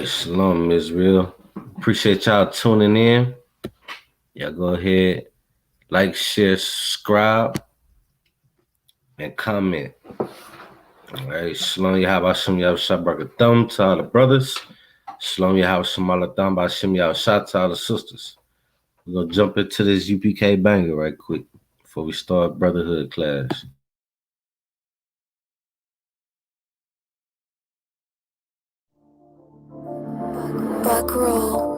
Hey, Shalom, Israel. Appreciate y'all tuning in. Y'all go ahead, like, share, subscribe, and comment. All right, Shalom Yahabashim Yahabashah Thumb to all the brothers. Shalom Yahabashim Alatham Bashim Yahabashah to all the sisters. We're gonna jump into this UPK banger right quick before we start Brotherhood class. Buck roll.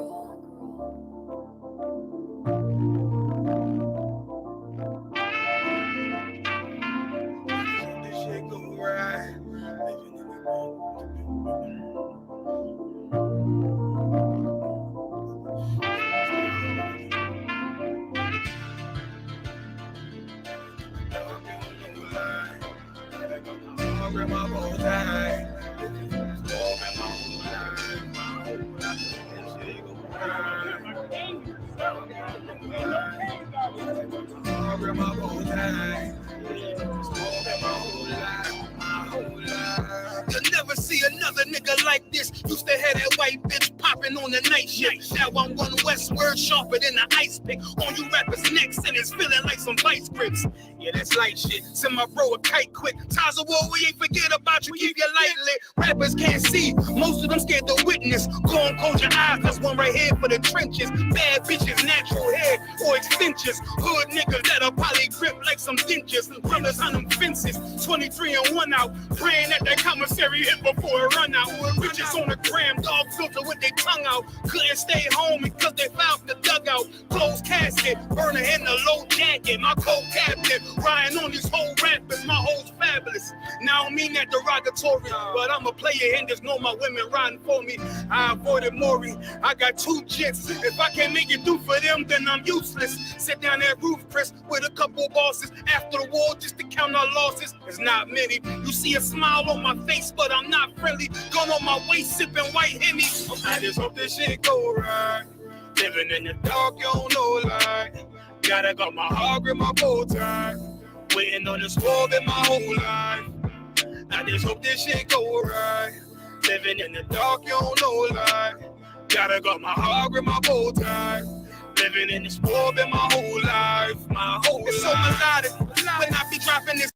You'll never see another nigga like this. Used to have that white bitch popping on the night shift. Now I'm one westward, sharper than the ice pick. On you rappers' necks, and it's feeling like some vice grips. Yeah, that's light shit. Send my bro a kite quick. Ties of war, we ain't forget about you. Keep your light lit. Rappers can't see. Most of them scared to witness. Go and close your eyes. That's one right here for the trenches. Bad bitches, natural hair or extensions. Hood niggas that'll probably grip like some dentures. Brothers on them fences. 23 and 1 out. Praying that that commissary hit before it run out. Bitches on the gram, dog filter with their tongue out. Couldn't stay home because they found the dugout. Closed casket, burner in the low jacket. My co-captain, riding on these whole rappers. My hoes fabulous. Now I don't mean that derogatory, but I'm a player and there's no my women riding for me. I avoided Maury. I got 2 jets. If I can't make it do for them, then I'm useless. Sit down at roof, Chris, with a couple bosses. After the war, just to count our losses. It's not many. You see a smile on my face, but I'm not friendly. Gun on my waist, sipping white Henny. I just hope this shit go right. Living in the dark, you don't know light. Gotta got my heart with my bow tie. Waiting on this war in my whole life. I just hope this shit go right. Living in the dark, you don't know light. Gotta got my heart with my bow tie. Living in this war in my whole life. My whole life. It's so melodic. When I be dropping this.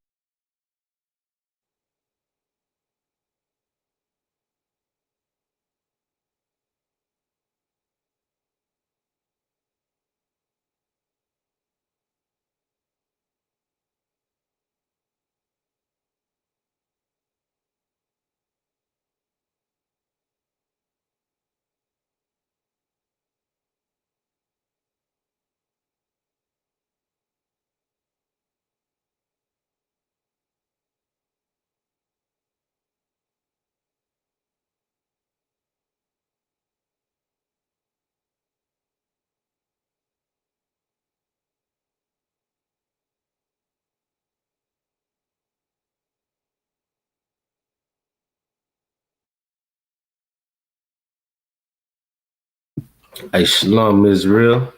Hey, Shalom, Israel.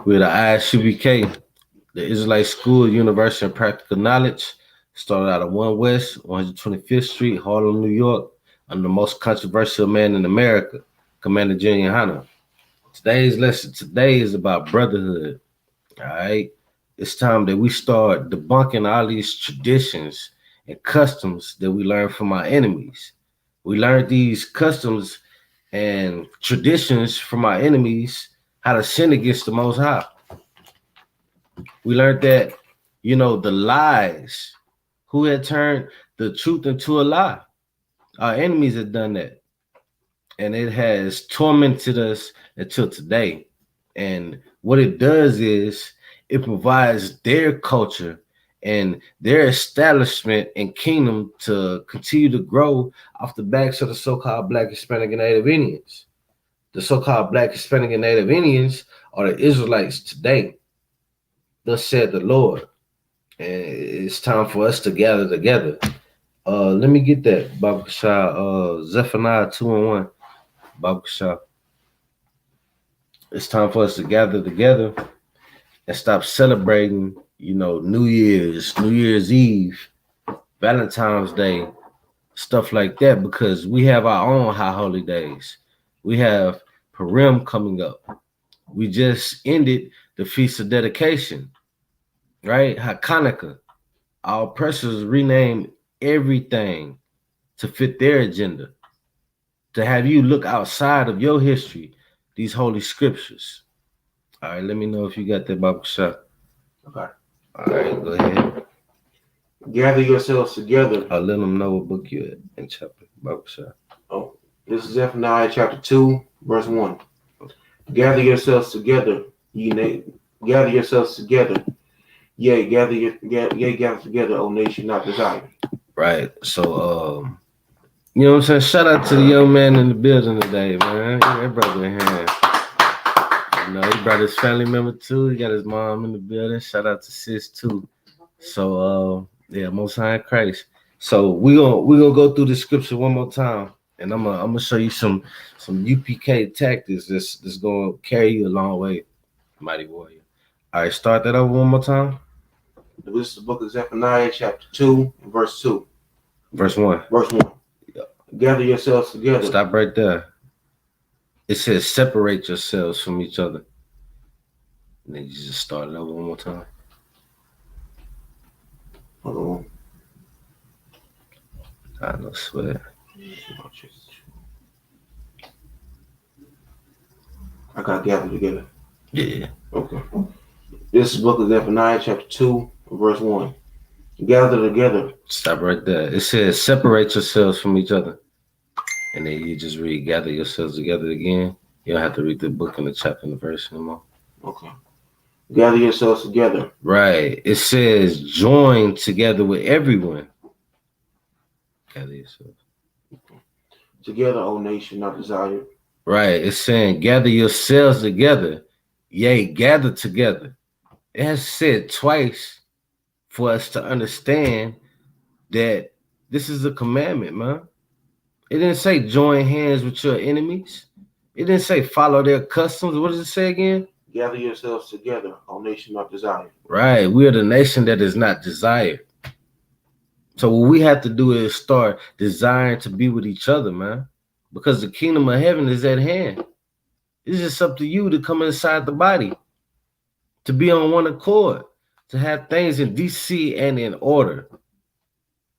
We're the ISUPK, the Israelite School of Universal and Practical Knowledge. Started out of 1 West, 125th Street, Harlem, New York, under the most controversial man in America, Commander Junior Hunter. Today's lesson today is about brotherhood. All right. It's time that we start debunking all these traditions and customs that we learned from our enemies. We learned these customs and traditions from our enemies, how to sin against the Most High. We learned that, the lies, who had turned the truth into a lie. Our enemies had done that. And it has tormented us until today. And what it does is it provides their culture and their establishment and kingdom to continue to grow off the backs of the so-called Black, Hispanic, and Native Indians. The so-called Black, Hispanic, and Native Indians are the Israelites today. Thus said the Lord. And it's time for us to gather together. Let me get that, Baba Shah, Zephaniah 2-1. Baba Shah. It's time for us to gather together and stop celebrating, New Year's Eve, Valentine's Day, stuff like that, because we have our own high holy days. We have Purim coming up. We just ended the Feast of Dedication, right? Hanukkah. Our oppressors renamed everything to fit their agenda, to have you look outside of your history, these holy scriptures. All right, let me know if you got that Bible shot. Okay. All right, go ahead. Gather yourselves together. I'll let them know what book you at in chapter Bible shot. Oh, this is Zephaniah chapter 2, verse 1. Gather yourselves together, gather yourselves together. Yea, gather together, O nation not desired. Right. So you know what I'm saying? Shout out to the young man in the building today, man. That brother in here. You know, he brought his family member too. He got his mom in the building. Shout out to sis too. So yeah, Most High in Christ. So we gonna go through the scripture one more time, and I'm gonna show you some UPK tactics that's gonna carry you a long way, mighty warrior. All right, start that over one more time. This is the book of Zephaniah chapter 2, verse 2. Verse 1. Verse 1. Gather yourselves together. Stop right there. It says separate yourselves from each other. And then you just start it over one more time. Hold on. I no sweat. I got gathered together. Yeah. Okay. This is the book of Zephaniah chapter 2, verse 1. Gather together. Stop right there. It says separate yourselves from each other. And then you just read gather yourselves together again. You don't have to read the book and the chapter and the verse anymore. Okay. Gather yourselves together. Right. It says join together with everyone. Gather yourselves. Okay. Together, O nation not desired. Right. It's saying gather yourselves together. Yea, gather together. It has said twice for us to understand that this is a commandment, man. It didn't say join hands with your enemies. It didn't say follow their customs. What does it say again? Gather yourselves together, O nation not desired. Right. We are the nation that is not desired. So what we have to do is start desiring to be with each other, man. Because the kingdom of heaven is at hand. It's just up to you to come inside the body, to be on one accord, to have things in decency and in order.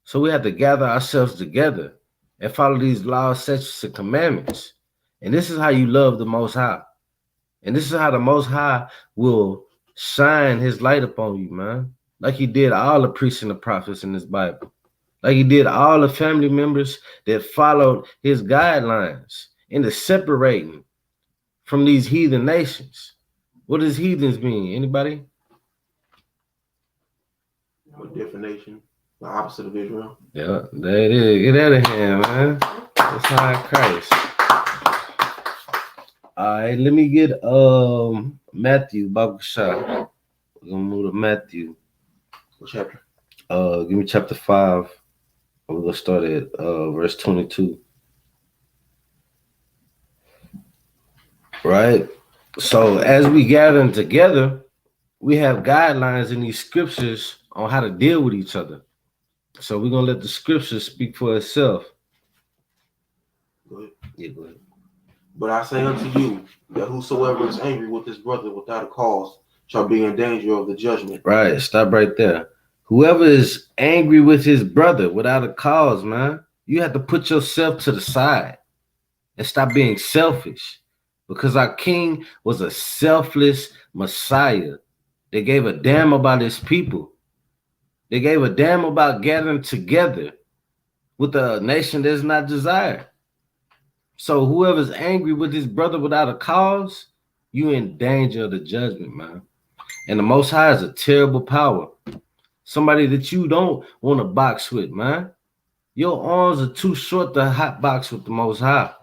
So we have to gather ourselves together and follow these laws, statutes, and commandments. And this is how you love the Most High. And this is how the Most High will shine his light upon you, man. Like he did all the priests and the prophets in this Bible. Like he did all the family members that followed his guidelines into separating from these heathen nations. What does heathens mean? Anybody? A different nation, the opposite of Israel. Yeah, there it is. Get out of here, man. That's high Christ. All right, let me get Matthew Bible shot. We're gonna move to Matthew. What chapter? Give me chapter 5. We're gonna start at verse 22. Right? So as we gather together, we have guidelines in these scriptures on how to deal with each other. So we're gonna let the scriptures speak for itself. Go ahead. Yeah, go ahead. But I say unto you that whosoever is angry with his brother without a cause shall be in danger of the judgment. Right, stop right there. Whoever is angry with his brother without a cause, man, you have to put yourself to the side and stop being selfish, because our king was a selfless Messiah. They gave a damn about his people. They gave a damn about gathering together with a nation that's not desired. So whoever's angry with his brother without a cause, you in danger of the judgment, man. And the Most High is a terrible power. Somebody that you don't want to box with, man. Your arms are too short to hot box with the Most High.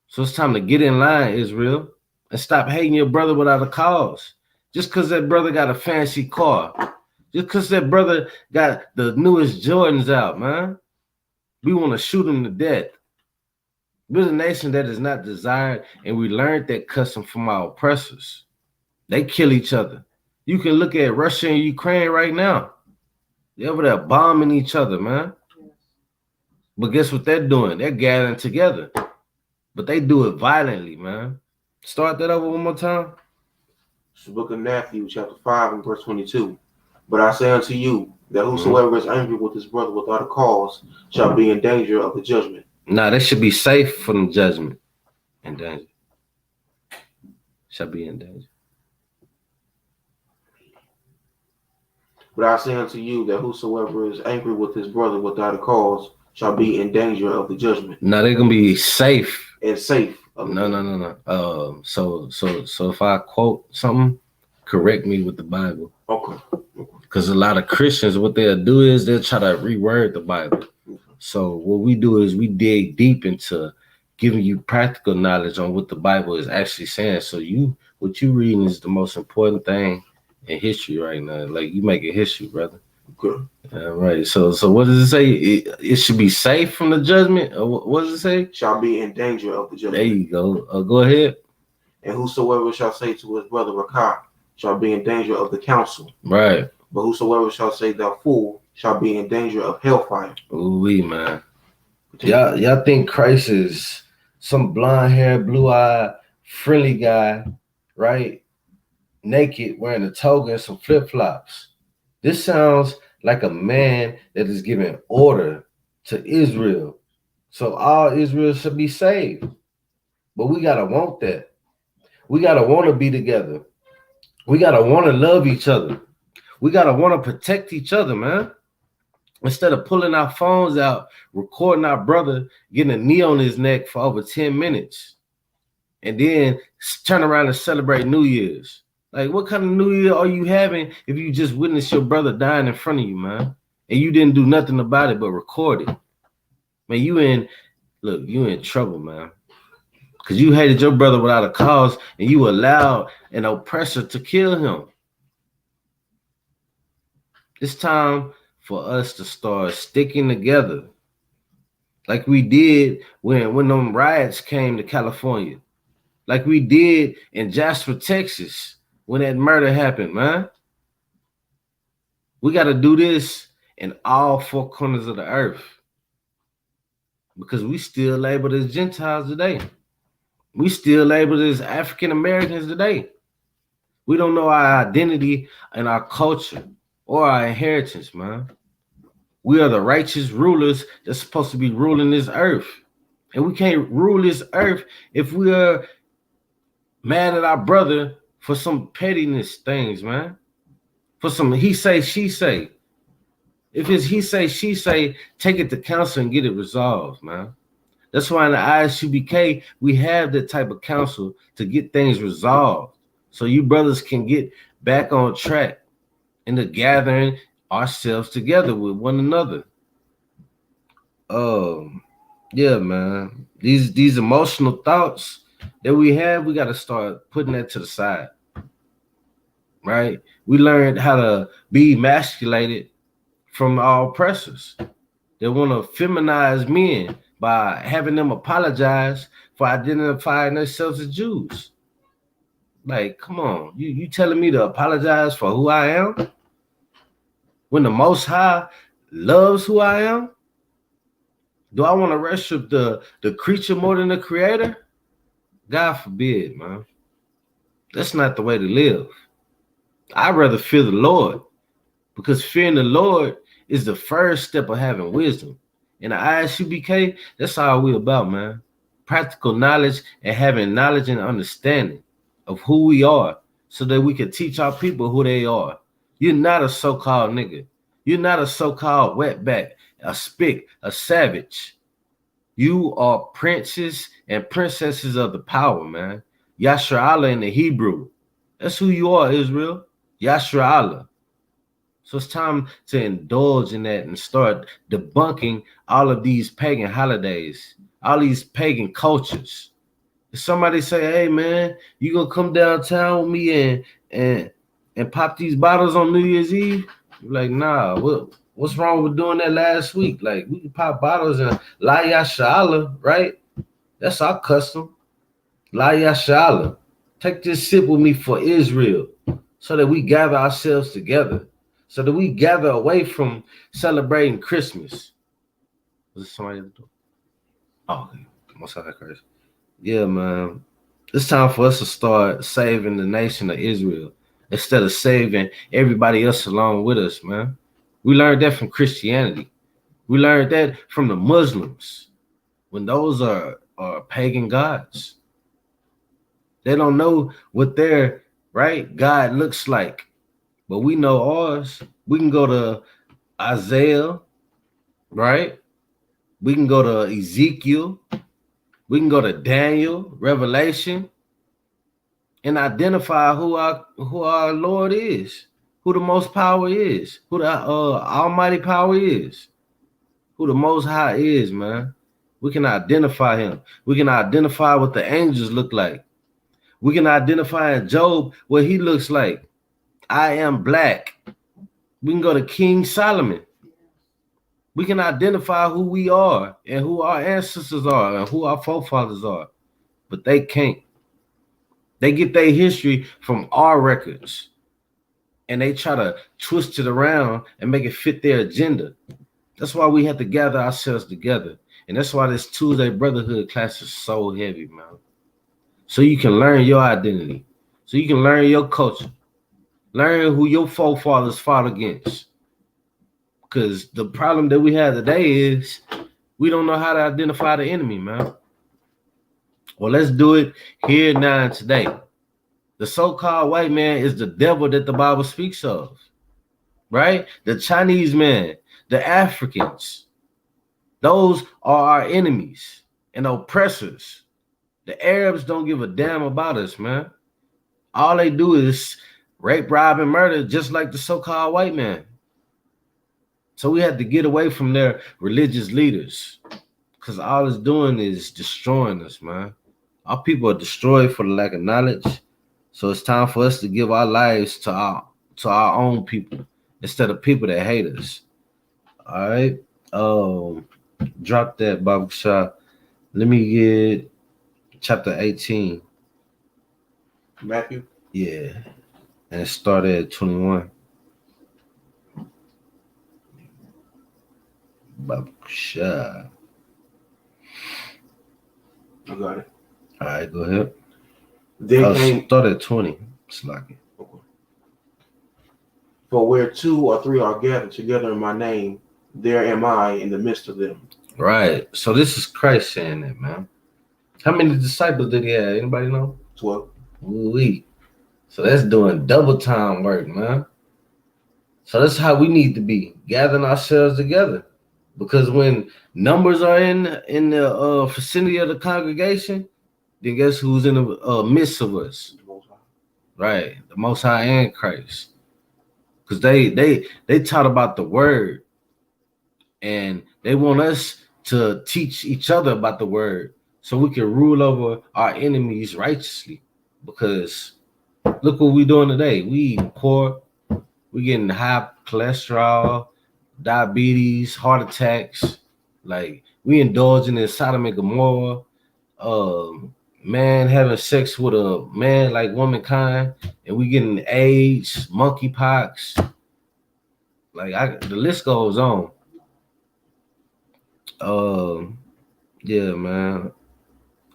So it's time to get in line, Israel, and stop hating your brother without a cause. Just because that brother got a fancy car, just because that brother got the newest Jordans out, man, we want to shoot him to death. We're a nation that is not desired, and we learned that custom from our oppressors. They kill each other. You can look at Russia and Ukraine right now. They're over there bombing each other, man. But guess what they're doing? They're gathering together. but they do it violently, man. Start that over one more time. It's the book of Matthew, chapter 5, and verse 22. But I say unto you, that Mm-hmm. whosoever is angry with his brother without a cause shall be in danger of the judgment. Nah, they should be safe from the judgment. In danger. Shall be in danger. But I say unto you, that whosoever is angry with his brother without a cause shall be in danger of the judgment. Now they're gonna be safe. And safe. No. So if I quote something, correct me with the Bible. Okay. Because a lot of Christians, what they'll do is they'll try to reword the Bible. So what we do is we dig deep into giving you practical knowledge on what the Bible is actually saying. So what you reading is the most important thing in history right now. Like you making history, brother. Okay. All right. So what does it say? It should be safe from the judgment. Or what does it say? Shall be in danger of the judgment. There you go. Go ahead. And whosoever shall say to his brother Rakah shall be in danger of the council. Right. But whosoever shall say thou fool shall be in danger of hellfire. Ooh-wee, man. Y'all think Christ is some blonde-haired, blue-eyed, friendly guy, right? Naked, wearing a toga and some flip-flops. This sounds like a man that is giving order to Israel. So all Israel should be saved. But we gotta want that. We gotta want to be together. We gotta want to love each other. We gotta want to protect each other, man. Instead of pulling our phones out, recording our brother, getting a knee on his neck for over 10 minutes, and then turn around and celebrate New Year's. Like, what kind of New Year are you having if you just witnessed your brother dying in front of you, man? And you didn't do nothing about it but record it. Man, you in trouble, man. Because you hated your brother without a cause, and you allowed an oppressor to kill him. It's time for us to start sticking together like we did when them riots came to California, like we did in Jasper, Texas, when that murder happened, man. We got to do this in all four corners of the earth because we still labeled as Gentiles today. We still labeled as African Americans today. We don't know our identity and our culture or our inheritance, man. We are the righteous rulers that's supposed to be ruling this earth. And we can't rule this earth if we are mad at our brother for some pettiness things, man. For some he say, she say. If it's he say, she say, take it to council and get it resolved, man. That's why in the ISUPK, we have that type of council to get things resolved. So you brothers can get back on track into gathering ourselves together with one another. Yeah, man. These emotional thoughts that we have, we got to start putting that to the side. Right? We learned how to be emasculated from our oppressors. They want to feminize men by having them apologize for identifying themselves as Jews. Like, come on, you telling me to apologize for who I am? When the Most High loves who I am? Do I want to worship the creature more than the creator? God forbid, man. That's not the way to live. I'd rather fear the Lord because fearing the Lord is the first step of having wisdom. In the ISUPK, that's all we about, man. Practical knowledge and having knowledge and understanding of who we are so that we can teach our people who they are. You're not a so-called nigga. You're not a so-called wetback, a spick, a savage. You are princes and princesses of the power, man. Yashra Allah in the Hebrew. That's who you are, Israel. Yashra Allah. So it's time to indulge in that and start debunking all of these pagan holidays, all these pagan cultures. If somebody say, hey, man, you gonna come downtown with me and pop these bottles on New Year's Eve? You're like, nah, what's wrong with doing that last week? Like, we can pop bottles and La Yashala, right? That's our custom. La Yashala. Take this sip with me for Israel so that we gather ourselves together, so that we gather away from celebrating Christmas. Was it somebody at the door? Oh, okay. Most of that Christ. Yeah, man. It's time for us to start saving the nation of Israel instead of saving everybody else along with us, man. We learned that from Christianity. We learned that from the Muslims when those are pagan gods. They don't know what their right God looks like, but we know ours. We can go to Isaiah, right? We can go to Ezekiel. We can go to Daniel, Revelation, and identify who our Lord is, who the most power is, who the Almighty power is, who the Most High is, man. We can identify Him. We can identify what the angels look like. We can identify in Job what he looks like. I am black. We can go to King Solomon. We can identify who we are and who our ancestors are and who our forefathers are, but they can't. They get their history from our records and they try to twist it around and make it fit their agenda. That's why we have to gather ourselves together. And that's why this Tuesday Brotherhood class is so heavy, man. So you can learn your identity. So you can learn your culture. Learn who your forefathers fought against. Because the problem that we have today is we don't know how to identify the enemy, man. Well, let's do it here now and today. The so-called white man is the devil that the Bible speaks of, right? The Chinese man, the Africans, those are our enemies and oppressors. The Arabs don't give a damn about us, man. All they do is rape, rob, and murder, just like the so-called white man. So we have to get away from their religious leaders because all it's doing is destroying us, man. Our people are destroyed for the lack of knowledge. So it's time for us to give our lives to our own people instead of people that hate us. All right. Drop that, Baba Shah. Let me get chapter 18. Matthew. Yeah. And it started at 21. Baba Shah. I got it. All right, go ahead. Start at 20. It's like it. Okay. For where two or three are gathered together in my name, there am I in the midst of them. Right. So this is Christ saying that, man. How many disciples did he have? Anybody know? 12. Ooh-wee. So that's doing double time work, man. So that's how we need to be, gathering ourselves together. Because when numbers are in the vicinity of the congregation, then guess who's in the midst of us? Right, the Most High and Christ. Because they taught about the word, and they want us to teach each other about the word so we can rule over our enemies righteously. Because look what we're doing today. We eating pork, we getting high cholesterol, diabetes, heart attacks. Like we indulging in Sodom and Gomorrah. Man having sex with a man like womankind, and we getting AIDS, monkeypox. Like the list goes on. Yeah, man.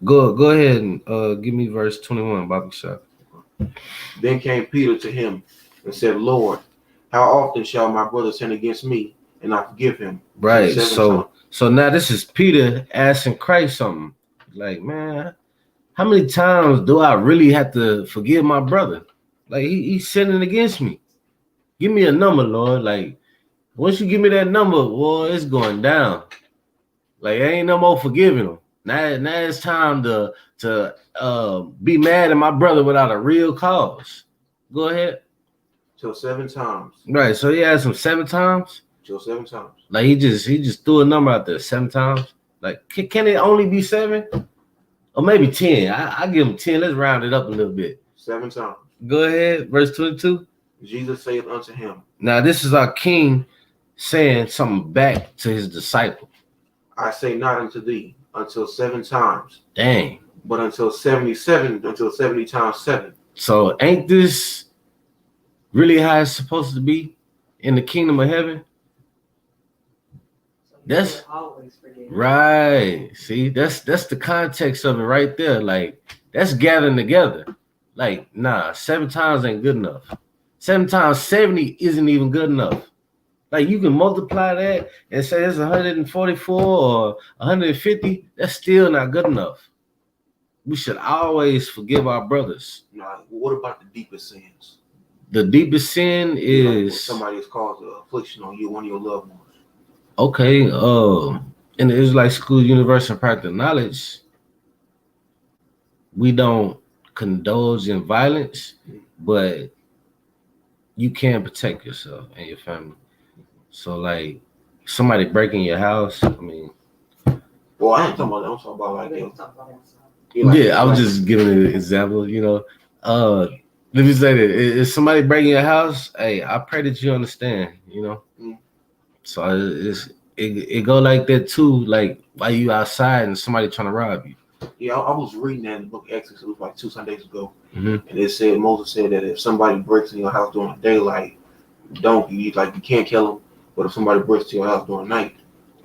Go ahead and give me verse 21, Bobby Shah. Then came Peter to him and said, Lord, how often shall my brother sin against me and I forgive him? Right. So now this is Peter asking Christ something. Like, man, how many times do I really have to forgive my brother? Like he's sinning against me. Give me a number, Lord. Like, once you give me that number, boy, it's going down. Like, ain't no more forgiving him. Now it's time to be mad at my brother without a real cause. Go ahead. Till 7 times. Right. So he asked him 7 times. Till 7 times. Like he just threw a number out there 7 times. Like, can it only be 7? Or maybe 10. I give him 10. Let's round it up a little bit. 7 times. Go ahead. Verse 22. Jesus saith unto him. Now this is our king saying something back to his disciple. I say not unto thee until 7 times. Dang. But until 70 times 7. So ain't this really how it's supposed to be in the kingdom of heaven? That's always forget. right. See, that's the context of it right there. Like that's gathering together. Like, nah, 7 times ain't good enough. 7 times 70 isn't even good enough. Like you can multiply that and say it's 144 or 150. That's still not good enough. We should always forgive our brothers. Now, what about the deepest sins? The deepest sin Like when is somebody has caused an affliction on you, one of your loved ones. okay. In the Israelite School, Universal and Practical Knowledge, we don't condone in violence, but you can protect yourself and your family. So, like, somebody breaking your house, I mean, Well, I ain't talking about that. I'm talking about like, They talk about that. yeah, I was just giving an example, let me say that if somebody breaking your house, hey, I pray that you understand, Mm. So it go like that too, like while you outside and somebody trying to rob you. Yeah, I was reading that in the book of Exodus. It was like 2 Sundays ago, Mhm. and it said Moses said that if somebody breaks in your house during daylight, you can't kill them. But if somebody breaks to your house during night,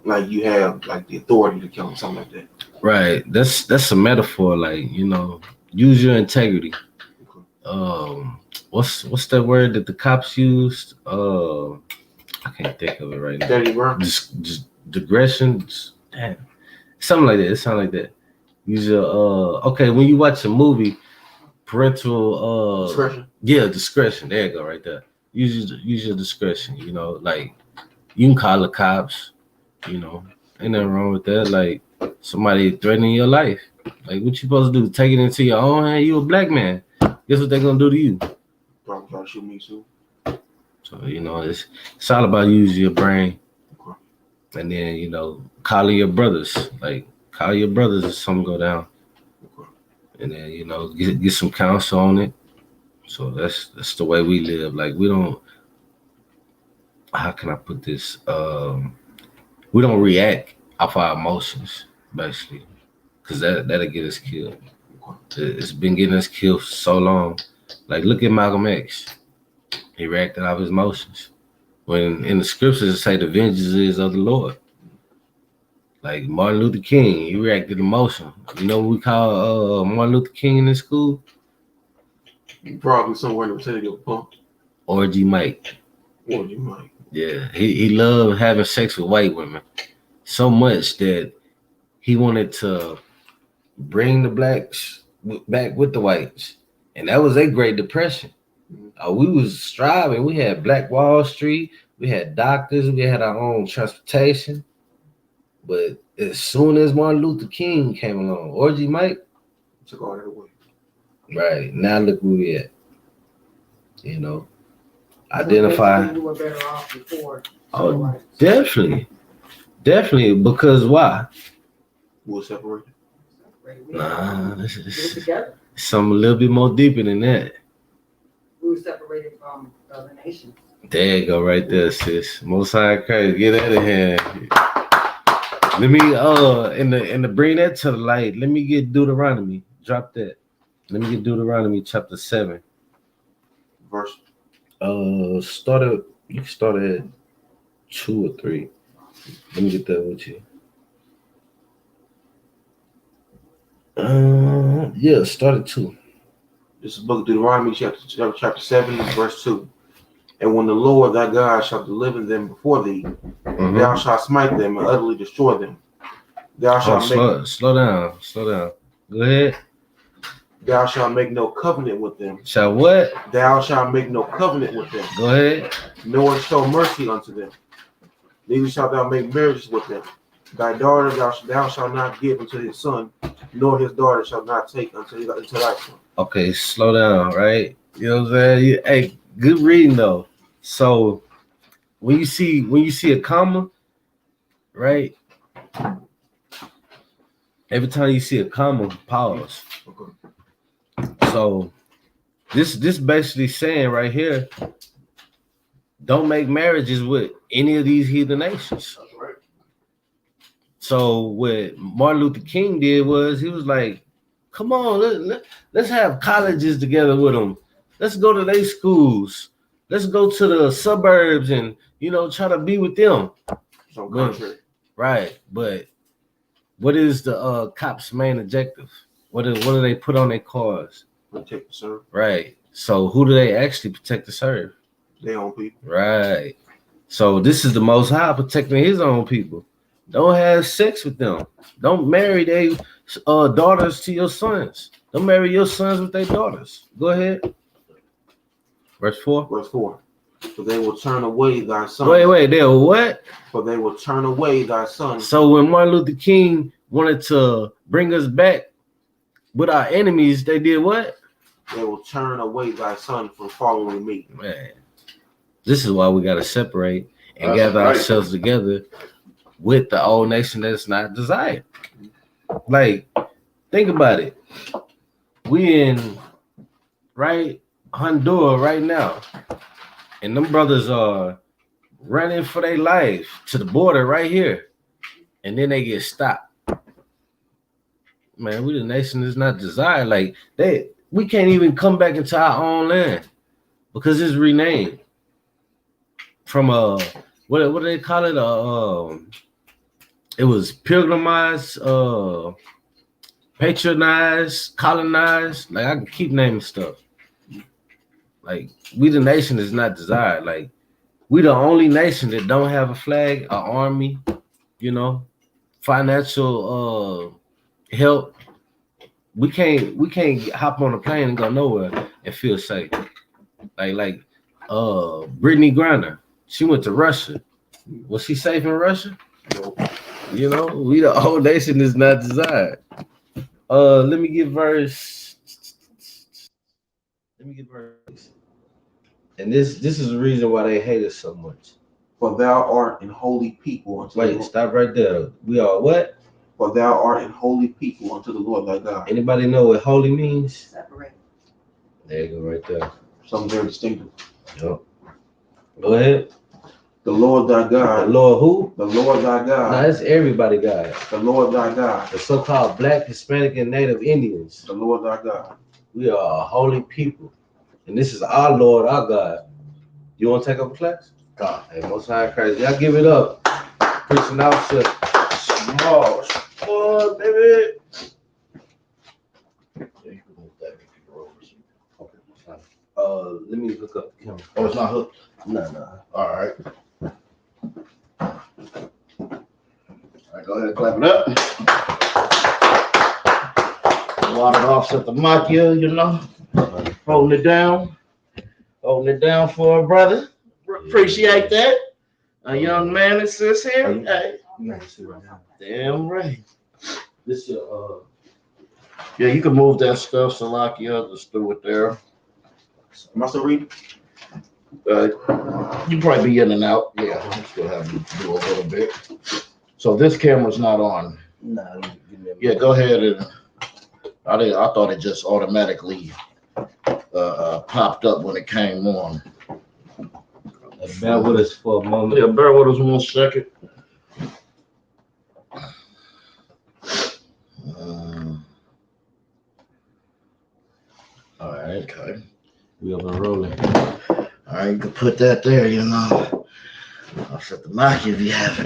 like you have like the authority to kill them, something like that. Right. That's a metaphor, like, use your integrity. Okay. What's that word that the cops used? I can't think of it right now. Steady, bro. Just digression. Damn. Something like that. It sounds like that. Use your okay, when you watch a movie, parental Discretion. Yeah, discretion. There you go, right there. Use your discretion, like you can call the cops, ain't nothing wrong with that. Like somebody threatening your life. Like what you supposed to do? Take it into your own hand? You a black man. Guess what they're gonna do to you? Probably try to shoot me too. So, it's all about using your brain. Okay. And then, calling your brothers. Like call your brothers if something go down. Okay. And then, get some counsel on it. So that's the way we live. Like we don't, how can I put this? We don't react off our emotions, basically. Cause that'll get us killed. It's been getting us killed for so long. Like look at Malcolm X. He reacted off his emotions. When in the scriptures it say the vengeance is of the Lord. Like Martin Luther King, he reacted emotion. You know what we call Martin Luther King in this school? Probably somewhere in the vicinity of Pump. Orgy Mike. Orgy Mike. Yeah, he loved having sex with white women so much that he wanted to bring the blacks back with the whites, and that was a Great Depression. We was striving. We had Black Wall Street. We had doctors. We had our own transportation. But as soon as Martin Luther King came along, Orgy Mike took all that away. Right now, look where we at. Identify. You were better off before. Oh, definitely, because why? We'll separate. Nah, it's something a little bit more deeper than that. We were separated from other nations. There you go, right there, sis. Most High Christ, get out of here. Let me and to bring that to the light, let me get Deuteronomy. Drop that. Let me get Deuteronomy chapter 7. Verse. You can start at 2 or 3. Let me get that with you. Yeah, start at 2. This is the book of Deuteronomy, chapter 7, verse 2. And when the Lord thy God shall deliver them before thee, thou shalt smite them and utterly destroy them. Thou shalt slow down. Go ahead. Thou shalt make no covenant with them. Shall what? Thou shalt make no covenant with them. Go ahead. Nor show mercy unto them. Neither shalt thou make marriages with them. Thy daughter thou shalt not give unto his son, nor his daughter shalt not take unto thy son. Okay, slow down, right? You know what I'm saying? Hey, good reading though. So when you see a comma, right? Every time you see a comma, pause. Okay. So this basically saying right here, don't make marriages with any of these heathen nations. That's right. So what Martin Luther King did was he was like, come on, let's have colleges together with them. Let's go to their schools. Let's go to the suburbs and try to be with them. So contrary. Right, but what is the cops' main objective? What do they put on their cars? Protect the serve. Right. So who do they actually protect to serve? Their own people. Right. So this is the Most High protecting His own people. Don't have sex with them. Don't marry their daughters to your sons. Don't marry your sons with their daughters. Go ahead. Verse 4. Verse 4. For they will turn away thy son. Wait. They'll what? For they will turn away thy son. So when Martin Luther King wanted to bring us back with our enemies, they did what? They will turn away thy son from following me. Man, this is why we got to separate and gather ourselves together with the old nation that's not desired. Like, think about it. We in Honduras right now, and them brothers are running for their life to the border right here, and then they get stopped. Man, we the nation is not desired. Like we can't even come back into our own land because it's renamed from what do they call it? It was pilgrimized, patronized, colonized. Like I can keep naming stuff. Like we the nation is not desired. Like we the only nation that don't have a flag, an army, financial help. We can't hop on a plane and go nowhere and feel safe. Like Brittany Griner, she went to Russia. Was she safe in Russia? We the whole nation is not desired. Let me get verse. And this is the reason why they hate us so much. For thou art an holy people unto Wait, stop right there. We are what? For thou art an holy people unto the Lord thy God. Anybody know what holy means? Separate. There you go, right there. Something very distinctive. Yep. Go ahead. The Lord thy God. The Lord who? The Lord thy God. No, it's everybody God. The Lord thy God. The so-called Black, Hispanic, and Native Indians. The Lord thy God. We are a holy people. And this is our Lord, our God. You want to take up a class? God. Hey, Most High Christ. Y'all give it up. Preaching out to small. Oh, baby. Yeah, you can move that if you roll. Okay. Let me hook up the camera. Oh, it's not hooked? No. All right. All right, go ahead and clap it up. Water off at the mic here, holding it down. Holding it down for a brother. Appreciate that. A young man that sits here. Hey. You gotta see right now. Damn right. This your Yeah, you can move that stuff, Salakia, just throw it there. Am I still reading? You probably be in and out. Yeah, I'm still having to do a little bit. So this camera's not on. No. Yeah, go ahead and I thought it just automatically popped up when it came on. Bear with us for a moment. Yeah, bear with us 1 second. All right, okay. We up and rolling. All right, you can put that there, I'll set the mic if you have it.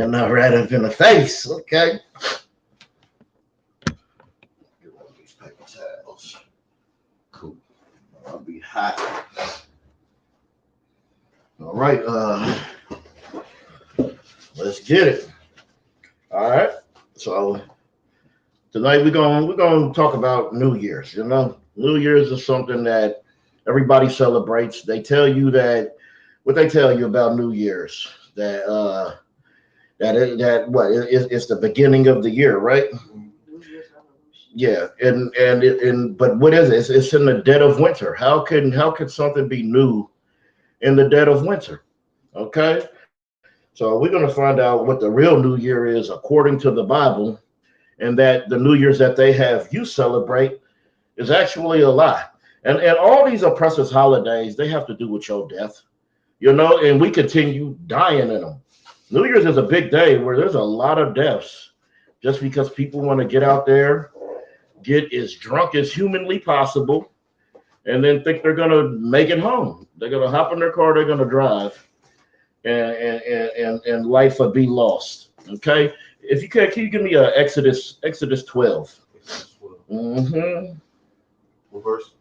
Right up in the face, okay? Get one of these paper towels. Cool. I'll be hot. All right, let's get it. All right, so tonight we're gonna talk about New Year's. New Year's is something that everybody celebrates. They tell you what they tell you about New Year's that it's the beginning of the year, right? Yeah, but what is it? It's in the dead of winter. How can something be new in the dead of winter? Okay, so we're gonna find out what the real New Year is according to the Bible, and that the New Year's that they have you celebrate is actually a lie. And all these oppressive holidays, they have to do with your death, and we continue dying in them. New Year's is a big day where there's a lot of deaths just because people want to get out there, get as drunk as humanly possible, and then think they're going to make it home. They're going to hop in their car, they're going to drive, and life would be lost. Okay, if you can you give me Exodus 12? Mm-hmm. What verse?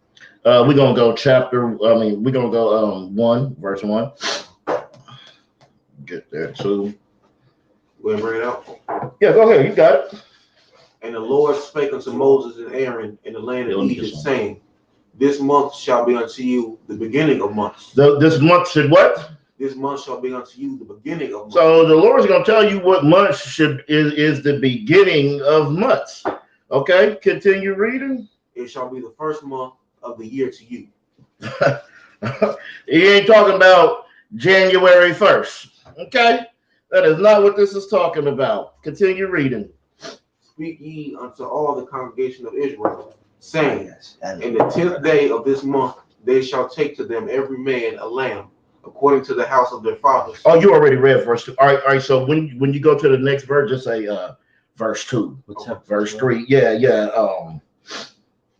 We're gonna go we're gonna go 1 verse 1. Get there too. Go ahead and bring it out. Yeah, go ahead. You got it. And the Lord spake unto Moses and Aaron in the land of Egypt, saying, This month shall be unto you the beginning of months. This month should what? This month shall be unto you the beginning of months. So the Lord's going to tell you what month is the beginning of months. Okay, continue reading. It shall be the first month of the year to you. He ain't talking about January 1st. Okay, that is not what this is talking about. Continue reading. Speak ye unto all the congregation of Israel, saying, In the 10th day of this month they shall take to them every man a lamb, according to the house of their fathers. Oh, you already read verse 2. All right. So when you go to the next verse, just say verse 2, verse 3. Yeah.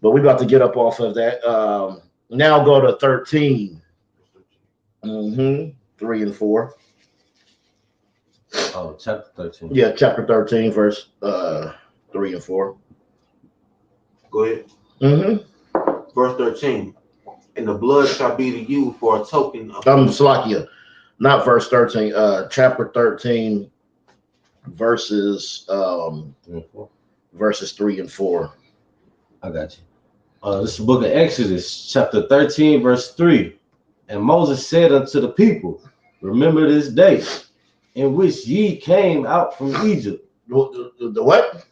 But we're about to get up off of that. Now go to 13. 3 and 4. Oh, chapter 13. Yeah, chapter 13, verse 3 and 4. Go ahead. Verse 13. And the blood shall be to you for a token of Slakia, not verse 13, chapter 13, verses 3 and 4. I got you. This is the book of Exodus, chapter 13, verse 3. And Moses said unto the people, Remember this day in which ye came out from Egypt. The what?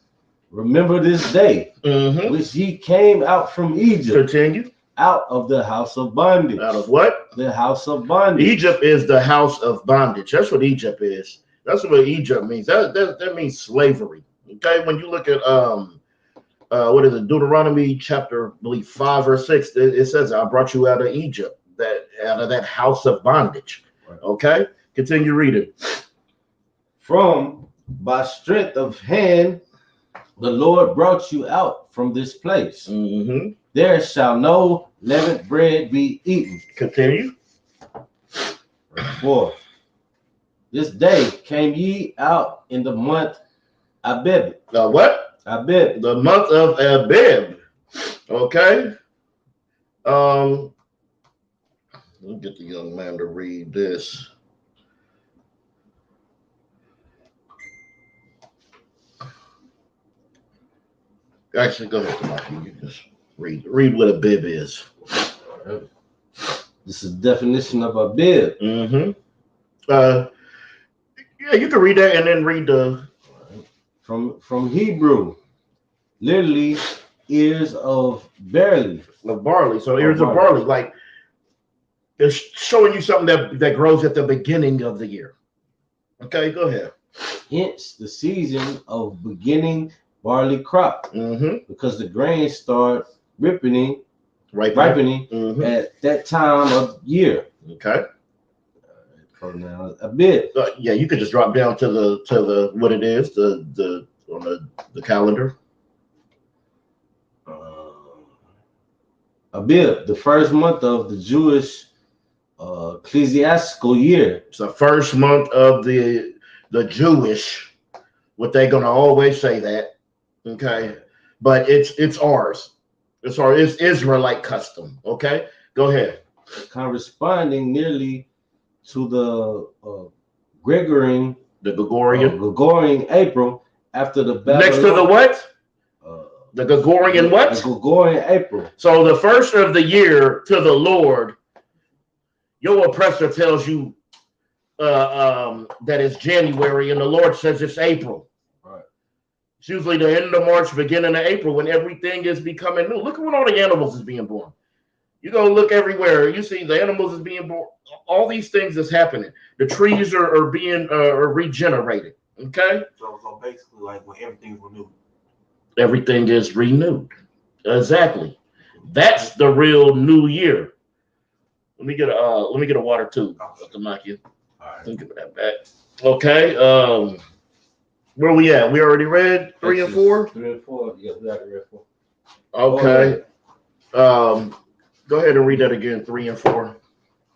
Remember this day which ye came out from Egypt. Continue. Out of the house of bondage. Out of what? The house of bondage. Egypt is the house of bondage. That's what Egypt is. That's what Egypt means. That means slavery. Okay, when you look at what is it, Deuteronomy chapter, I believe 5 or 6, it says, I brought you out of Egypt, out of that house of bondage. Right. Okay, continue reading. From by strength of hand, the Lord brought you out from this place. There shall no leavened bread be eaten. Continue. Verse 4. This day came ye out in the month Abib. What? Abib. The month of Abib. Okay. Let me get the young man to read this. Actually, go ahead, Tamaki. You just read what a bib is. This is the definition of a bib. Yeah, you can read that and then read the from Hebrew, literally ears of barley. Of barley. So ears of barley, like it's showing you something that grows at the beginning of the year. Okay, go ahead. Hence the season of beginning barley crop, because the grains start ripening at that time of year. Okay. Now a bit. Yeah, you could just drop down to the what it is on the calendar. A bit. The first month of the Jewish ecclesiastical year. It's the first month of the Jewish. What they're gonna always say that. Okay, but it's ours. It's Israelite custom. Okay, go ahead. Corresponding nearly to the Gregorian April after the Babylon. Next to the what? The Gregorian what? The Gregorian April. So the first of the year to the Lord, your oppressor tells you that it's January, and the Lord says it's April. It's usually the end of March, beginning of April, when everything is becoming new. Look at when all the animals is being born. You go look everywhere. You see the animals is being born. All these things is happening. The trees are being regenerated. Okay. So basically, like when everything's renewed. Everything is renewed. Exactly. That's the real new year. Let me get a water too. To knock you. All right. Think of that back. Okay. Where we at? We already read 3 and 4? 3 and 4. Yeah, we already read 4. Okay. Go ahead and read that again, 3 and 4.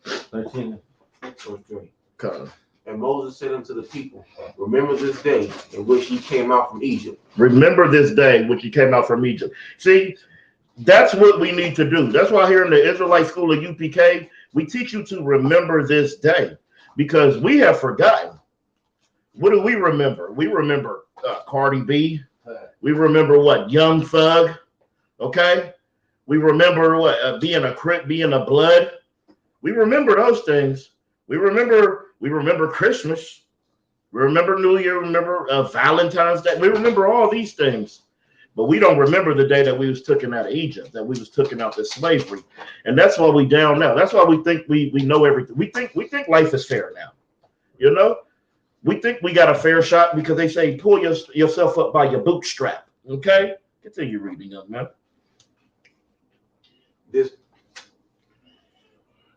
13. Okay. And Moses said unto the people, remember this day in which ye came out from Egypt. Remember this day which you came out from Egypt. See, that's what we need to do. That's why here in the Israelite School of UPK, we teach you to remember this day because we have forgotten. What do we remember? We remember Cardi B. We remember what? Young Thug. Okay. We remember what? Being a Crip, being a Blood. We remember those things. We remember Christmas. We remember New Year. We remember Valentine's Day. We remember all these things. But we don't remember the day that we was taken out of Egypt, that we was taken out of slavery. And that's why we down now. That's why we think we know everything. We think life is fair now. You know? We think we got a fair shot because they say pull yourself up by your bootstrap. Okay? Continue reading, young man. This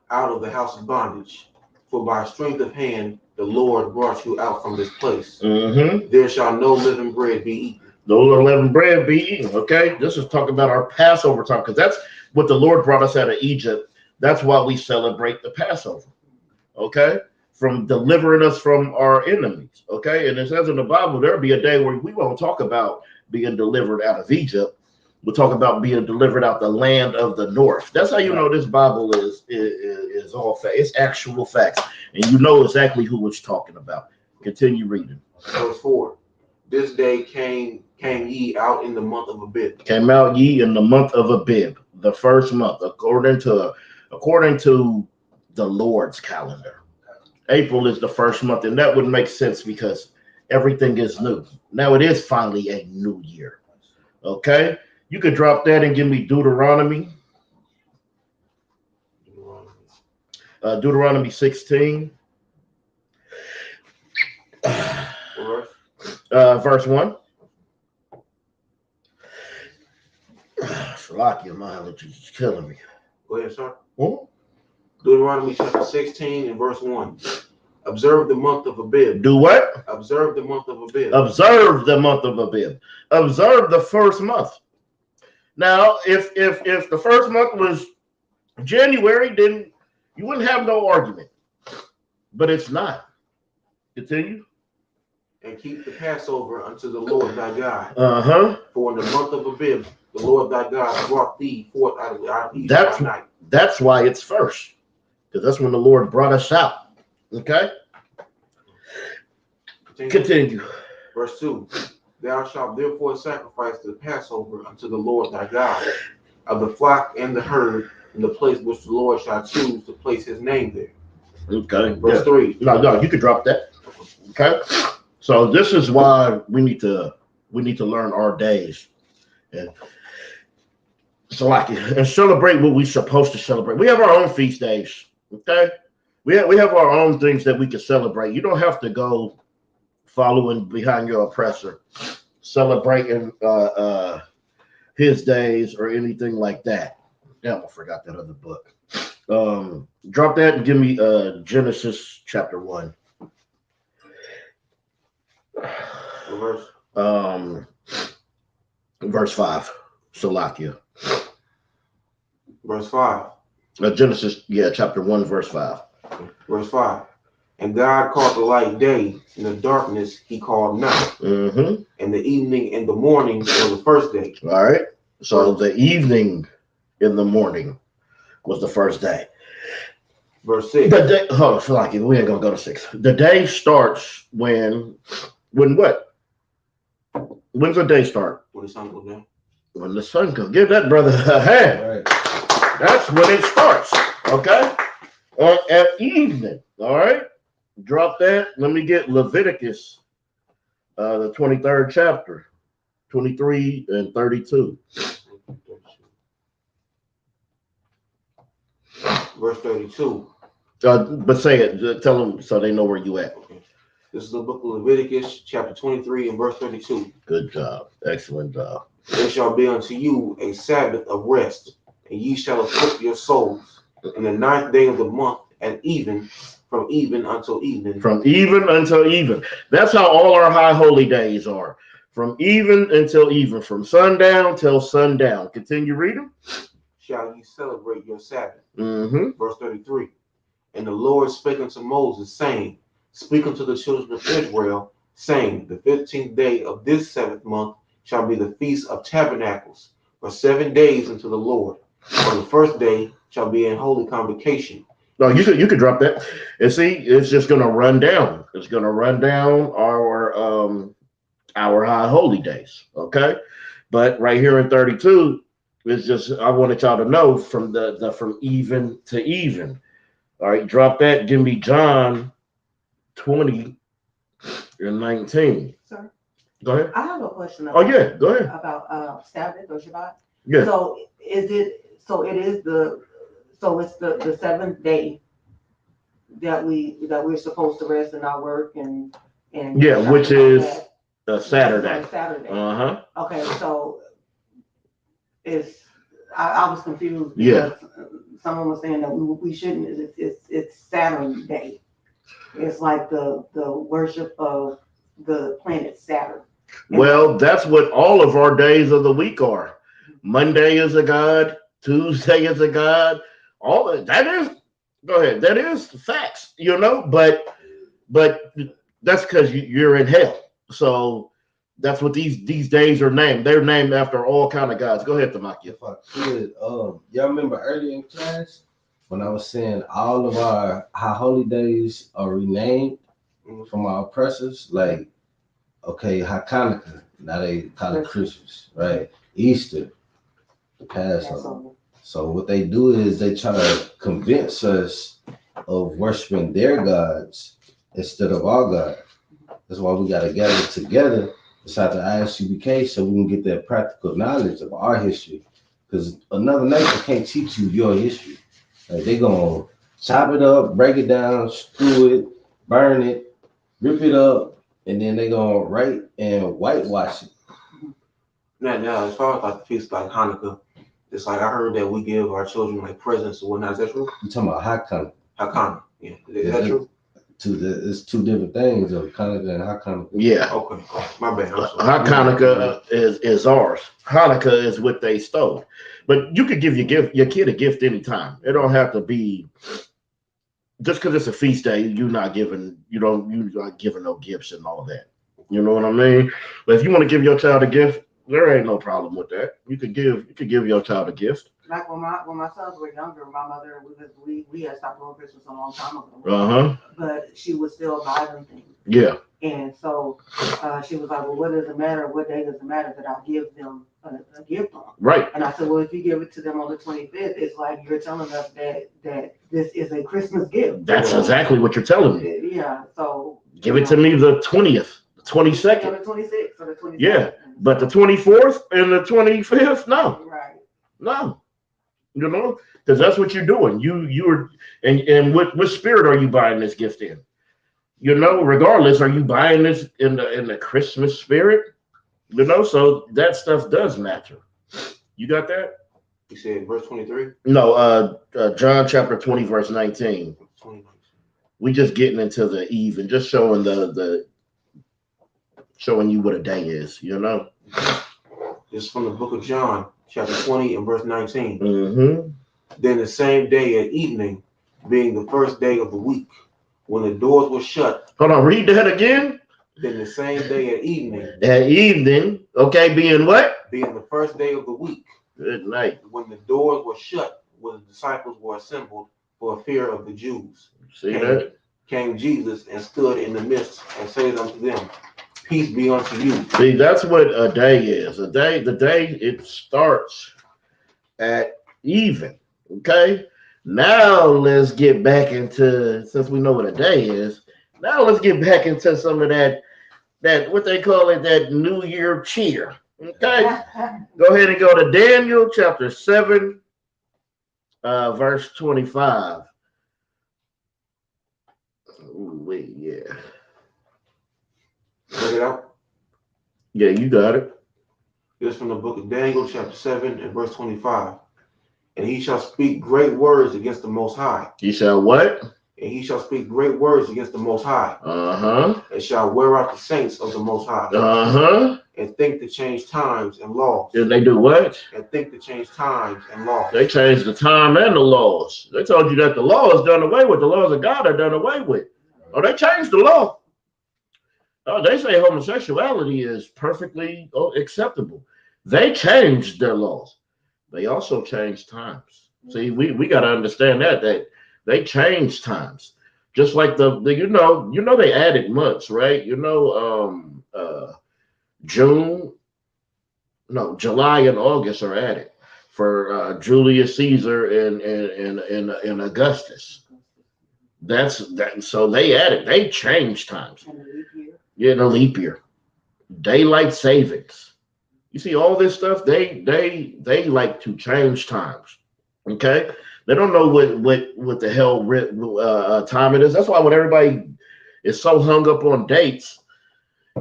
out of the house of bondage. For by strength of hand the Lord brought you out from this place. There shall no living bread be eaten. No living bread be eaten. Okay? This is talking about our Passover time because that's what the Lord brought us out of Egypt. That's why we celebrate the Passover. Okay? From delivering us from our enemies. Okay? And it says in the Bible, there'll be a day where we won't talk about being delivered out of Egypt. We'll talk about being delivered out the land of the north. That's how you know this Bible is all fact. It's actual facts. And you know exactly who it's talking about. Continue reading. Verse 4. This day came ye out in the month of Abib. Came out ye in the month of Abib, the first month, according to the Lord's calendar. April is the first month, and that would make sense because everything is new. Now it is finally a new year. Okay? You could drop that and give me Deuteronomy. Deuteronomy 16. Verse 1. Salakia, my allergies is killing me. Go ahead, sir. Hmm? Deuteronomy chapter 16 and verse 1. Observe the month of Abib. Do what? Observe the month of Abib. Observe the month of Abib. Observe the first month. Now, if the first month was January, then you wouldn't have no argument. But it's not. Continue. And keep the Passover unto the Lord thy God. For in the month of Abib, the Lord thy God brought thee forth out of Egypt by night. That's why it's first. Because that's when the Lord brought us out. Okay? Continue. Verse 2. Thou shalt therefore sacrifice the Passover unto the Lord thy God of the flock and the herd in the place which the Lord shall choose to place his name there. Okay. Verse 3. No, you could drop that. Okay. So this is why we need to learn our days. And so and celebrate what we're supposed to celebrate. We have our own feast days. Okay. We have our own things that we can celebrate. You don't have to go following behind your oppressor, celebrating his days or anything like that. Damn, I forgot that other book. Drop that and give me Genesis chapter 1. Verse 5. Salakia. Verse 5. Genesis, chapter 1, verse 5. Verse 5. And God called the light day, and the darkness he called night. And the evening and the morning was the first day. All right. So the evening in the morning was the first day. Verse 6. The day, hold on, Salaki, we ain't gonna go to 6. The day starts when what? When's the day start? When the sun goes down. When the sun goes. Give that brother a hand. Right. That's when it starts. Okay. At evening. All right. Drop that. Let me get Leviticus, the 23rd chapter, 23 and 32. Verse 32. But say it. Tell them so they know where you at. Okay. This is the book of Leviticus, chapter 23 and verse 32. Good job. Excellent job. There shall be unto you a Sabbath of rest, and ye shall afflict your souls in the 9th day of the month at even, from even until evening. From even until even. That's how all our high holy days are. From even until even. From sundown till sundown. Continue reading. Shall ye celebrate your Sabbath. Verse 33. And the Lord spake unto Moses, saying, Speak unto the children of Israel, saying, the 15th day of this 7th month shall be the feast of tabernacles, for 7 days unto the Lord. On the first day shall be in holy convocation. No, you could drop that. And see, it's just gonna run down. It's gonna run down our high holy days. Okay. But right here in 32, it's just I wanted y'all to know from the from even to even. All right, drop that. Give me John 20 and 19. Sir, Go ahead. I have a question. Oh yeah, go ahead. About Sabbath or Shabbat. Yeah. So it's the seventh day that we're supposed to rest and not work and Yeah, which is a Saturday. Saturday. Uh-huh. Okay, so I was confused Yeah. because someone was saying that we shouldn't. It's Saturday. It's like the worship of the planet Saturn. Well, that's what all of our days of the week are. Monday is a god. Tuesday is a god. All of that is. Go ahead. That is facts, But that's because you're in hell. So that's what these days are named. They're named after all kind of gods. Go ahead, Tamaki. If I could, y'all remember earlier in class when I was saying all of our high holy days are renamed from our oppressors? Like, okay, Hanukkah, now they call it Christmas, right? Easter, the Passover. So what they do is they try to convince us of worshiping their gods instead of our God. That's why we got to gather together inside the ISUPK so we can get that practical knowledge of our history. Because another nation can't teach you your history. Like, they gonna chop it up, break it down, screw it, burn it, rip it up, and then they gonna write and whitewash it. Now, as far as like the feast like Hanukkah, it's like I heard that we give our children like presents or whatnot. Is that true? You talking about Hanukkah? Hanukkah, yeah. Is that true? It's two different things of Hanukkah and Hanukkah. Yeah. Okay, my bad. Hanukkah is ours. Hanukkah is what they stole. But you could give your kid a gift anytime. It don't have to be just because it's a feast day. You're not giving no gifts and all that. You know what I mean? But if you want to give your child a gift, there ain't no problem with that. You could give your child a gift. Like when my sons were younger, my mother we had stopped doing Christmas a long time ago. Uh-huh. But she was still buy them things. Yeah. And so she was like, well, what does it matter? What day does it matter that I give them a gift on? Right. And I said, well, if you give it to them on the 25th, it's like you're telling us that this is a Christmas gift. That's exactly what you're telling me. Yeah. So give it to me the 20th, the 22nd. On the 26th or the 27th. Yeah. But the 24th and the 25th, no. Right. No. Because that's what you're doing. You're and what spirit are you buying this gift in? Regardless, are you buying this in the Christmas spirit? So that stuff does matter. You got that? You said verse 23? No, John chapter 20, verse 19. We just getting into the eve and just showing showing you what a day is, This is from the book of John, chapter 20 and verse 19. Mm-hmm. Then the same day at evening, being the first day of the week, when the doors were shut. Hold on, read that again. Then the same day at evening. At evening, okay, being what? Being the first day of the week. Good night. When the doors were shut, where the disciples were assembled for fear of the Jews. Came Jesus and stood in the midst and said unto them, peace be unto you. See, that's what a day is. The day it starts at even. Okay. Now let's get back into, since we know what a day is, now let's get back into some of that what they call it, that New Year cheer. Okay. Go ahead and go to Daniel chapter 7, verse 25. Ooh, wait, yeah. Check it out. Yeah, you got it. This is from the book of Daniel, chapter 7 and verse 25. And he shall speak great words against the Most High. He shall what? And he shall speak great words against the Most High. Uh-huh. And shall wear out the saints of the Most High. Uh-huh. And think to change times and laws. Did they do what? And think to change times and laws. They changed the time and the laws. They told you that the law is done away with. The laws of God are done away with. Oh, they changed the law. Oh, they say homosexuality is perfectly acceptable. They changed their laws. They also changed times. See, we got to understand that they changed times. Just like the they added months, right? June, no, July and August are added for Julius Caesar and Augustus. That's that. So they changed times. And the leap year. Yeah, the leap year, daylight savings. You see all this stuff. They like to change times. Okay, they don't know what the hell time it is. That's why when everybody is so hung up on dates,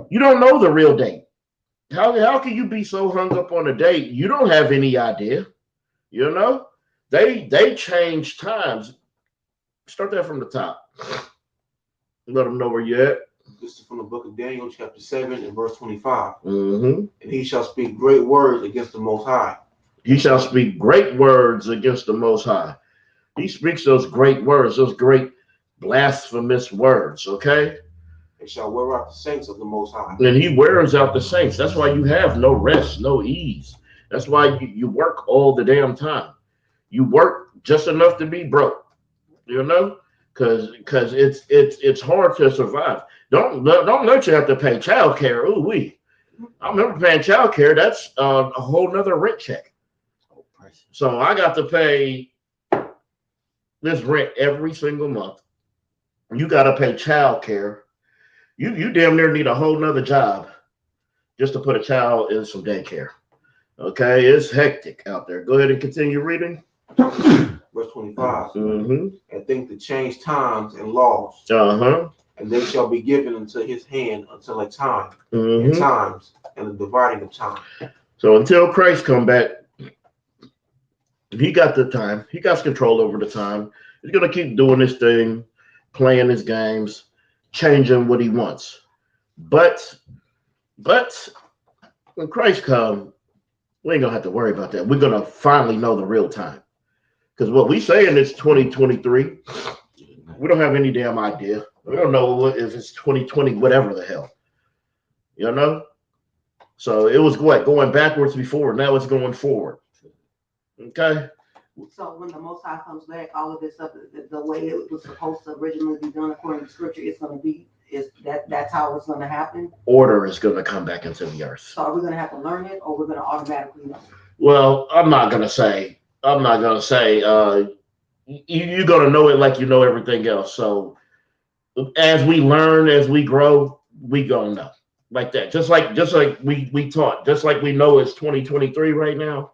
you don't know the real date. How can you be so hung up on a date? You don't have any idea. You know, they change times. Start that from the top. Let them know where you're at. This is from the book of Daniel, chapter 7 and verse 25. Mm-hmm. And he shall speak great words against the Most High. He shall speak great words against the Most High. He speaks those great words, those great blasphemous words, okay? And shall wear out the saints of the Most High. And he wears out the saints. That's why you have no rest, no ease. That's why you work all the damn time. You work just enough to be broke, because it's hard to survive. Don't let you have to pay child care. Ooh wee. I remember paying child care. That's a whole nother rent check. So I got to pay this rent every single month. You got to pay child care. You damn near need a whole nother job just to put a child in some daycare. Okay, it's hectic out there. Go ahead and continue reading. Verse 25. Mm-hmm. And think to change times and laws. Uh-huh. And they shall be given into his hand until a time, Mm-hmm. and times, and the dividing of time. So until Christ come back, he got the time. He got control over the time. He's going to keep doing his thing, playing his games, changing what he wants. But when Christ comes, we ain't going to have to worry about that. We're going to finally know the real time. Because what we saying is 2023. We don't have any damn idea. We don't know if it's 2020, whatever the hell. So it was going backwards before. Now it's going forward. Okay. So when the Most High comes back, all of this stuff, the way it was supposed to originally be done according to Scripture, it's going to be that's how it's going to happen. Order is going to come back into the earth. So are we going to have to learn it, or we're going to automatically know? Well, I'm not going to say. You're going to know it like you know everything else. So as we learn, as we grow, we going to know like that. Just like we taught, just like we know it's 2023 right now.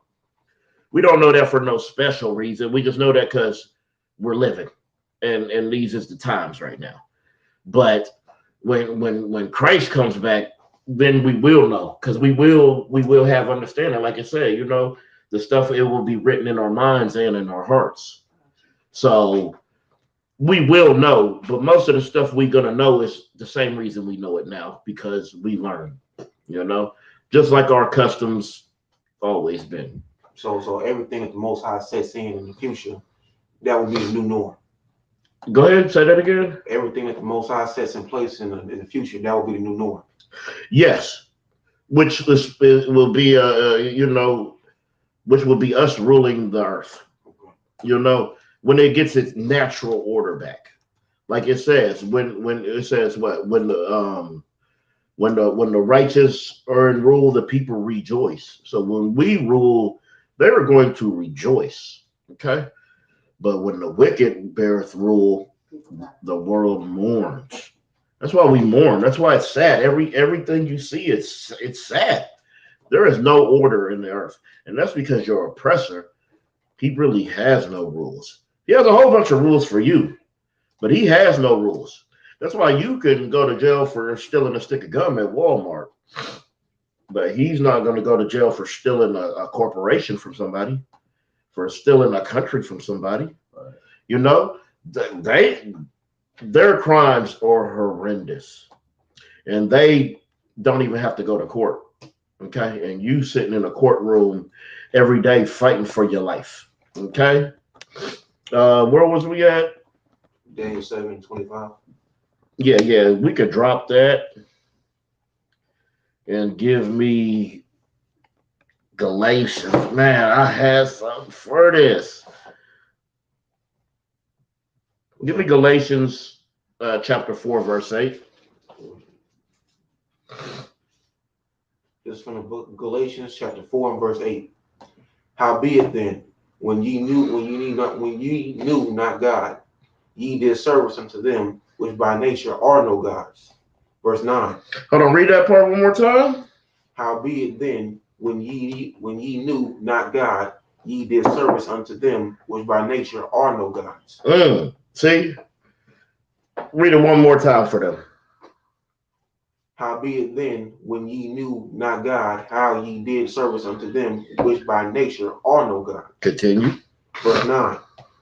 We don't know that for no special reason. We just know that because we're living, and these is the times right now. But when Christ comes back, then we will know, because we will have understanding. Like I said, the stuff, it will be written in our minds and in our hearts. So we will know, but most of the stuff we're gonna know is the same reason we know it now, because we learn. Just like our customs always been. So everything that the Most High sets in the future, that will be the new norm. Go ahead, say that again. Everything that the Most High sets in place in the future, that will be the new norm. Yes, which will be which will be us ruling the earth. When it gets its natural order back, like it says, when it says what when the righteous are in rule, the people rejoice. So when we rule, they are going to rejoice. Okay. But when the wicked beareth rule, the world mourns. That's why we mourn. That's why it's sad. Everything you see, it's sad. There is no order in the earth. And that's because your oppressor, he really has no rules. He has a whole bunch of rules for you, but he has no rules. That's why you can go to jail for stealing a stick of gum at Walmart. But he's not going to go to jail for stealing a corporation from somebody, for stealing a country from somebody. Their crimes are horrendous, and they don't even have to go to court. Okay, and you sitting in a courtroom every day fighting for your life. Okay, where was we at? Daniel 7:25. Yeah, we could drop that and give me Galatians. Man, I had something for this. Give me Galatians chapter 4, verse 8. This is from the book of Galatians, chapter 4 and verse 8. Howbeit then, when ye knew not God, ye did service unto them which by nature are no gods. Verse 9. Hold on, read that part one more time. Howbeit then, when ye knew not God, ye did service unto them which by nature are no gods. See? Read it one more time for them. Howbeit then, when ye knew not God, how ye did service unto them which by nature are no gods. Continue. Verse 9.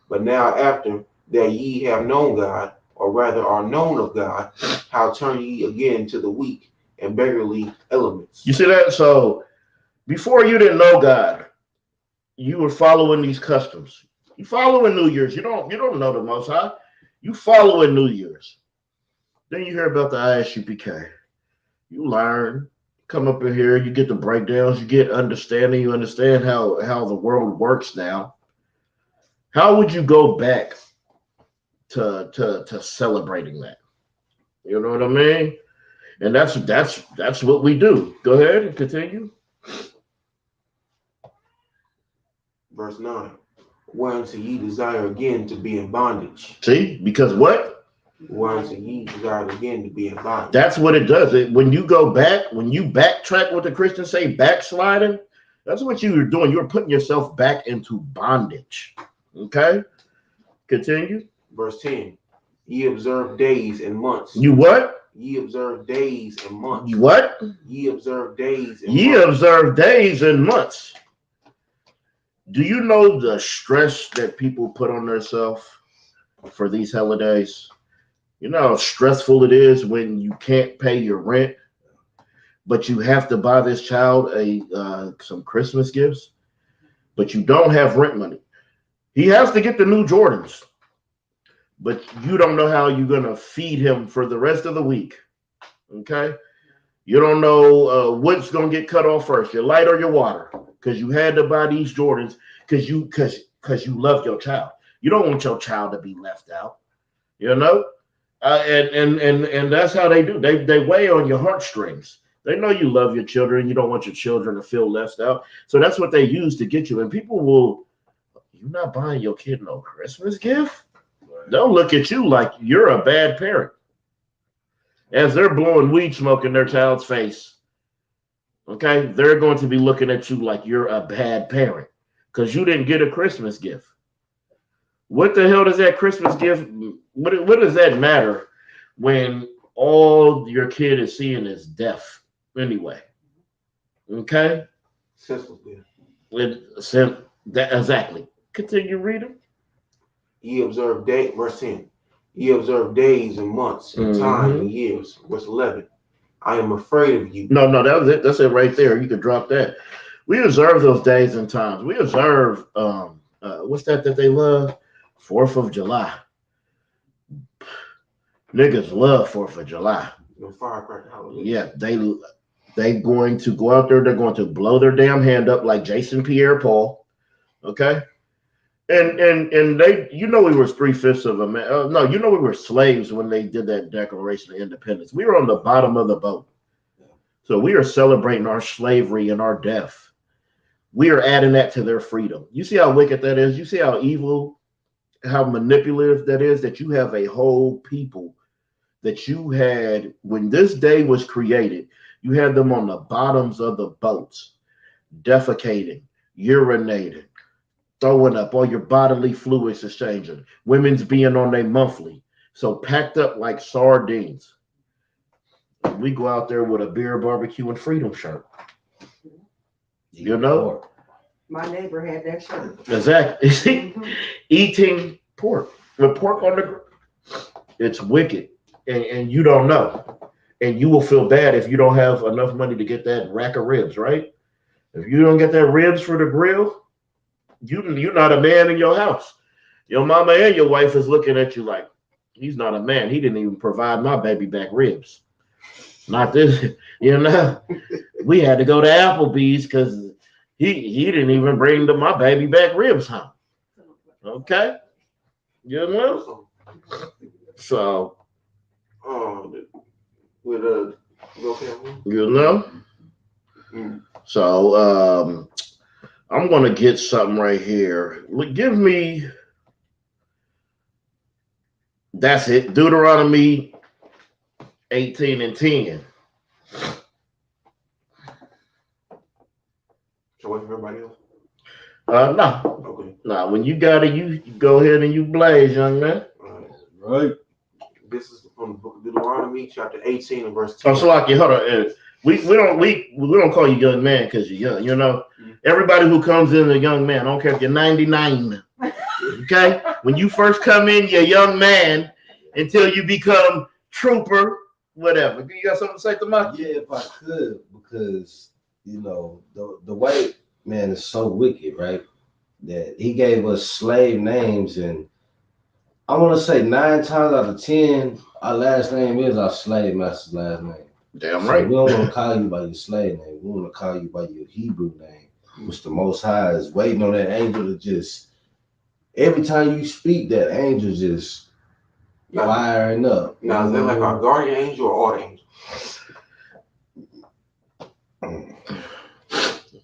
But now after that ye have known God, or rather are known of God, how turn ye again to the weak and beggarly elements? You see that? So before you didn't know God, you were following these customs. You following New Year's. You don't know the Most High. You following New Year's. Then you hear about the ISUPK. You learn, come up in here, you get the breakdowns, you get understanding, you understand how the world works now. How would you go back to celebrating that? You know what I mean? And that's what we do. Go ahead and continue. Verse 9. Whereunto ye desire again to be in bondage. See, because what? Whereunto ye desire again to be in bondage. That's what it does. When you go back, when you backtrack what the Christians say, backsliding, that's what you were doing. You were putting yourself back into bondage. Okay? Continue. Verse 10. Ye observe days and months. You what? Ye observe days and months. You what? Ye observe days and Ye months. observe days and months. Do you know the stress that people put on themselves for these holidays? You know how stressful it is when you can't pay your rent, but you have to buy this child some Christmas gifts, but you don't have rent money. He has to get the new Jordans, but you don't know how you're going to feed him for the rest of the week. Okay? You don't know what's going to get cut off first, your light or your water, because you had to buy these Jordans because you love your child. You don't want your child to be left out, you know? And that's how they do. They weigh on your heartstrings. They know you love your children. You don't want your children to feel left out. So that's what they use to get you. And people will, you're not buying your kid no Christmas gift? They'll look at you like you're a bad parent. As they're blowing weed smoke in their child's face, okay, they're going to be looking at you like you're a bad parent because you didn't get a Christmas gift. What the hell does that Christmas gift, what does that matter when all your kid is seeing is death anyway? Okay? Exactly. Continue reading. Ye observe day, verse 10. Ye observe days and months and time and years. Verse 11. I am afraid of you. No, that was it. That's it right there. You could drop that. We observe those days and times. We observe, what's that they love? 4th of July. Niggas love 4th of July. The firecracker holiday. Yeah, they going to go out there. They're going to blow their damn hand up like Jason Pierre-Paul. Okay? And they, we were 3/5 of a man. No, we were slaves when they did that Declaration of Independence. We were on the bottom of the boat. So we are celebrating our slavery and our death. We are adding that to their freedom. You see how wicked that is? You see how evil, how manipulative that is, that you have a whole people that you had, when this day was created, you had them on the bottoms of the boats, defecating, urinating, throwing up, all your bodily fluids exchanging, women's being on their monthly, so packed up like sardines. We go out there with a beer, barbecue, and freedom shirt. You know? My neighbor had that shirt. Exactly. Eating pork. With pork on the grill. It's wicked. And you don't know. And you will feel bad if you don't have enough money to get that rack of ribs, right? If you don't get that ribs for the grill, you're not a man in your house. Your mama and your wife is looking at you like, He's not a man. He didn't even provide my baby back ribs. Not this, you know. We had to go to Applebee's because he didn't even bring my baby back ribs home. Okay, you know. So, with you know. So, I'm gonna get something right here. Give me. That's it. Deuteronomy 18 and 10. So wait for everybody else? No. Okay. Nah, when you got it, you go ahead and you blaze, young man. Right. This is from the book of Deuteronomy, chapter 18 and verse 10. Oh, so like hold on. We don't call you young man because you're young. You know, everybody who comes in a young man. I don't care if you're 99. Okay, when you first come in, you're a young man until you become trooper, whatever. You got something to say to Mike? Yeah, if I could, because you know the white man is so wicked, right? That he gave us slave names, and I want to say 9 times out of 10, our last name is our slave master's last name. Damn So right. we don't want to call you by your slave name. We want to call you by your Hebrew name, which the Most High is waiting on that angel to just. Every time you speak, that angel just firing up. Now, is that like our guardian angel or our angel?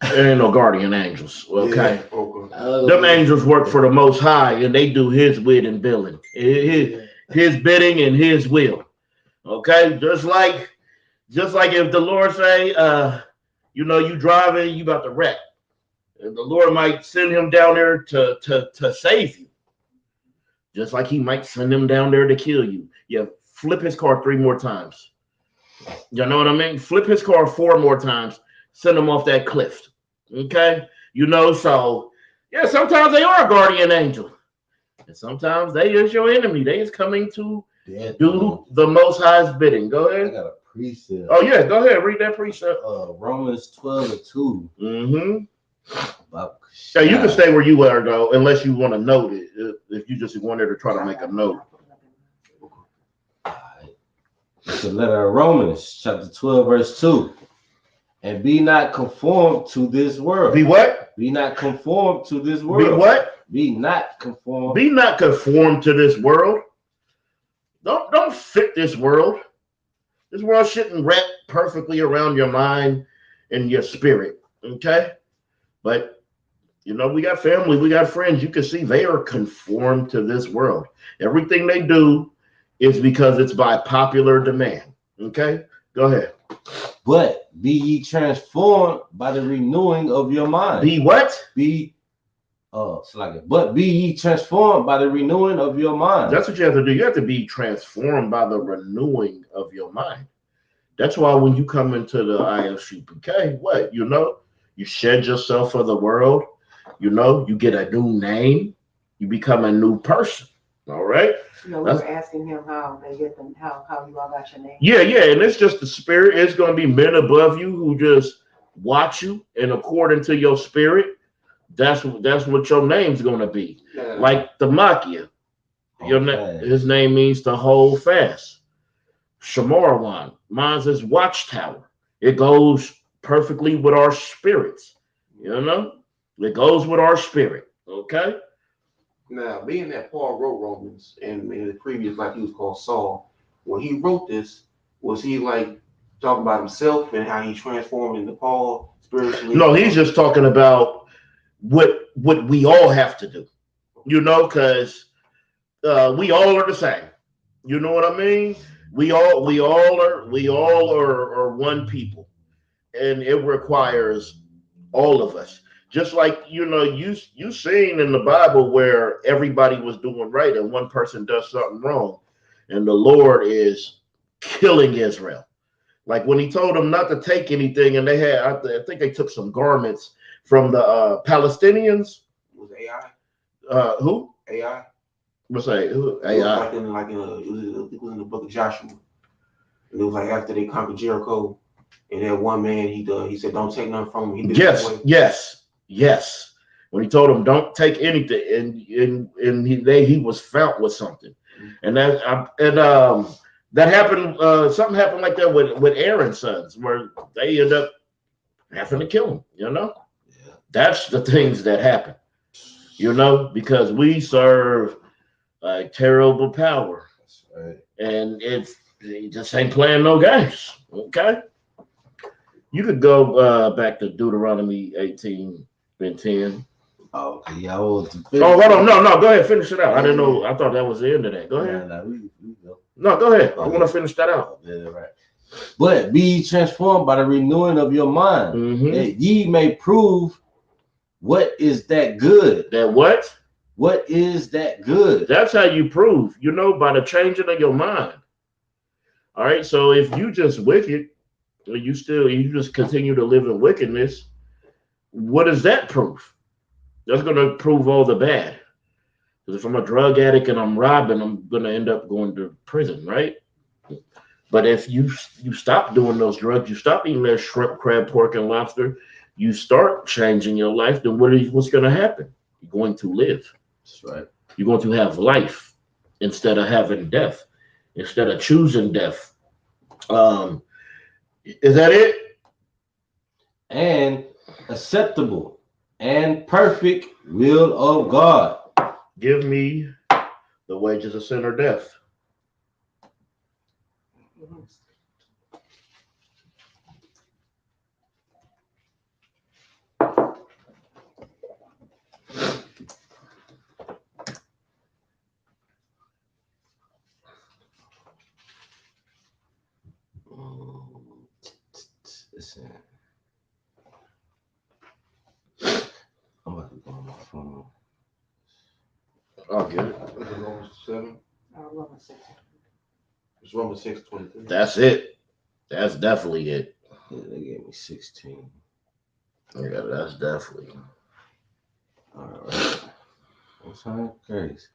There ain't no guardian angels, okay? Yeah, okay. Them angels work for the Most High, and they do His will and billing, his bidding and His will. Okay, just like if the Lord say, you driving, you about to wreck, and the Lord might send him down there to save you, just like He might send him down there to kill you. Yeah, flip his car 3 more times. You know what I mean? Flip his car 4 more times. Send him off that cliff. Okay, so yeah, sometimes they are a guardian angel, and sometimes they is your enemy. They is coming to do the Most High's bidding. Go ahead. I got a precept. Oh yeah, go ahead. Read that precept. Romans 12 and 2. Yeah, you can stay where you are though, unless you want to note it. If you just wanted to try to make a note. It's the letter of Romans, chapter 12, verse 2. And be not conformed to this world. Be what? Be not conformed to this world. Be what? Be not conformed. Be not conformed to this world. Don't fit this world. This world shouldn't wrap perfectly around your mind and your spirit. Okay? But we got family, we got friends. You can see they are conformed to this world. Everything they do is because it's by popular demand. Okay? Go ahead. But be ye transformed by the renewing of your mind. Be what? But be ye transformed by the renewing of your mind. That's what you have to do. You have to be transformed by the renewing of your mind. That's why when you come into the ISUPK, you shed yourself for the world. You get a new name. You become a new person. All right. We were asking him how they get them, how you all got your name. Yeah, and it's just the spirit. It's going to be men above you who just watch you, and according to your spirit, that's what your name's going to be. Yeah. Like the Makia, his name means to hold fast. Shamarwan, mine's is watchtower. It goes perfectly with our spirits. It goes with our spirit. Okay. Now, being that Paul wrote Romans, and in the previous life he was called Saul, when he wrote this, was he like talking about himself and how he transformed into Paul spiritually? No, he's just talking about what we all have to do, because we all are the same. You know what I mean? We all are one people, and it requires all of us. Just like, you seen in the Bible where everybody was doing right and one person does something wrong and the Lord is killing Israel. Like when He told them not to take anything, and they had, I think they took some garments from the Palestinians. It was AI. Who? AI. What's that? Who? AI. It was in the book of Joshua. And it was like after they conquered Jericho, and that one man, he said, don't take nothing from him. Yes. When He told them don't take anything, and he was found with something. And that happened. Something happened like that with Aaron's sons, where they end up having to kill him. Yeah. That's the things that happen. Because we serve a terrible power, That's right. and it just ain't playing no games. Okay, you could go back to Deuteronomy 18:10. Oh, okay. Yeah, I was. Oh, hold on, no, go ahead, finish it out. I didn't know. I thought that was the end of that. Go ahead. Nah, we go. No, go ahead. I want to finish that out. Yeah, right. But be ye transformed by the renewing of your mind, that ye may prove what is that good. That what? What is that good? That's how you prove, by the changing of your mind. All right. So if you just wicked, or you just continue to live in wickedness, what does that prove? That's going to prove all the bad. Because if I'm a drug addict and I'm robbing, I'm going to end up going to prison, right? But if you stop doing those drugs, you stop eating that shrimp, crab, pork, and lobster, you start changing your life, then what's going to happen? You're going to live. That's right. You're going to have life instead of having death, instead of choosing death. Is that it? And acceptable and perfect will of God. Give me the wages of sin or death. Listen. I'm about to go on my phone. I'll get it. Romans 7. Romans 6. It's Romans 6:23. That's it. That's definitely it. Yeah, they gave me 16. Yeah, that's definitely. All right. That's how crazy.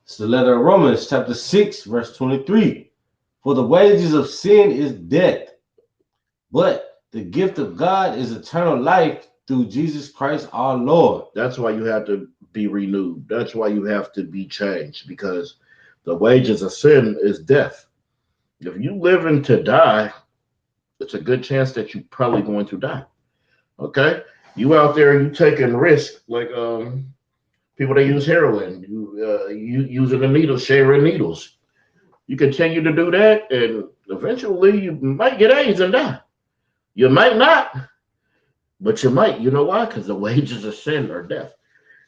It's the letter of Romans, chapter 6, verse 23. For the wages of sin is death, but the gift of God is eternal life through Jesus Christ our Lord. That's why you have to be renewed. That's why you have to be changed, because the wages of sin is death. If you living to die, it's a good chance that you're probably going to die. Okay? You out there, you taking risks like people that use heroin, you using the needles, sharing needles. You continue to do that, and eventually you might get AIDS and die. You might not, but you might. You know why? Because the wages of sin are death.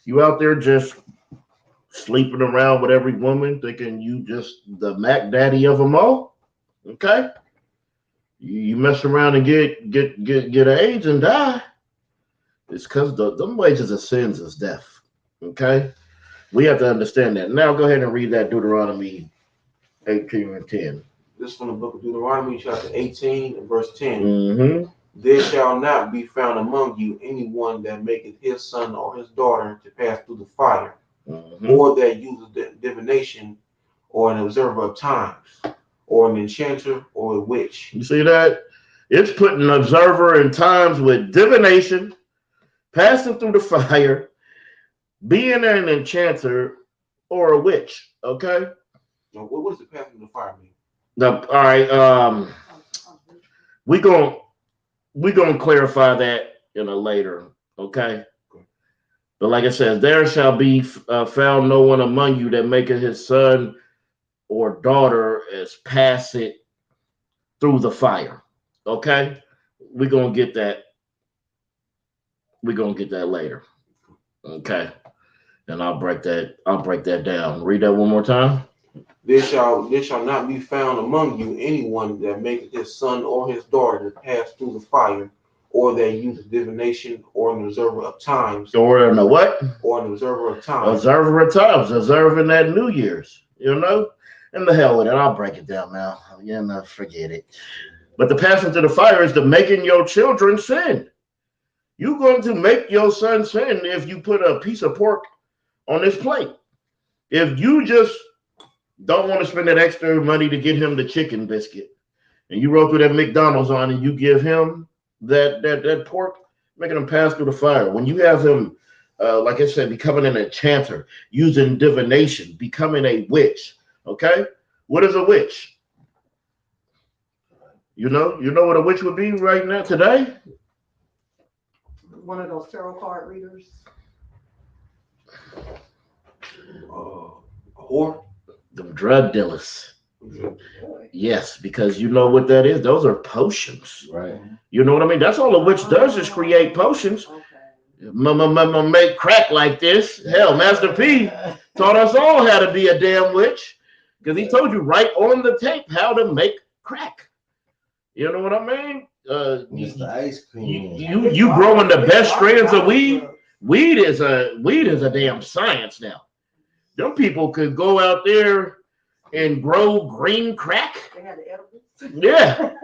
You out there just sleeping around with every woman, thinking you just the Mac Daddy of them all. Okay, you mess around and get AIDS and die. It's because the wages of sins is death. Okay, we have to understand that. Now go ahead and read that Deuteronomy 18:10. This is from the book of Deuteronomy, chapter 18, and verse 10. Mm-hmm. There shall not be found among you anyone that maketh his son or his daughter to pass through the fire, or that uses divination, or an observer of times, or an enchanter, or a witch. You see that? It's putting observer in times with divination, passing through the fire, being an enchanter, or a witch. Okay? Now, what does the passing through the fire mean? Now, all right. We're gonna clarify that in a later. Okay? But like I said, there shall be found no one among you that maketh his son or daughter as pass it through the fire. Okay? We're gonna get that. We're gonna get that later. Okay. And I'll break that down. Read that one more time. There shall not be found among you anyone that maketh his son or his daughter to pass through the fire, or that uses divination, or an observer of times. Or an what? Or an observer of times. Observer of times, observing that New Year's, And the hell with it. I'll break it down now. Forget it. But the passing to the fire is the making your children sin. You're going to make your son sin if you put a piece of pork on his plate. If you just don't want to spend that extra money to get him the chicken biscuit, and you roll through that McDonald's on and you give him that pork, making him pass through the fire. When you have him like I said, becoming an enchanter, using divination, becoming a witch. Okay, what is a witch? You know what a witch would be right now today. One of those tarot card readers. Whore. The drug dealers. Yes, because you know what that is. Those are potions. Right. You know what I mean? That's all a witch does is create potions. Okay. Make crack like this. Hell, Master P taught us all how to be a damn witch because he told you right on the tape how to make crack. You know what I mean? Mr. Ice Cream. You growing the best strands of weed. Weed is a damn science now. Them people could go out there and grow green crack. They had the edibles. Yeah,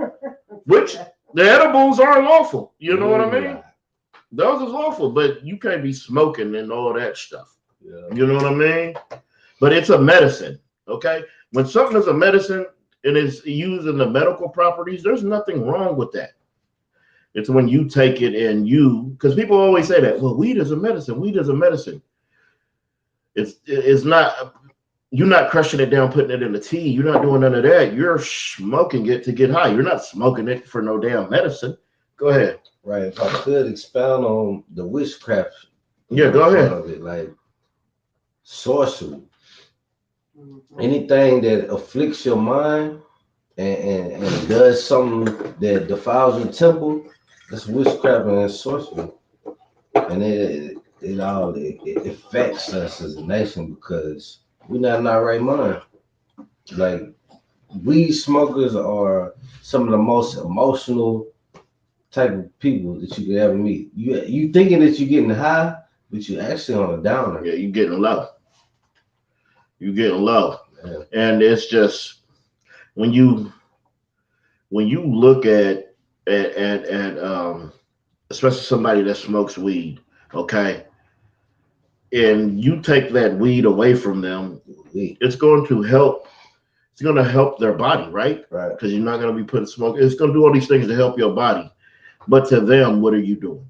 which the edibles are lawful. You know what I mean? Those is lawful, but you can't be smoking and all that stuff. Yeah. You know what I mean? But it's a medicine, okay? When something is a medicine and it's used in the medical properties, there's nothing wrong with that. It's when you take it and because people always say that, well, weed is a medicine. Weed is a medicine. It's not. You're not crushing it down, putting it in the tea. You're not doing none of that. You're smoking it to get high. You're not smoking it for no damn medicine. Go ahead. Right. If I could expound on the witchcraft. Yeah, go ahead. Of it, like sorcery. Anything that afflicts your mind and does something that defiles your temple, that's witchcraft and sorcery. And it affects us as a nation because we're not in our right mind. Like weed smokers are some of the most emotional type of people that you could ever meet. You thinking that you're getting high, but you're actually on a downer. Yeah, you're getting low. You're getting low. Yeah. And it's just when you look at especially somebody that smokes weed, okay, and you take that weed away from them, it's going to help. It's going to help their body, right? Right. Because you're not going to be putting smoke. It's going to do all these things to help your body. But to them, what are you doing?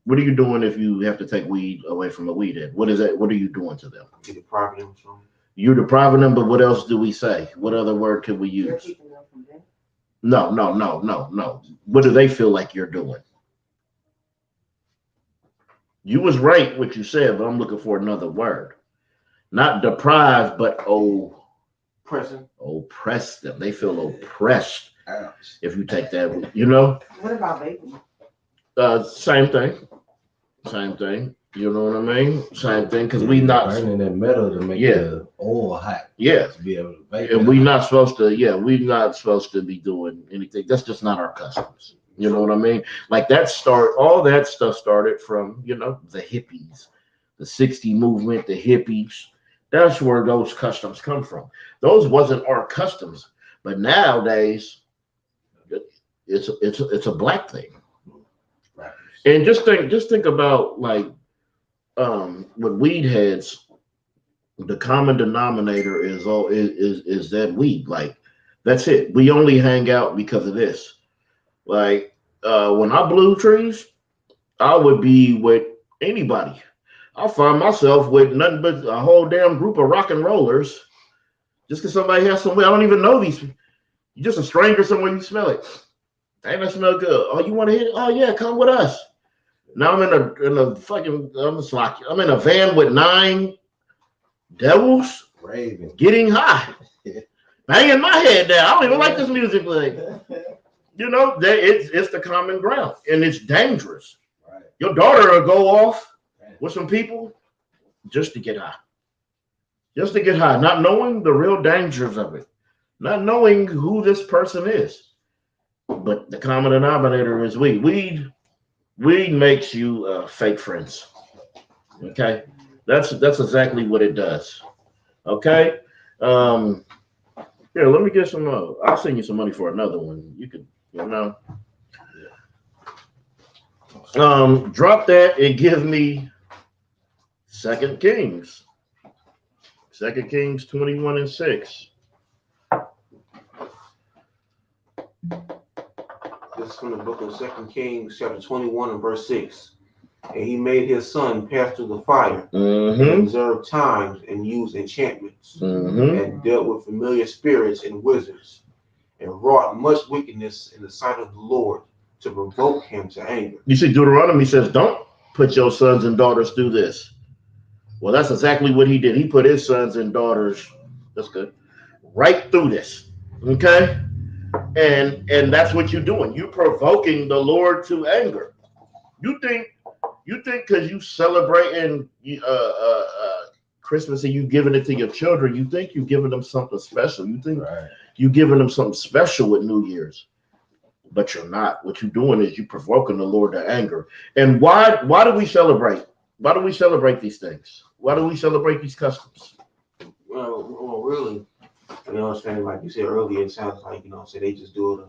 What are you doing if you have to take weed away from a weed head? What is that? What are you doing to them? You're depriving them from. You're depriving them, but what else do we say? What other word can we use? No. What do they feel like you're doing? You was right what you said, but I'm looking for another word. Not deprive, but oppress them. They feel oppressed. Ouch. If you take that, you know. What about vaping? Same thing. You know what I mean? Same thing, because we not burning that metal to make the oil hot. Yeah. To be able to vape. And we're not supposed to. Yeah, we're not supposed to be doing anything. That's just not our customs. You know what I mean? Like all that stuff started from the hippies, the '60s movement, the hippies. That's where those customs come from. Those wasn't our customs, but nowadays it's a black thing. Right. And just think about like with weed heads, the common denominator is that weed. Like that's it. We only hang out because of this. Like when I blew trees, I would be with anybody. I'll find myself with nothing but a whole damn group of rock and rollers. Just because somebody has somewhere, I don't even know these people. You're just a stranger somewhere, you smell it. Damn, that smell good. Oh, you want to hit it? Oh yeah, come with us. Now I'm in a fucking I'm in a van with 9 devils Raving. getting high. Banging my head down. I don't even like this music like. It's the common ground and it's dangerous. Right. Your daughter will go off with some people just to get high. Just to get high, not knowing the real dangers of it, not knowing who this person is. But the common denominator is weed. Weed makes you fake friends. Okay, that's exactly what it does. Okay, here, let me get some. I'll send you some money for another one. You could, drop that and give me 2 Kings. 2 Kings 21:6. This is from the book of 2 Kings, chapter 21 and verse 6. And he made his son pass through the fire, and Mm-hmm. observed times, and used enchantments, Mm-hmm. and dealt with familiar spirits and wizards, and wrought much wickedness in the sight of the Lord, to provoke him to anger. You see, Deuteronomy says, don't put your sons and daughters through this. Well, that's exactly what he did. He put his sons and daughters, that's good, right through this. Okay? And that's what you're doing. You're provoking the Lord to anger. You think because you celebrating Christmas and you giving it to your children, you think you're giving them something special. You think you're giving them something special with New Year's, but you're not. What you're doing is you're provoking the Lord to anger. And why do we celebrate? Why do we celebrate these things? Why do we celebrate these customs? Well, really, you know what I'm saying? Like you said earlier, it sounds like, you know what I'm saying, they just do it.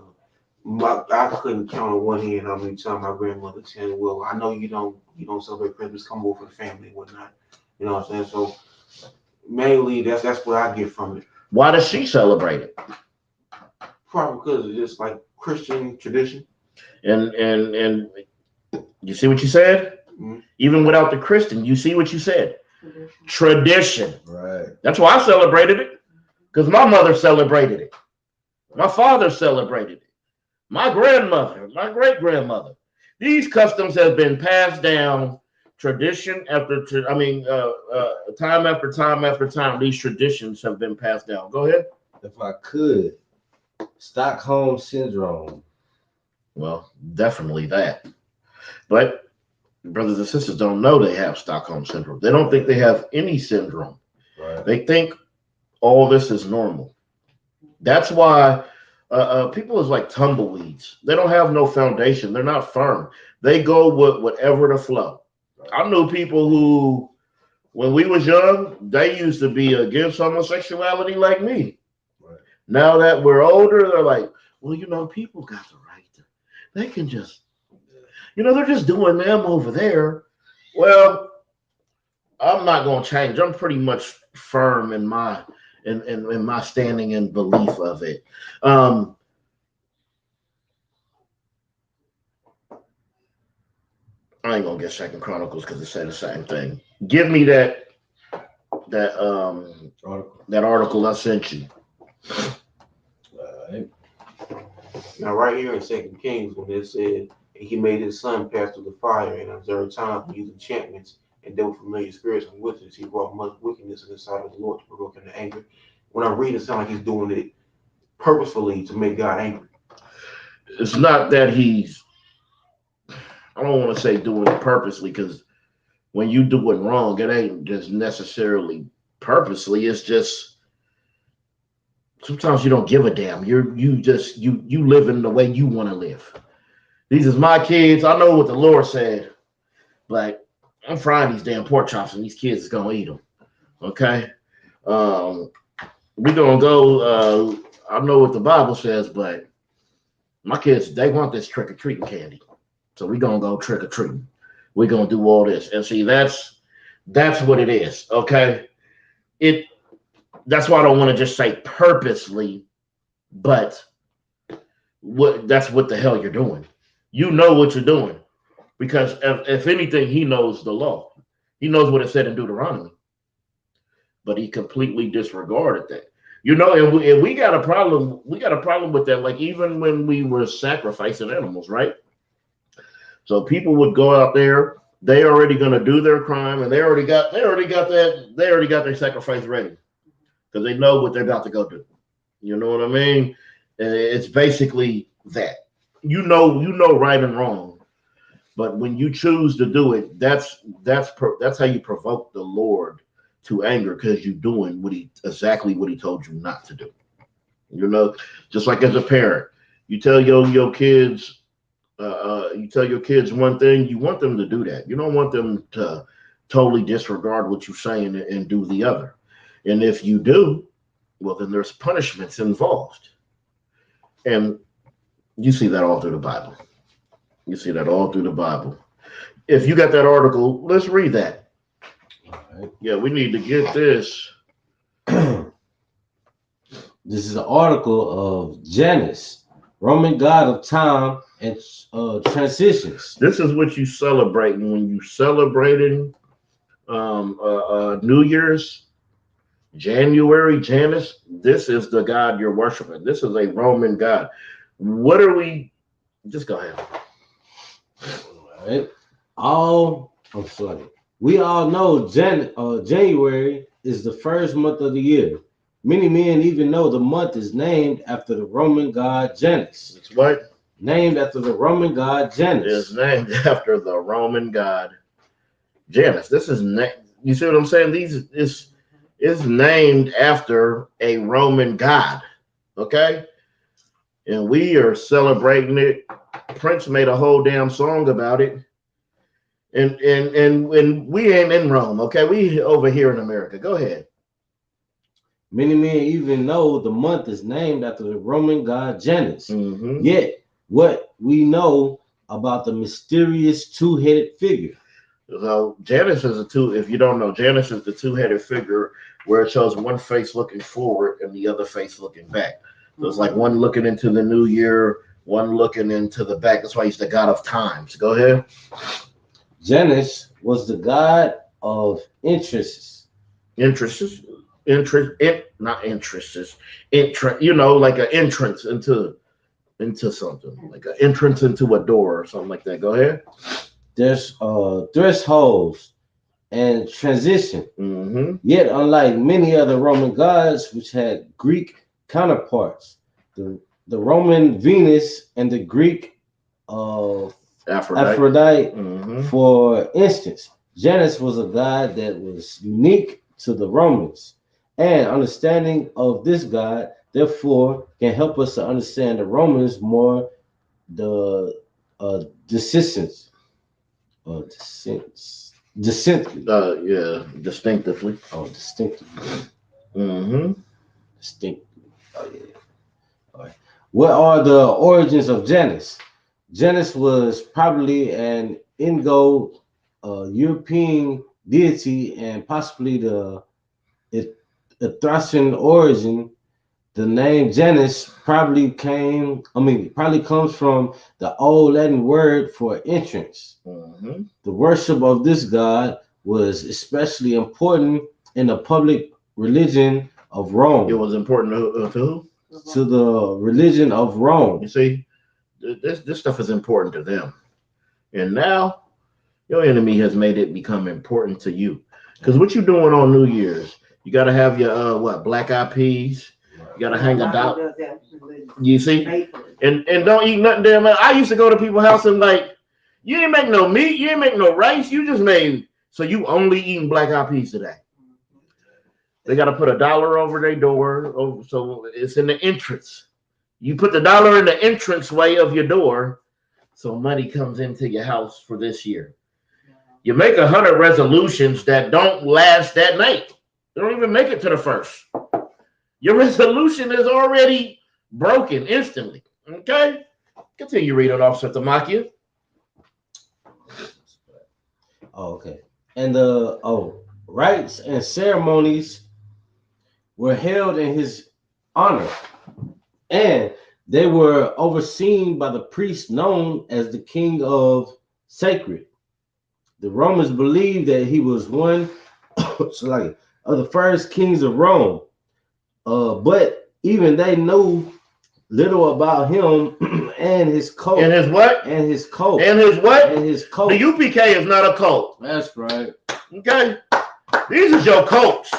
I couldn't count on one hand how many times my grandmother said, well, I know you don't celebrate Christmas, come over for the family and whatnot. You know what I'm saying? So mainly that's what I get from it. Why does she celebrate it? Probably because it's just like Christian tradition. And you see what you said? Mm-hmm. Even without the Christian, you see what you said? Tradition. Right. That's why I celebrated it. Because my mother celebrated it. My father celebrated it. My grandmother, my great-grandmother. These customs have been passed down tradition after, time after time after time. These traditions have been passed down. Go ahead. If I could, Stockholm syndrome. Well, definitely that. But brothers and sisters don't know they have Stockholm syndrome. They don't think they have any syndrome. Right. They think all this is normal. That's why people is like tumbleweeds. They don't have no foundation. They're not firm. They go with whatever the flow. Right. I knew people who, when we was young, they used to be against homosexuality like me. Right. Now that we're older, they're like, well, you know, people got the right to, they can just, you know, they're just doing them over there. Well, I'm not going to change. I'm pretty much firm in my in my standing and belief of it. I ain't gonna get Second Chronicles because it said the same thing. Give me that article I sent you. Now, right here in Second Kings, when it said he made his son pass through the fire and observed time to use enchantments and dealt with familiar spirits and wizards, he brought much wickedness in the sight of the Lord to provoke him to anger. When I read it, it sounds like he's doing it purposefully to make God angry. It's not that he's, I don't want to say doing it purposely, because when you do it wrong, it ain't just necessarily purposely. It's just sometimes you don't give a damn. You live in the way you want to live. These is my kids. I know what the Lord said, but I'm frying these damn pork chops and these kids is gonna eat them. Okay, we gonna go. I know what the Bible says, but my kids, they want this trick or treating candy, so we gonna go trick or treating. We're gonna do all this, and see, that's what it is. Okay, that's why I don't want to just say purposely, but that's what the hell you're doing. You know what you're doing, because if anything, he knows the law. He knows what it said in Deuteronomy, but he completely disregarded that. You know, and we got a problem. We got a problem with that. Like even when we were sacrificing animals, right? So people would go out there. They already gonna do their crime, and they already got their sacrifice ready, because they know what they're about to go do. You know what I mean? It's basically that. You know right and wrong, but when you choose to do it, that's how you provoke the Lord to anger, because you're doing exactly what he told you not to do. You know, just like as a parent, you tell your kids, one thing, you want them to do that. You don't want them to totally disregard what you're saying and do the other. And if you do, well, then there's punishments involved. And you see that all through the Bible. You see that all through the Bible. If you got that article, let's read that. Right. Yeah, we need to get this. This is an article of Janus, Roman god of time and transitions. This is what you celebrating when you celebrating New Year's, January, Janus. This is the God you're worshiping. This is a Roman God. What are we? Just go ahead. All right. I'm sorry. We all know January is the first month of the year. Many men even know the month is named after the Roman god Janus. It's what? Named after the Roman god Janus. It's named after the Roman God Janus. This is you see what I'm saying? These is named after a Roman god. Okay, and we are celebrating it. Prince made a whole damn song about it. And when we ain't in Rome, okay, we over here in America. Go ahead. Many men even know the month is named after the Roman god Janus. Mm-hmm. Yet, what we know about the mysterious two-headed figure. So Janus is if you don't know, Janus is the two-headed figure where it shows one face looking forward and the other face looking back. So it's like one looking into the new year, one looking into the back. That's why he's the god of times. Go ahead. Janus was the god of interests. Not interests. You know, like an entrance into something, like an entrance into a door or something like that. Go ahead. There's thresholds and transition. Mm-hmm. Yet, unlike many other Roman gods, which had Greek counterparts, the Roman Venus and the Greek Aphrodite, mm-hmm. For instance, Janus was a god that was unique to the Romans, and understanding of this god, therefore, can help us to understand the Romans more. The distinctly. Yeah, distinctively. Oh, distinctively. Mm-hmm. Distinctly. Oh, yeah. All right. What are the origins of Janus? Janus was probably an Indo-European deity and possibly the Thracian origin. The name Janus probably comes from the old Latin word for entrance. Mm-hmm. The worship of this god was especially important in the public religion of Rome. It was important to who? To the religion of Rome. You see, this stuff is important to them, and now your enemy has made it become important to you. Because what you doing on New Year's, you got to have your black eyed peas. You got to hang a dollar. You see, and don't eat nothing damn. I used to go to people's house and like, you didn't make no meat, you didn't make no rice, you just made, so you only eating black eyed peas today. They got to put $1 over their door, so it's in the entrance. You put the $1 in the entrance way of your door, so money comes into your house for this year. You make 100 resolutions that don't last that night. They don't even make it to the first. Your resolution is already broken instantly. Okay? Continue reading, Officer Tamakia. Oh, okay. And the rites and ceremonies were held in his honor, and they were overseen by the priest known as the King of Sacred. The Romans believed that he was one of the first kings of Rome, but even they knew little about him and his cult. And his what? And his cult. And his what? And his cult. The UPK is not a cult. That's right. Okay? These are your cults.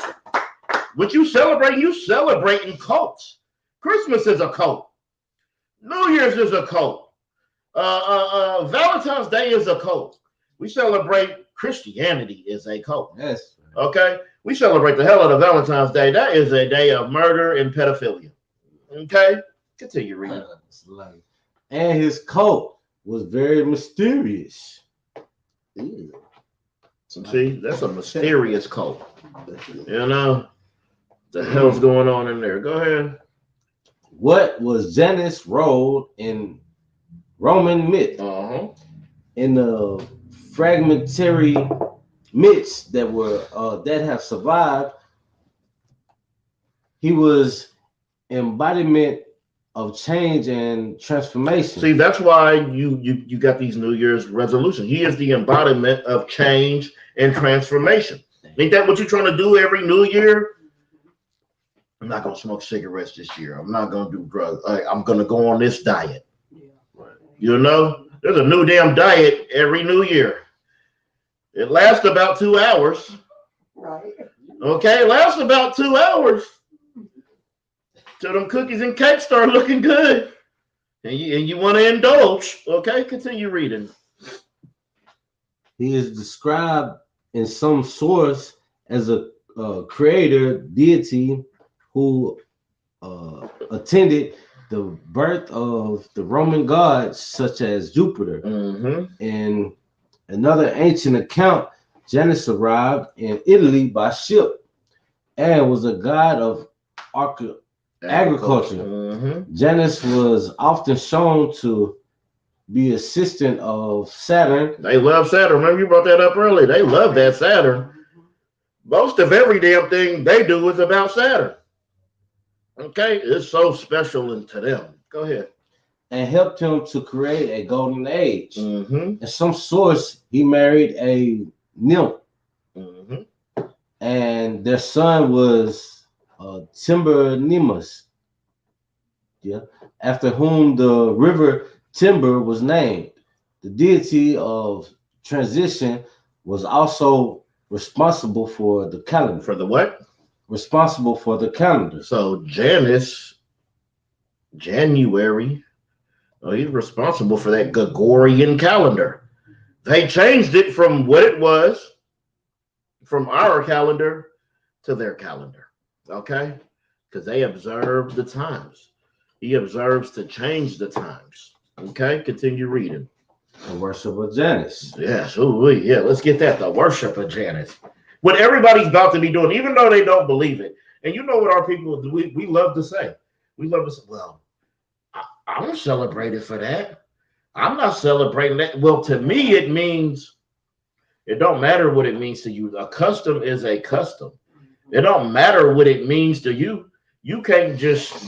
What you celebrating cults. Christmas is a cult. New Year's is a cult. Valentine's Day is a cult. We celebrate Christianity is a cult. Yes. Okay? We celebrate the hell out of Valentine's Day. That is a day of murder and pedophilia. Okay? Continue reading. And his cult was very mysterious. Ew. See, that's a mysterious cult. You know? The hell's going on in there? Go ahead. What was Janus' role in Roman myth? Uh-huh. In the fragmentary myths that have survived, he was embodiment of change and transformation. See, that's why you got these New Year's resolutions. He is the embodiment of change and transformation. Ain't that what you're trying to do every New Year? I'm not gonna smoke cigarettes this year. I'm not gonna do drugs. I'm gonna go on this diet. Yeah. Right. You know, there's a new damn diet every New Year. It lasts about 2 hours. Right. Okay, it lasts about 2 hours. Till them cookies and cakes start looking good. And you want to indulge. Okay, continue reading. He is described in some source as a creator deity who attended the birth of the Roman gods such as Jupiter. Mm-hmm. In another ancient account, Janus arrived in Italy by ship and was a god of agriculture. Mm-hmm. Janus was often shown to be assistant of Saturn. They love Saturn. Remember you brought that up earlier. They love that Saturn. Most of every damn thing they do is about Saturn. Okay, it's so special to them. Go ahead. And helped him to create a golden age. Mm-hmm. In some source, he married a nymph, Mm-hmm. and their son was Timber-Nemus, yeah, after whom the river Timber was named. The deity of transition was also responsible for the calendar. For the what? Responsible for the calendar. So Janus, January, he's responsible for that Gregorian calendar. They changed it from what it was, from our calendar to their calendar. Okay? Because they observe the times. He observes to change the times. Okay? Continue reading. The worship of Janus. Yes. Ooh, yeah, let's get that. The worship of Janus. What everybody's about to be doing, even though they don't believe it. And you know what our people do? We love to say. We love to say, well, I don't celebrate it for that. I'm not celebrating that. Well, to me, it means, it don't matter what it means to you. A custom is a custom. It don't matter what it means to you. You can't just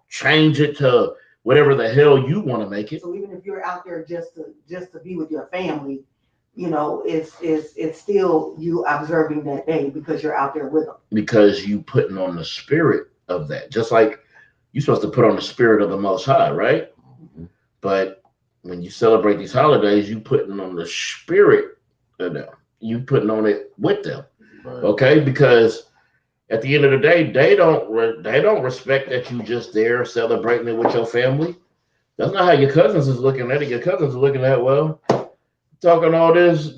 change it to whatever the hell you want to make it. So even if you're out there just to be with your family, you know, it's still you observing that day because you're out there with them. Because you putting on the spirit of that. Just like you're supposed to put on the spirit of the Most High, right? Mm-hmm. But when you celebrate these holidays, you putting on the spirit of them. You putting on it with them, right. Okay? Because at the end of the day, they don't respect that you just there celebrating it with your family. That's not how your cousins is looking at it. Your cousins are looking at, well, talking all this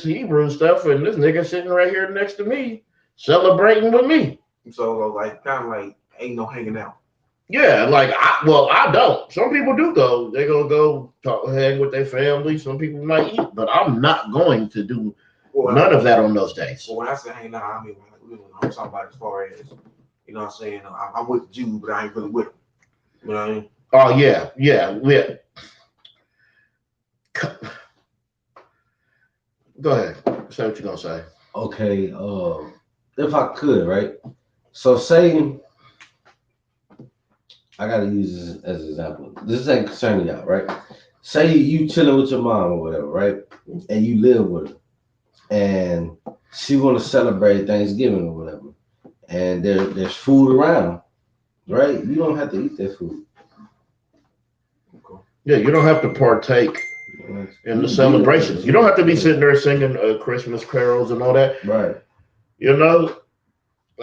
Hebrew stuff, and this nigga sitting right here next to me celebrating with me. So like kind of like ain't no hanging out. Yeah, like I don't. Some people do go. They're gonna go hang with their family. Some people might eat, but I'm not going to do none of that on those days. Well, when I say hanging out, I mean I'm talking about as far as, you know what I'm saying. I'm with the Jew, but I ain't really with them. You know what I mean? Oh yeah. Go ahead. Say what you're gonna say. Okay, if I could, right? So say I gotta use this as an example. This ain't concerning y'all, right? Say you chilling with your mom or whatever, right? And you live with her, and she want to celebrate Thanksgiving or whatever, and there's food around, right? You don't have to eat that food. Yeah, you don't have to partake in the celebrations. You don't have to be sitting there singing Christmas carols and all that. Right. You know,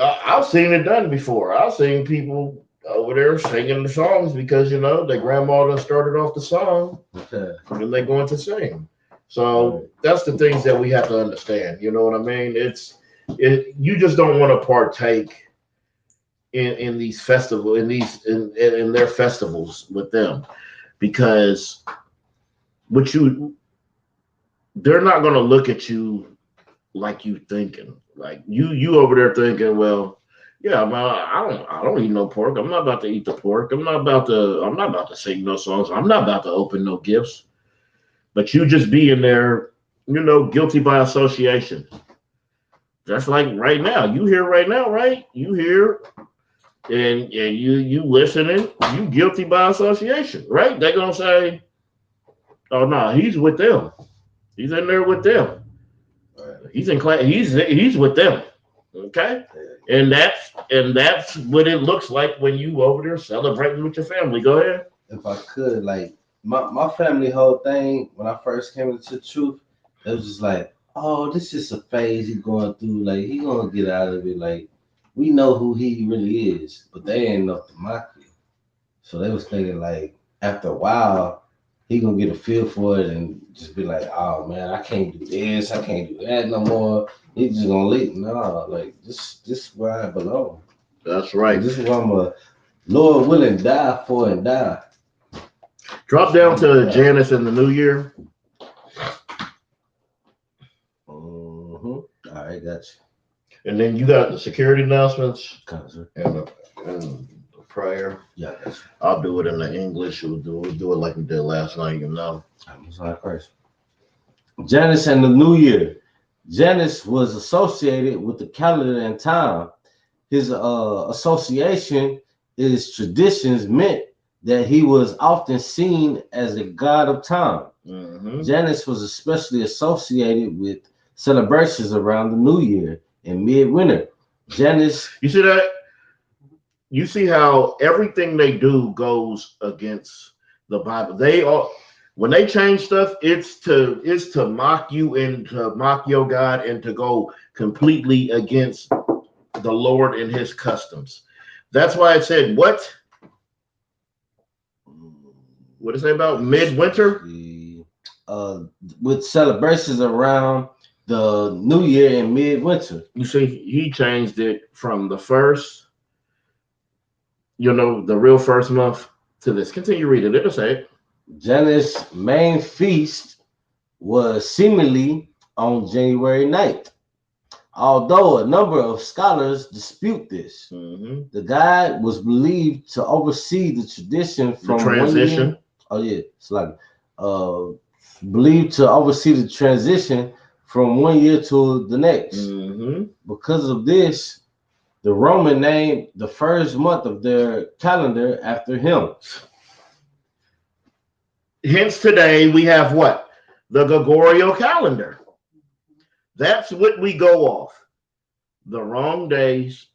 I've seen it done before. I've seen people over there singing the songs because, you know, their grandma done started off the song, okay, and they're going to sing. So that's the things that we have to understand. You know what I mean? You just don't want to partake in these festivals, in their festivals with them, because they're not going to look at you like you thinking. Like you over there thinking, well, yeah, I don't eat no pork. I'm not about to eat the pork. I'm not about to sing no songs. I'm not about to open no gifts. But you just being there, you know, guilty by association. Just like right now. You here right now, right? You here and you listening, you guilty by association, right? They're gonna say, "Oh no, he's with them. He's in there with them. He's in class. He's with them." Okay, and that's what it looks like when you over there celebrating with your family. Go ahead. If I could, like my family whole thing when I first came into the truth, it was just like, oh, this is a phase he's going through. Like he gonna get out of it. Like we know who he really is, but they ain't know the mafia. So they was thinking like after a while, he gonna get a feel for it and just be like, oh man, I can't do this, I can't do that no more. He's just gonna leave. No, like this is where I belong. That's right. This is where I'm a Lord willing die for and die. Drop down to Janice in the new year. All right, got you. And then you got the security announcements Concert. and the prayer. Yeah, got you. I'll do it in the English. We'll do it like we did last night, you know. I'm sorry, Christ. Janus and the New Year. Janus was associated with the calendar and time. His association is traditions meant that he was often seen as a god of time. Mm-hmm. Janus was especially associated with celebrations around the New Year and midwinter. Janus, You see that? You see how everything they do goes against the Bible. They all when they change stuff, it's to mock you and to mock your God and to go completely against the Lord and his customs. That's why it said what? What did it say about midwinter? with celebrations around the New Year and midwinter. You see, he changed it from the first, the real first month to this. Continue reading. It'll say it. Janus' main feast was seemingly on January 9th. Although a number of scholars dispute this, the god was believed to oversee the tradition from the transition. 1 year. Oh yeah, it's like believed to oversee the transition from 1 year to the next. Because of this, the Roman named the first month of their calendar after him. Hence today we have what? The Gregorian calendar. That's what we go off. The wrong days,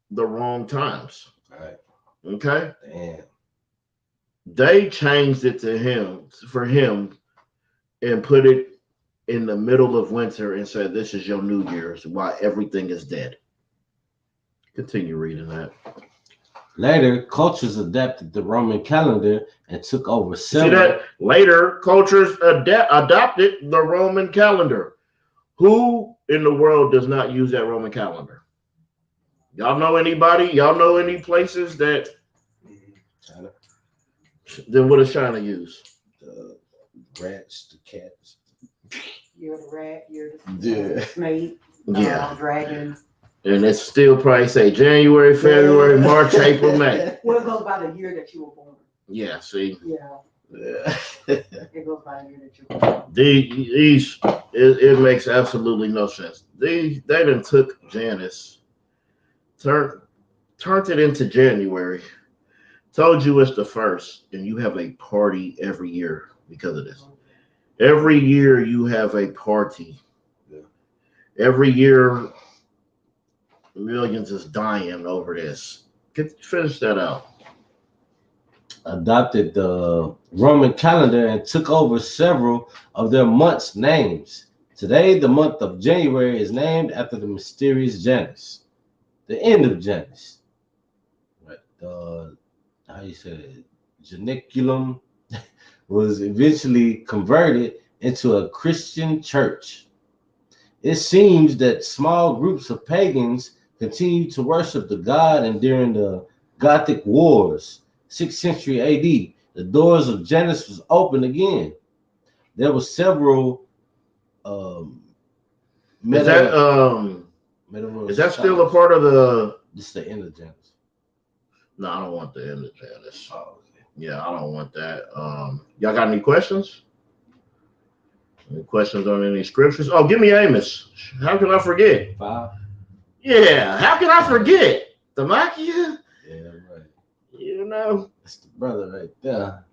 the wrong times. All right. Okay? Damn. They changed it for him and put it in the middle of winter and said, this is your New Year's, while everything is dead. Continue reading that. Later, cultures adapted the Roman calendar and took over several. See that? Later, cultures adopted the Roman calendar. Who in the world does not use that Roman calendar? Y'all know anybody? Y'all know any places that? China. Then what does China use? The rats, the cats. You're the rat, you're the snake, dragon. And it's still probably say January, February, March, April, May. Well, it goes by the year that you were born. Yeah, see. Yeah. Yeah. It goes by the year that you were born. It makes absolutely no sense. They done took Janus, turned it into January, told you it's the first, and you have a party every year because of this. Every year you have a party. Yeah. Every year millions is dying over this. Finish that out. Adopted the Roman calendar and took over several of their months' names. Today, the month of January is named after the mysterious Janus, the end of Janus. Right. How you say it? Janiculum was eventually converted into a Christian church. It seems that small groups of pagans continued to worship the god, and during the Gothic Wars, 6th century AD, the doors of Janus was open again. There were several Is that still a part of the? This is the end of Janus. No, I don't want the end of Janus. Oh, okay. Yeah, I don't want that. Y'all got any questions? Any questions on any scriptures? Oh, give me Amos. How can I forget? 5. Yeah, how can I forget? The Machia? Yeah. know. That's the brother right there.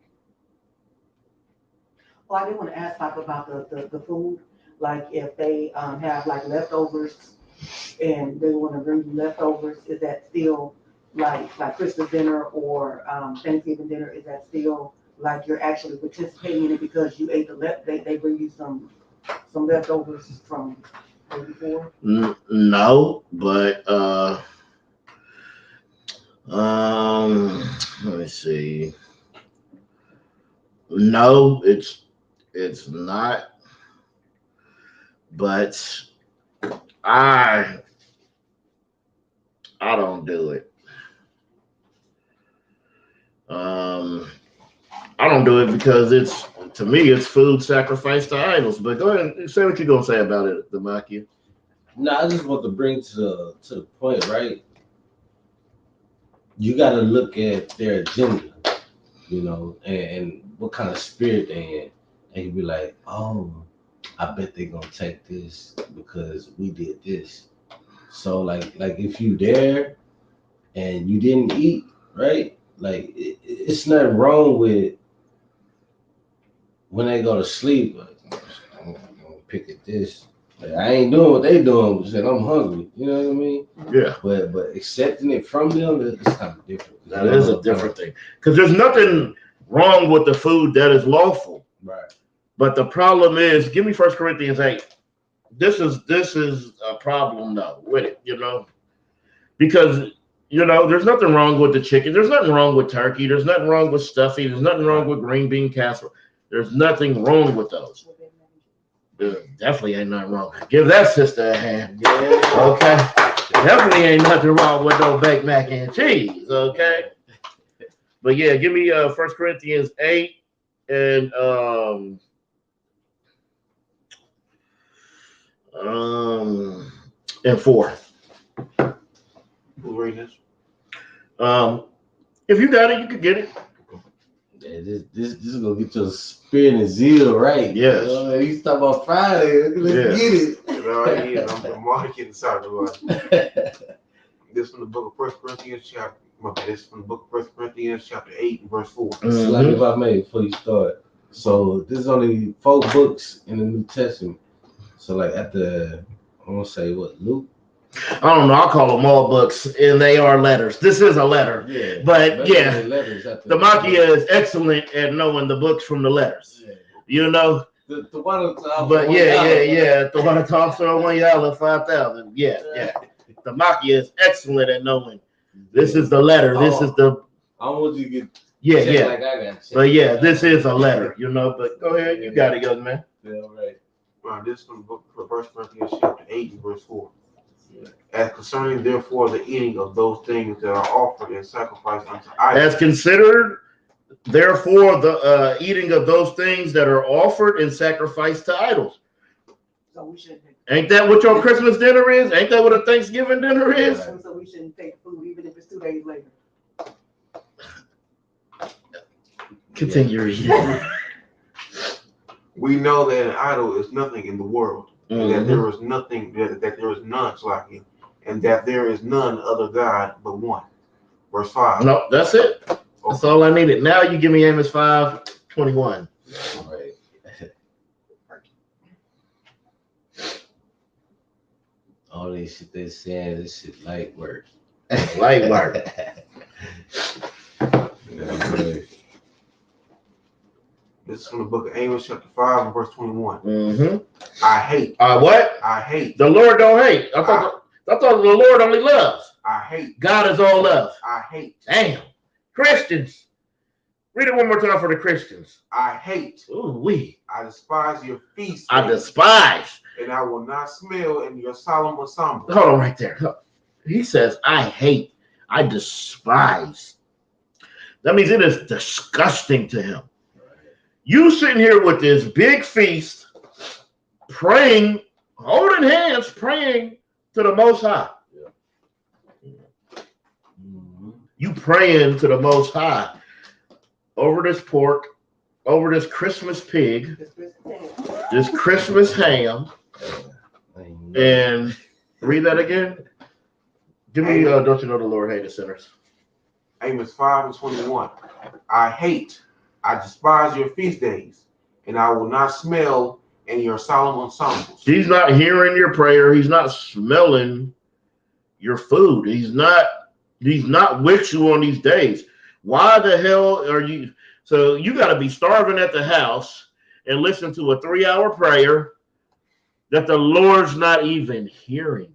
Well, I did want to ask like about the food, like if they have like leftovers and they want to bring you leftovers, is that still like Christmas dinner or Thanksgiving dinner? Is that still like you're actually participating in it because you ate they bring you some leftovers from the day before? No, but let me see. No, it's not. But I don't do it. I don't do it because to me it's food sacrificed to idols. But go ahead and say what you're gonna say about it, Damaki. No, I just want to bring to the point, right? You got to look at their agenda, and what kind of spirit they in, and you be like, oh, I bet they gonna take this because we did this. So like if you there and you didn't eat, right? Like it's nothing wrong with when they go to sleep. Like, I'm gonna pick at this. Like, I ain't doing what they doing. Said I'm hungry. You know what I mean? Yeah. But accepting it from them is kind of different. That is a different thing. Because there's nothing wrong with the food that is lawful. Right. But the problem is, give me 1 Corinthians 8. This is a problem though with it, because there's nothing wrong with the chicken. There's nothing wrong with turkey. There's nothing wrong with stuffing. There's nothing wrong with green bean casserole. There's nothing wrong with those. There definitely ain't nothing wrong. Give that sister a hand. Yeah. Okay. Definitely ain't nothing wrong with no baked mac and cheese. Okay. But yeah, give me 1 Corinthians 8 and 4. Who's reading this? If you got it, you could get it. Yeah, this is gonna get your spirit and zeal right. Yes. You talking about Friday? Let's get it. I'm marking inside the line. This from the book of 1 Corinthians chapter. This from the book of 1 Corinthians chapter 8 and verse 4. It's like if I made before you start. So there's only 4 books in the New Testament. So like I want to say what, Luke? I don't know. I call them all books, and they are letters. This is a letter. Yeah. But yeah, the Makia is excellent at knowing the books from the letters. Yeah. The one but yeah. The one that talks to one y'all 5,000. Yeah. The Makia is excellent at knowing. This is the letter. This is the. I don't want you to get. Yeah. Like I got. But yeah, this is a letter. But go ahead. You got it, young man. Yeah, right. This from the book of 1 Corinthians chapter 8 and verse 4. As concerning therefore the eating of those things that are offered in sacrifice unto idols. As considered therefore the eating of those things that are offered in sacrifice to idols. So we shouldn't. Ain't that what your Christmas dinner is? Ain't that what a Thanksgiving dinner is? So we shouldn't take food even if it's 2 days later. Continue reading. We know that an idol is nothing in the world, and that Mhm. there is nothing that there is none like him, and that there is none other God but one. Verse 5. No, that's it. That's all I needed. Now you give me Amos 5:21. Right. All this shit they saying, this shit light work. Light work. This is from the book of Amos chapter 5 and verse 21. Mm-hmm. I hate. What? I hate. The Lord don't hate. I thought the Lord only loves. I hate. God is all love. I hate. Damn. Christians. Read it one more time for the Christians. I hate. Ooh, we. I despise your feast. I despise. And I will not smell in your solemn assembly. Hold on right there. He says, I hate. I despise. That means it is disgusting to him. You sitting here with this big feast, praying, holding hands, praying to the Most High. You praying to the Most High over this pork, over this Christmas pig, this Christmas ham, and read that again. Give me, don't you know the Lord hated sinners? Amos 5:21. I despise your feast days, and I will not smell in your solemn ensembles. He's not hearing your prayer. He's not smelling your food. He's not with you on these days. Why the hell are you? So you got to be starving at the house and listen to a 3-hour prayer that the Lord's not even hearing.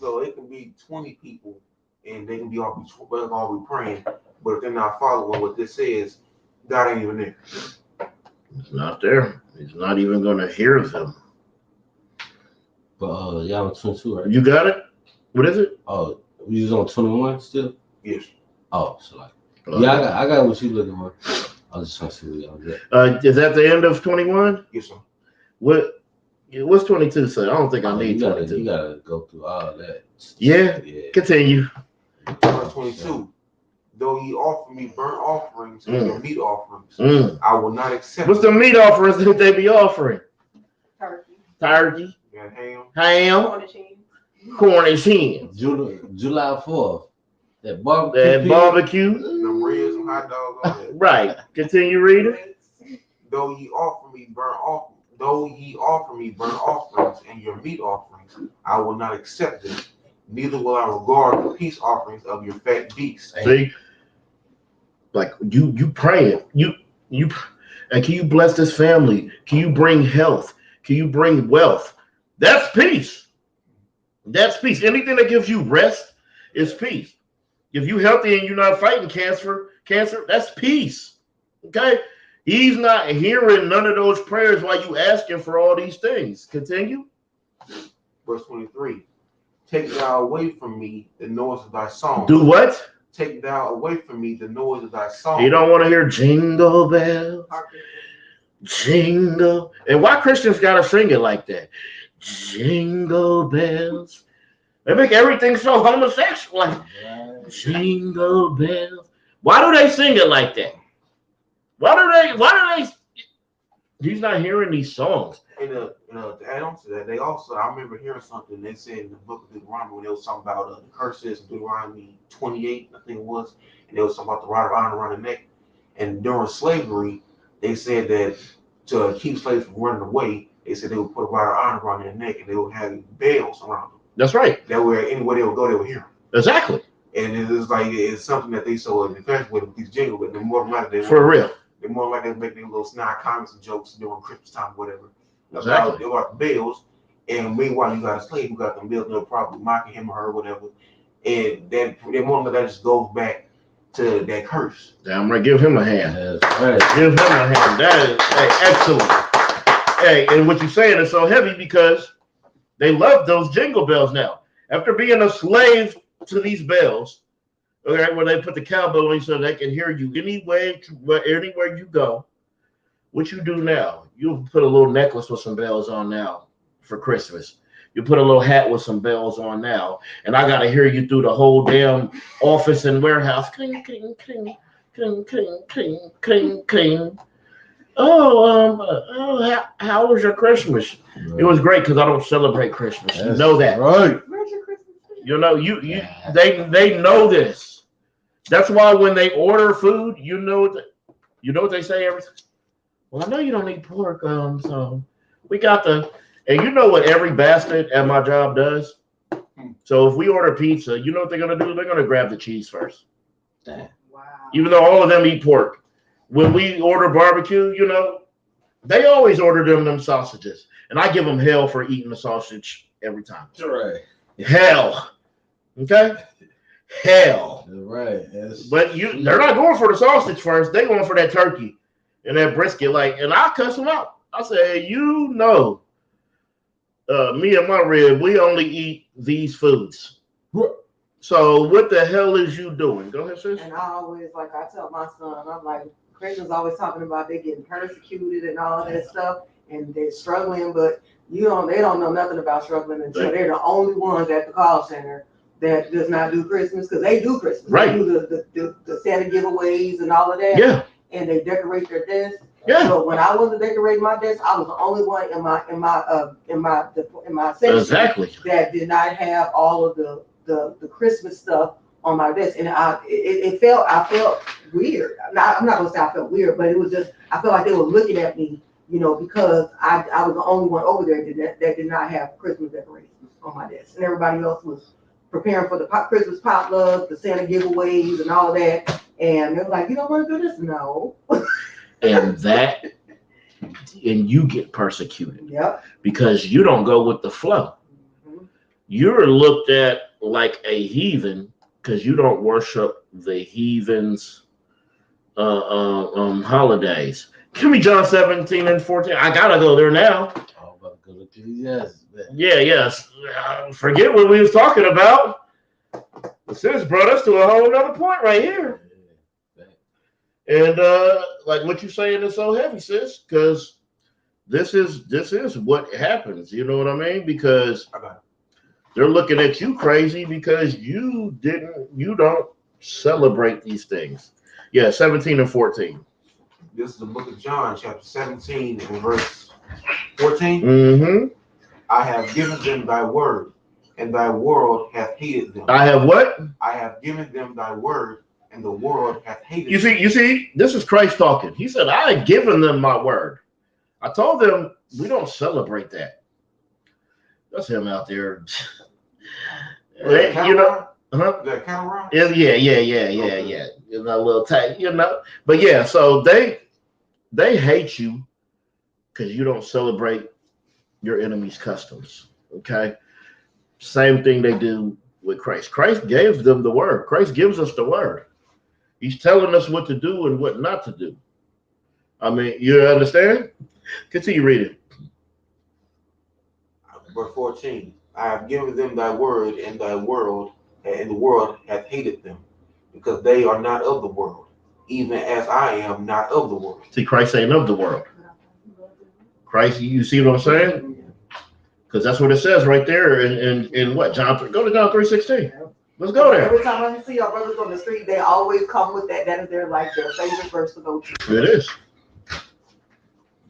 So it can be 20 people, and they can be all be praying, but if they're not following what this says, God ain't even there. He's not there. He's not even going to hear them. But y'all on 22, right? You got it? What is it? Oh, we was on 21 still? Yes. Oh, so like, yeah, I got what you looking for. I was just trying to see what y'all get. Is that the end of 21? Yes, sir. What's 22 say? I don't think I need 22. You gotta go through all that. Yeah. Continue. Verse 22. Though ye offer me burnt offerings and your meat offerings, I will not accept. What's the meat offerings that they be offering? Turkey. Yeah, ham. Corn and cheese. July 4th. That barbecue. Them ribs and hot dogs. All that. Right. Continue reading. Though ye offer me burnt offerings and your meat offerings, I will not accept them. Neither will I regard the peace offerings of your fat beasts. See, like you praying, you, and can you bless this family? Can you bring health? Can you bring wealth? That's peace. That's peace. Anything that gives you rest is peace. If you're healthy and you're not fighting cancer, that's peace. Okay. He's not hearing none of those prayers while you asking for all these things. Continue. Verse 23. Take thou away from me the noise of thy song. Do what? Take thou away from me the noise of thy song. You don't want to hear jingle bells. Jingle. And why Christians got to sing it like that? Jingle bells. They make everything so homosexual. Like, jingle bells. Why do they sing it like that? Why do they? He's not hearing these songs. And to add on to that, they also, I remember hearing something they said in the book of Deuteronomy when they was talking about the curses in Deuteronomy 28, I think it was, and they was talking about the rod of iron around the neck. And during slavery, they said that to keep slaves from running away, they said they would put a rod of iron around their neck and they would have bells around them. That's right. That way, anywhere they would go, they would hear them. Exactly. And it's something that they so infatuated with these jingles, but the more likely they're more likely to make their little snide comments and jokes during Christmas time, or whatever. Exactly. About the bells, and meanwhile you got a slave who got them bells, they're probably mocking him or her, or whatever. And then more than that just goes back to that curse. Yeah, I'm gonna give him a hand. Right. Give him a hand. That is excellent. Hey, and what you're saying is so heavy because they love those jingle bells now. After being a slave to these bells, okay, where they put the cowbell in so they can hear you anywhere you go. What you do now? You put a little necklace with some bells on now for Christmas. You put a little hat with some bells on now, and I gotta hear you through the whole damn office and warehouse. Cling, cling, cling, cling, cling, cling, cling, cling. How was your Christmas? Right. It was great because I don't celebrate Christmas. You know that, right? You know they know this. That's why when they order food, you know what they say every. Well, I know you don't eat pork, so we got and you know what every bastard at my job does? So if we order pizza, you know what they're gonna do? They're gonna grab the cheese first. Damn. Wow. Even though all of them eat pork. When we order barbecue, you know, they always order them sausages. And I give them hell for eating the sausage every time. Right. Hell. Okay? Hell. Right. Yes. But they're not going for the sausage first. They're going for that turkey and that brisket. And I cuss them out. I say, me and my rib, we only eat these foods. So what the hell is you doing? Go ahead, sis. And I always, I tell my son, I'm like, Christians always talking about they getting persecuted and all that stuff, and they're struggling, but they don't know nothing about struggling until they're the only ones at the call center that does not do Christmas, because they do Christmas. Right. They do the Santa giveaways and all of that. Yeah. And they decorate their desks. Yeah. So when I wasn't decorating my desk, I was the only one in my section Exactly. that did not have all of the Christmas stuff on my desk, and I felt weird. I'm not gonna say I felt weird, but it was just I felt like they were looking at me, because I was the only one over there that did not have Christmas decorations on my desk, and everybody else was preparing for the Christmas potluck, the Santa giveaways, and all of that. And they were like, "You don't want to do this?" No. And you get persecuted. Yep. Because you don't go with the flow. Mm-hmm. You're looked at like a heathen because you don't worship the heathens' holidays. Give me John 17 and 14. I gotta go there now. Oh, but yes. Yeah, yes. Forget what we was talking about. The sis brought us to a whole other point right here. And like what you're saying is so heavy, sis, because this is what happens. You know what I mean? Because they're looking at you crazy because you don't celebrate these things. Yeah, 17 and 14. This is the book of John, chapter 17 and verse 14. Mm-hmm. I have given them thy word, and thy world hath hated them. I have what? I have given them thy word, and the world hath hated them. You see, this is Christ talking. He said, I have given them my word. I told them we don't celebrate that. That's him out there. You know, That kind of right? Yeah. In a little tight, But yeah, so they hate you because you don't celebrate your enemy's customs. Okay. Same thing they do with Christ. Christ gave them the word. Christ gives us the word. He's telling us what to do and what not to do. I mean, you understand? Continue reading. Verse 14. I have given them thy word, and the world hath hated them, because they are not of the world, even as I am not of the world. See, Christ ain't of the world. Christ, you see what I'm saying? Because that's what it says right there in what? John 3. Go to John 3:16. Let's go there. Every time I see our brothers on the street, they always come with that. That is their favorite verse to go to. It is.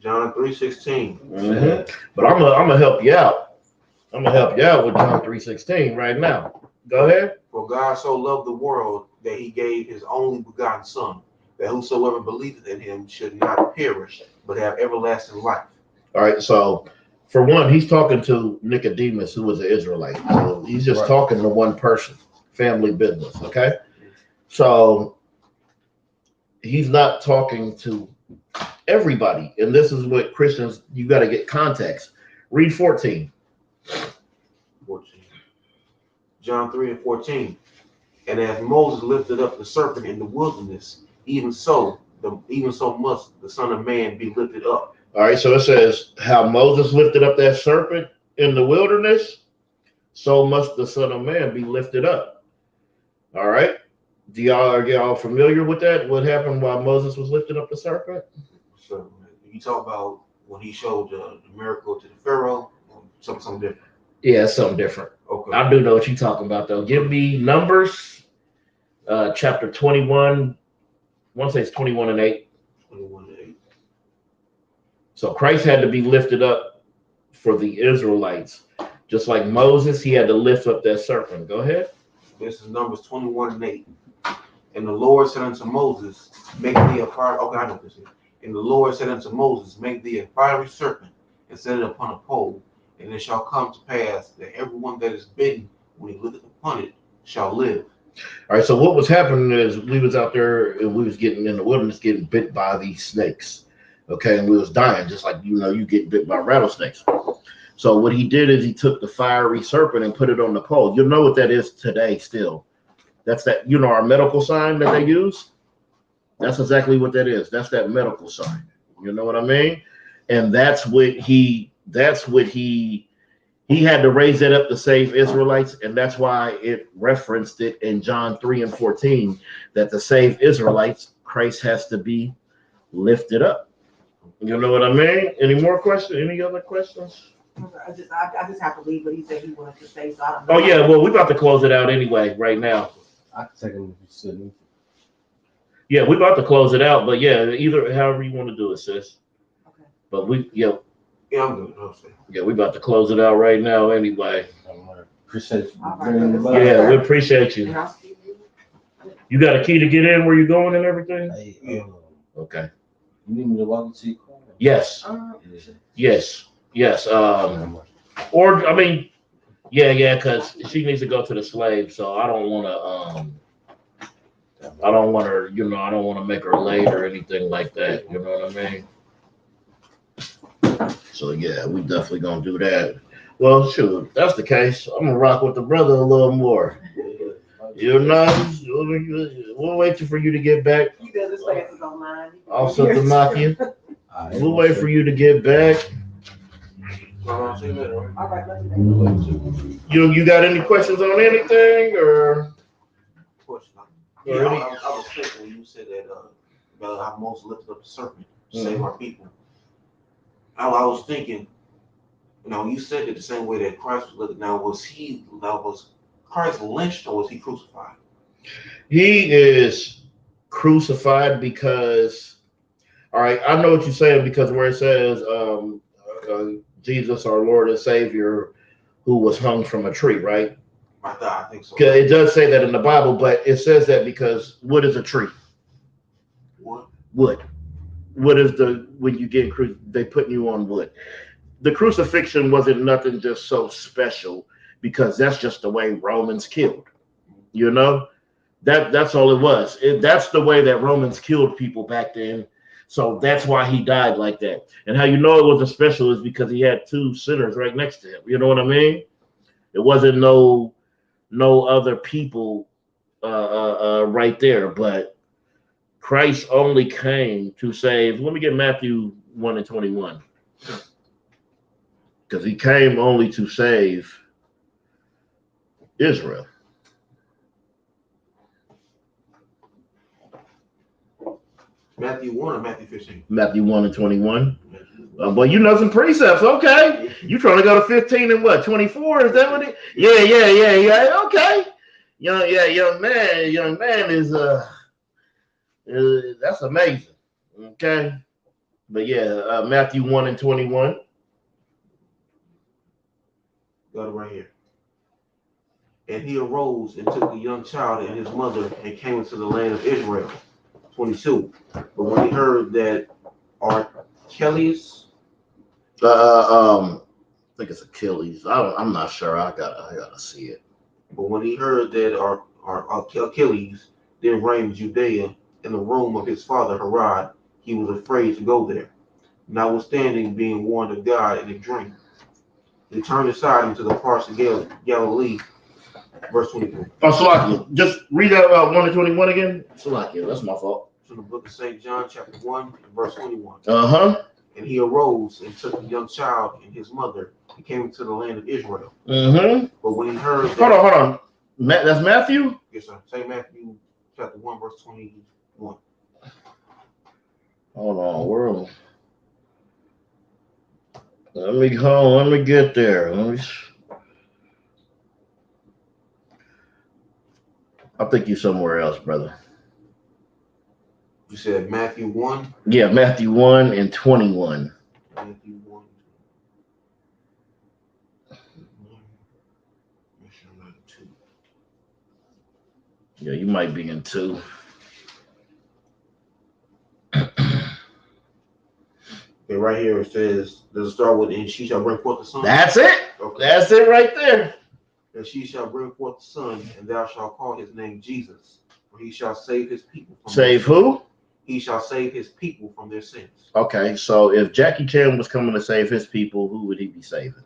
John 3:16. Mm-hmm. But I'm gonna help you out. I'm gonna help you out with John 3:16 right now. Go ahead. For God so loved the world that he gave his only begotten Son, that whosoever believeth in him should not perish, but have everlasting life. All right. So, for one, he's talking to Nicodemus, who was an Israelite. So he's just talking to one person, family business. Okay. So he's not talking to everybody, and this is what Christians, you got to get context. Read 14. John 3 and 14. And as Moses lifted up the serpent in the wilderness, even so must the Son of Man be lifted up. All right, so it says how Moses lifted up that serpent in the wilderness, so must the Son of Man be lifted up. All right. Are y'all familiar with that? What happened while Moses was lifting up the serpent? So you talk about when he showed the miracle to the Pharaoh, something different. Yeah, something different. Okay. I do know what you're talking about, though. Give me Numbers, chapter 21. I want to say it's 21 and 8. 21 and 8. So Christ had to be lifted up for the Israelites. Just like Moses, he had to lift up that serpent. Go ahead. This is Numbers 21 and 8. And the Lord said unto Moses, make thee a fire. Okay, I know this. And the Lord said unto Moses, make thee a fiery serpent, and set it upon a pole. And it shall come to pass that everyone that is bitten, when he looketh upon it, shall live. All right, so what was happening is we was out there and we was getting in the wilderness, getting bit by these snakes. Okay, and we was dying, just like you get bit by rattlesnakes. So what he did is he took the fiery serpent and put it on the pole. You know what that is today still. That's that, our medical sign that they use. That's exactly what that is. That's that medical sign. You know what I mean? And that's what he had to raise that up to save Israelites, and that's why it referenced it in John 3 and 14 that to save Israelites, Christ has to be lifted up. You know what I mean? Any more questions? Any other questions? I just have to leave, but he said he wanted to stay, so I don't know. Oh yeah, well, we're about to close it out anyway right now. I can take him if you're sitting. Yeah, we're about to close it out, but yeah, either however you want to do it, sis. Okay. But Yeah, I'm good. yeah, we're about to close it out right now anyway. Appreciate you. All right, bringing brother. it up. Yeah, we appreciate you. And I'll see you You got a key to get in where you're going and everything? Hey, Okay. you need me to walk you to your car? Yes. Yes. Yes. Or I mean, yeah, because she needs to go to the slave, so I don't want to. I don't want her. I don't want to make her late or anything like that. You know what I mean? So yeah, we definitely gonna do that. Well, shoot, if that's the case, I'm gonna rock with the brother a little more. We'll wait for you to get back. Because this class is online. I'll set the knock you. We'll wait for you to get back. All right, let's do You got any questions on anything or? Yeah, I was thinking when you said that about how Moses lifted up the serpent to save our people. I was thinking, you said it the same way that Christ was lifted. Now, was Christ lynched or was he crucified? He is crucified because, all right, I know what you're saying because where it says Jesus, our Lord and Savior, who was hung from a tree, right? I think so. It does say that in the Bible, but it says that because wood is a tree. What? Wood. Wood is when you get they putting you on wood. The crucifixion wasn't nothing just so special because that's just the way Romans killed. That's all it was. That's the way that Romans killed people back then. So that's why he died like that. And how you know it wasn't special is because he had two sinners right next to him. You know what I mean? It wasn't no other people right there, but Christ only came to save. Let me get Matthew 1:21. Because he came only to save Israel. Matthew 1 or Matthew 15? Matthew 1:21. But you know some precepts, okay? You trying to go to 15 and what? 24? Is that what it? Yeah. Okay. Young man is that's amazing. Okay. But yeah, Matthew 1:21. Got it right here. And he arose and took the young child and his mother and came into the land of Israel. 22. But when he heard that Archelaus, I think it's Achilles. I'm not sure. I gotta see it. But when he heard that Achilles then reigned in Judea in the room of his father Herod, he was afraid to go there. Notwithstanding, being warned of God in a dream, he turned aside into the parts of Galilee. Verse 23. Oh, Salakia. Just read that about 1:21 again. Salakia, that's my fault. From the book of St. John, chapter 1, verse 21. And he arose and took the young child and his mother and came into the land of Israel. But when he heard that, Hold on. That's Matthew? Yes, sir. St. Matthew, chapter 1, verse 21. Hold on, world. Let me get there. I think you're somewhere else, brother. You said Matthew 1? Yeah, Matthew 1:21. Matthew 1. Yeah, you might be in 2. Okay, right here it says, does it start with, and she shall bring forth the son? That's it. Okay. That's it right there. And she shall bring forth the son, and thou shalt call his name Jesus, for he shall save his people from Save who? He shall save his people from their sins. Okay, so if Jackie Chan was coming to save his people, who would he be saving?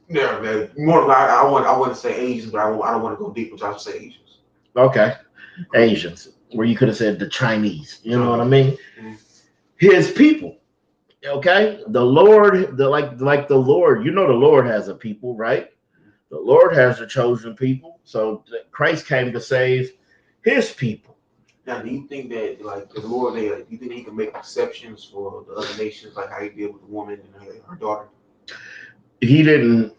Yeah, man. More like I want to say Asians, but I don't want to go deep, which I should say Asians. Okay, Asians, where you could have said the Chinese. You know what I mean? Mm-hmm. His people. Okay, the Lord, like the Lord. You know, the Lord has a people, right? The Lord has a chosen people. So Christ came to save his people. Now, do you think that, like, the Lord, do you think he can make exceptions for the other nations, like how he did with the woman and her daughter? He didn't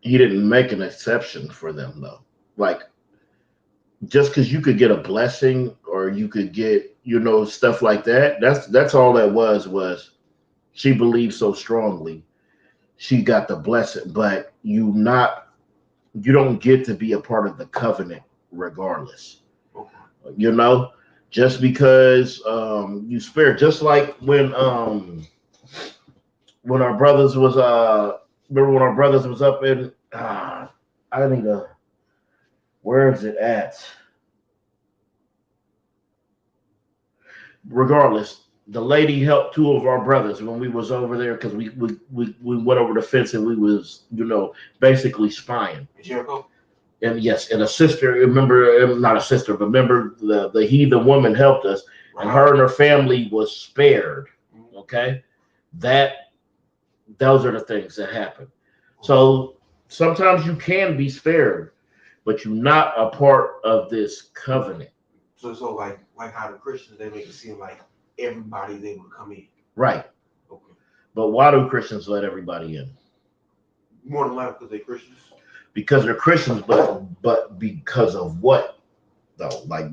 make an exception for them, though. Like, just because you could get a blessing or you could get, stuff like that. That's all that was she believed so strongly. She got the blessing, but you don't get to be a part of the covenant regardless. Okay. You know, just because you spare, just like when our brothers was remember when our brothers was up in I need a where is it at? Regardless, the lady helped two of our brothers when we was over there because we went over the fence and we was, you know, basically spying. Jericho? And yes, and a sister, remember, not a sister, but remember the heathen woman helped us, and her and her family was spared. Okay, those are the things that happen. So sometimes you can be spared, but you're not a part of this covenant. So like how the Christians, they make it seem like everybody's able to come in. Right. Okay. But why do Christians let everybody in? More than likely because they're Christians. Because they're Christians, but because of what though? Like,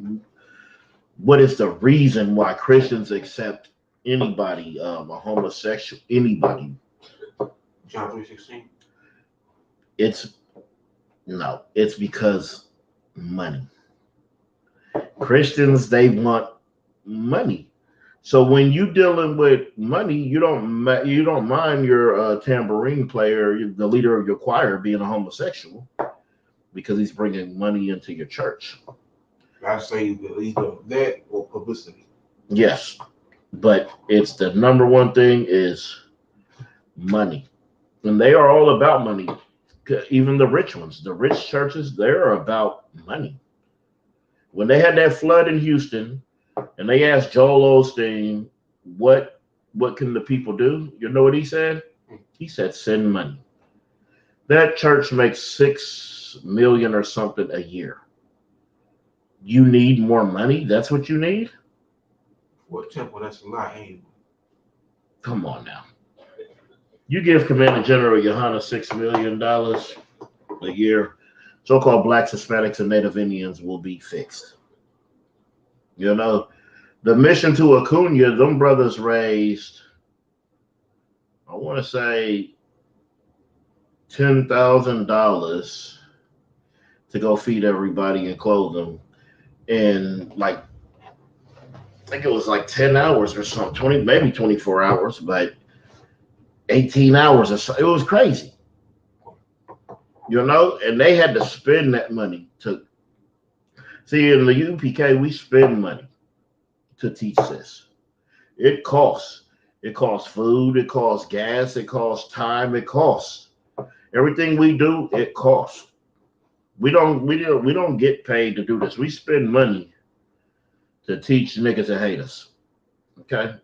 what is the reason why Christians accept anybody, a homosexual, anybody? John 3:16. It's because money. Christians, they want money. So when you dealing with money, you don't mind your tambourine player, the leader of your choir, being a homosexual because he's bringing money into your church. I say either that or publicity. Yes, but it's the number one thing is money, and they are all about money. Even the rich ones, the rich churches, they're about money. When they had that flood in Houston, and they asked Joel Osteen, what can the people do? You know what he said? He said, send money. That church makes $6 million or something a year. You need more money? That's what you need? For a temple, that's a lot, ain't it? Come on now. You give Commander General Yohana $6 million a year, so-called blacks, Hispanics, and Native Indians will be fixed. You know, the mission to Acuna, them brothers raised, I want to say, $10,000 to go feed everybody and clothe them in I think it was like 10 hours or something, 20, maybe 24 hours, but 18 hours or so. It was crazy. You know, and they had to spend that money to see in the UPK, we spend money to teach this. It costs. It costs food, it costs gas, it costs time, it costs. Everything we do, it costs. We don't get paid to do this. We spend money to teach niggas that hate us. Okay?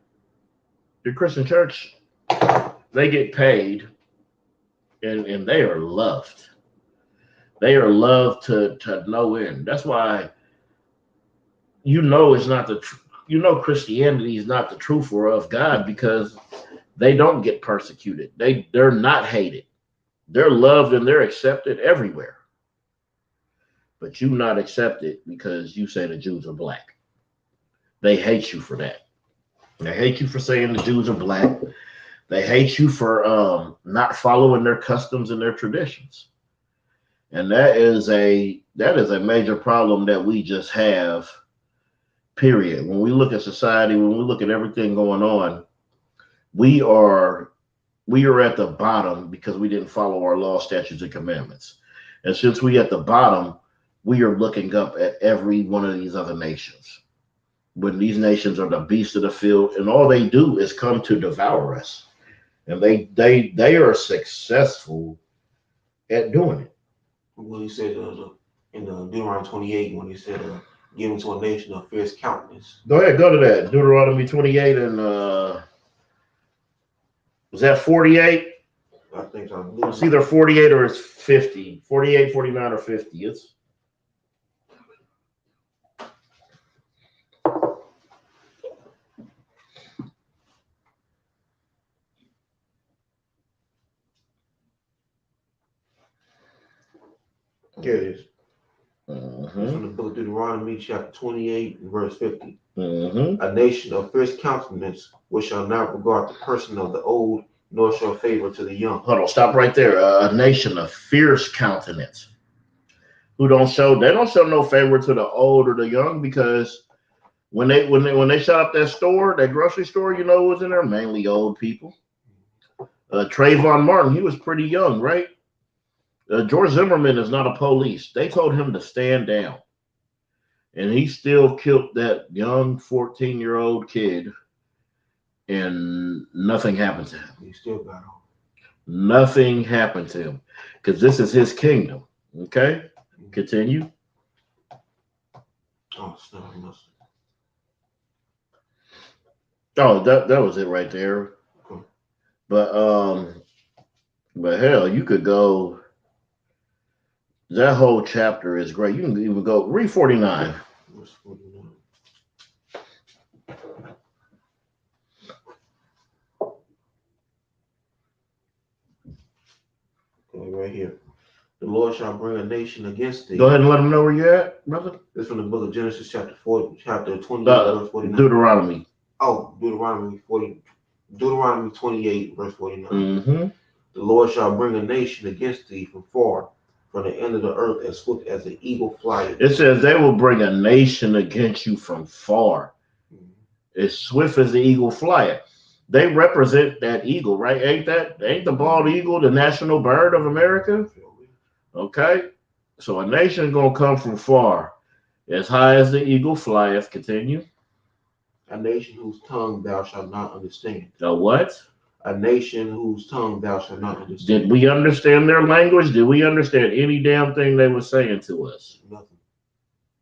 The Christian church, they get paid and they are loved. They are loved to no end. That's why it's not Christianity is not the truth or of God because they don't get persecuted. They're not hated. They're loved and they're accepted everywhere. But you not accepted because you say the Jews are black. They hate you for that. They hate you for saying the Jews are black. They hate you for not following their customs and their traditions. And that is a major problem that we just have, period. When we look at society, when we look at everything going on, we are at the bottom because we didn't follow our law, statutes, and commandments. And since we at the bottom, we are looking up at every one of these other nations. When these nations are the beasts of the field, and all they do is come to devour us. And they are successful at doing it. When he said in Deuteronomy 28, when he said given to a nation of fierce countenance. Go ahead, go to that. Deuteronomy 28 and was that 48? I think so. It's either 48 or it's 50. 48, 49, or 50. It's Here it is. It's from the book of Deuteronomy, chapter 28, and verse 50. Mm-hmm. A nation of fierce countenance, which shall not regard the person of the old, nor show favor to the young. Hold on, stop right there. A nation of fierce countenance. who don't show no favor to the old or the young, because when they shut up that grocery store, you know who was in there? Mainly old people. Trayvon Martin, he was pretty young, right? George Zimmerman is not a police. They told him to stand down. And he still killed that young 14-year-old kid, and nothing happened to him. He still got on. Nothing happened to him, because this is his kingdom. Okay? Continue. Oh, snap, he must. Oh, that was it right there. Okay. But hell, you could go. That whole chapter is great. You can even go read 49. Verse 49. Okay, right here. The Lord shall bring a nation against thee. Go ahead and let them know where you're at, brother. This from the book of Genesis, chapter 28, verse 49. Deuteronomy. Oh, Deuteronomy 28, verse 49. Mm-hmm. The Lord shall bring a nation against thee from far, from the end of the earth, as swift as the eagle flieth. It says they will bring a nation against you from far, as swift as the eagle flieth. They represent that eagle, right? Ain't the bald eagle the national bird of America? Okay, so a nation gonna come from far, as high as the eagle flieth. Continue. A nation whose tongue thou shalt not understand. A what? A nation whose tongue thou shalt not understand. Did we understand their language? Did we understand any damn thing they were saying to us? Nothing.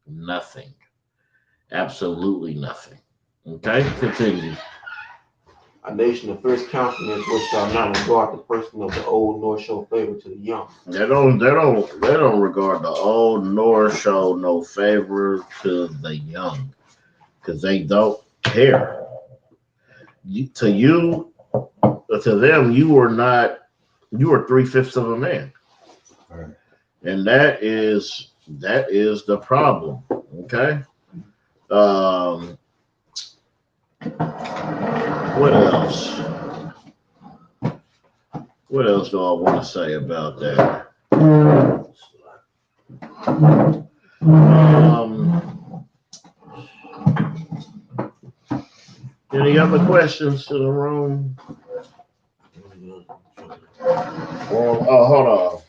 Nothing. Absolutely nothing. Okay, continue. A nation of fierce countenance which shall not regard the person of the old, nor show favor to the young. They don't regard the old nor show no favor to the young, because they don't care. To them, you were 3/5 of a man. Right. And that is the problem. Okay. What else? What else do I want to say about that? Any other questions to the room? Well, hold on.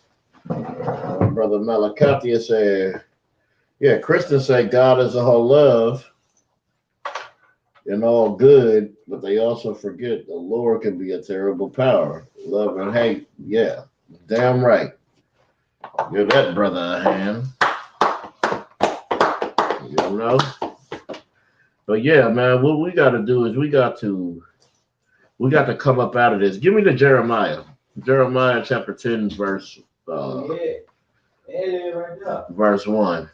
Brother Malakatia said, yeah, Christians say God is a whole love and all good, but they also forget the Lord can be a terrible power. Love and hate. Yeah, damn right. Give that brother a hand. You know? But yeah, man, what we got to do is we got to come up out of this. Give me the Jeremiah chapter 10, verse verse 1.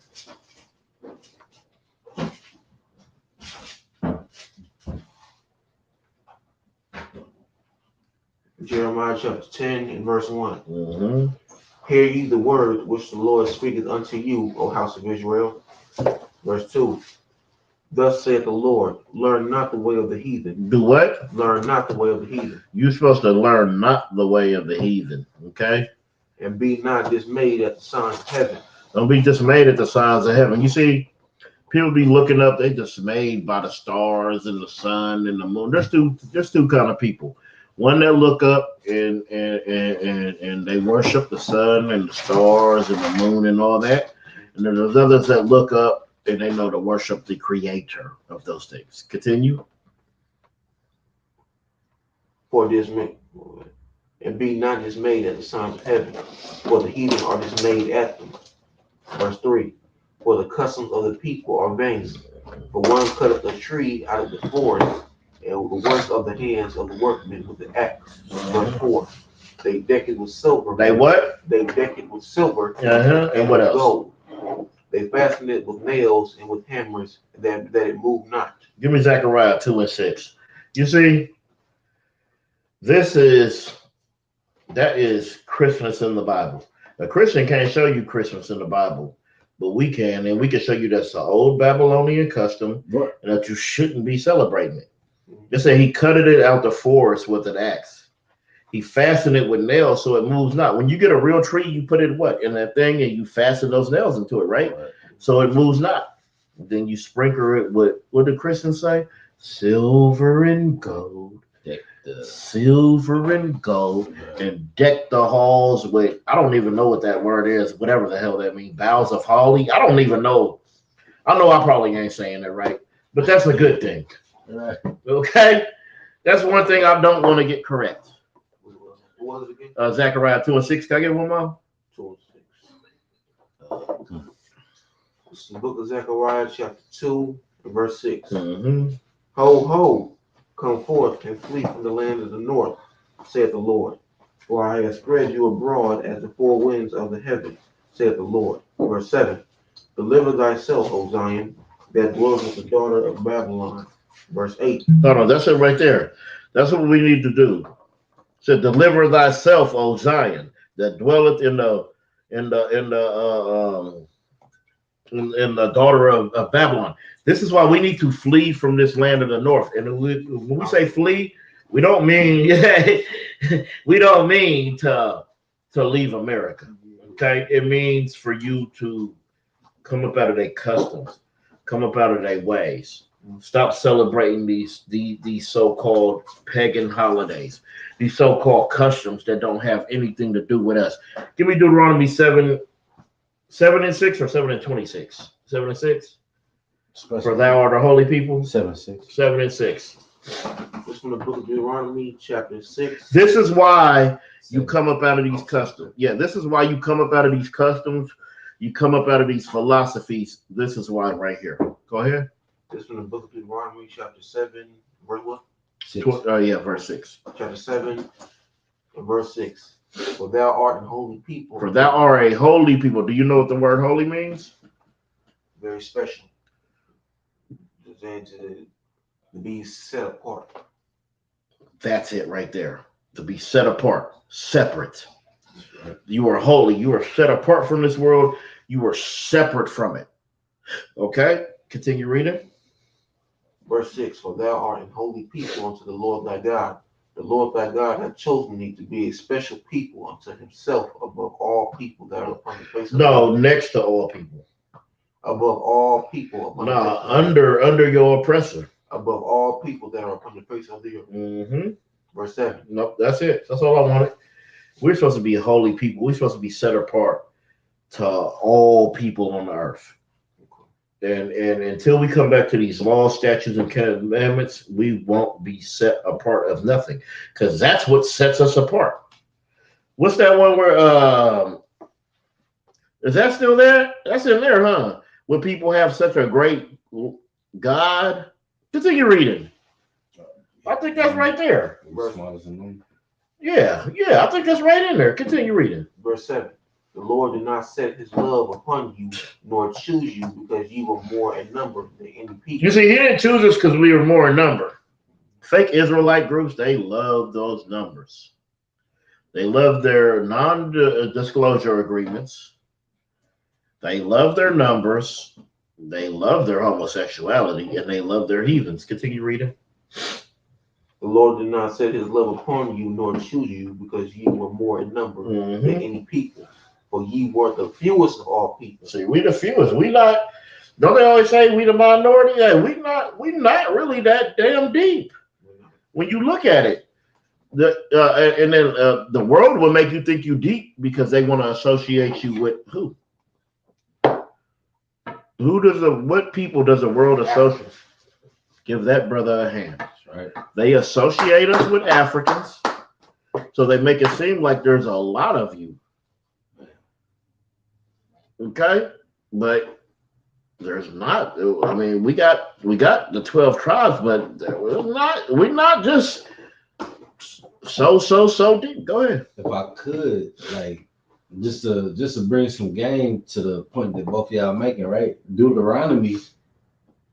Jeremiah chapter 10 and verse 1. Mm-hmm. Hear ye the word which the Lord speaketh unto you, O house of Israel. Verse 2. Thus saith the Lord, learn not the way of the heathen. Do what? Learn not the way of the heathen. You're supposed to learn not the way of the heathen, okay? And be not dismayed at the signs of heaven. Don't be dismayed at the signs of heaven. You see, people be looking up, they dismayed by the stars and the sun and the moon. There's two kind of people. One that look up and they worship the sun and the stars and the moon and all that. And there's others that look up and they know to worship the creator of those things. Continue. For dismay. And be not dismayed at the signs of heaven, for the heathen are dismayed at them. Verse 3. For the customs of the people are vain. For one cutteth a tree out of the forest, and the work of the hands of the workmen with the axe. Verse 4. They deck it with silver. They what? They deck it with silver And what else? gold. They fasten it with nails and with hammers, that it move not. Give me Zechariah 2 and 6. You see, that is Christmas in the Bible. A Christian can't show you Christmas in the Bible, but we can, and we can show you that's the old Babylonian custom, and that you shouldn't be celebrating it. They say he cutted it out the forest with an axe. He fastened it with nails so it moves not. When you get a real tree, you put it what in that thing and you fasten those nails into it, right? So it moves not. Then you sprinkle it with what did Christians say? Silver and gold. Silver and gold, and deck the halls with, I don't even know what that word is, whatever the hell that means, boughs of holly. I don't even know. I know I probably ain't saying it right, but that's a good thing. Right. Okay? That's one thing I don't want to get correct. What was it again? Zechariah 2 and 6. Can I get one more? 2 and 6. It's the book of Zechariah, chapter 2, and verse 6. Mm-hmm. Ho, ho, come forth and flee from the land of the north, saith the Lord. For I have spread you abroad as the four winds of the heaven, saith the Lord. Verse 7. Deliver thyself, O Zion, that dwells with the daughter of Babylon. Verse 8. Hold on, that's it right there. That's what we need to do. So deliver thyself, O Zion, that dwelleth in the daughter of Babylon. This is why we need to flee from this land of the north. And when we say flee, we don't mean to leave America. Okay, it means for you to come up out of their customs, come up out of their ways. Stop celebrating these so-called pagan holidays, these so-called customs that don't have anything to do with us. Give me Deuteronomy 7 and 6 or 7 and 26. 7 and 6. For thou art a holy people. 7 and 6. 7 and 6. This from the book of Deuteronomy, chapter 6. This is why you come up out of these customs. Yeah, this is why you come up out of these customs. You come up out of these philosophies. This is why right here. Go ahead. This from the book of Deuteronomy, chapter 7, verse what? 6. Verse 6. Chapter 7, and verse 6. For thou art a holy people. For thou art a holy people. Do you know what the word holy means? Very special. To be set apart. That's it right there. To be set apart, separate. You are holy. You are set apart from this world. You are separate from it. Okay? Continue reading. Verse 6. For thou art a holy people unto the Lord thy God. The Lord thy God hath chosen thee to be a special people unto himself above all people that are upon the face of the earth. Next to all people. Above all people. Under your oppressor. Above all people that are upon the face of the earth. Mm-hmm. Verse 7. Nope, that's it. That's all I wanted. We're supposed to be holy people. We're supposed to be set apart to all people on the earth. And until we come back to these laws, statutes, and commandments, we won't be set apart of nothing. Because that's what sets us apart. What's that one where is that still there? That's in there, huh? When people have such a great God. Continue reading. I think that's right there. Yeah, I think that's right in there. Continue reading. Verse 7. The Lord did not set his love upon you, nor choose you, because you were more in number than any people. You see, he didn't choose us because we were more in number. Fake Israelite groups, they love those numbers. They love their non-disclosure agreements. They love their numbers. They love their homosexuality, and they love their heathens. Continue reading. The Lord did not set his love upon you, nor choose you, because ye were more in number than any people. For ye were the fewest of all people. See, we the fewest. We not. Don't they always say we the minority? Yeah, we not really that damn deep. When you look at it, the world will make you think you deep because they want to associate you with who? What people does the world associate? Give that brother a hand. That's right. They associate us with Africans, so they make it seem like there's a lot of you. Okay, but there's not. I mean, we got the 12 tribes, but we're not just so deep. Go ahead. If I could, like, just to bring some game to the point that both of y'all making, right? Deuteronomy,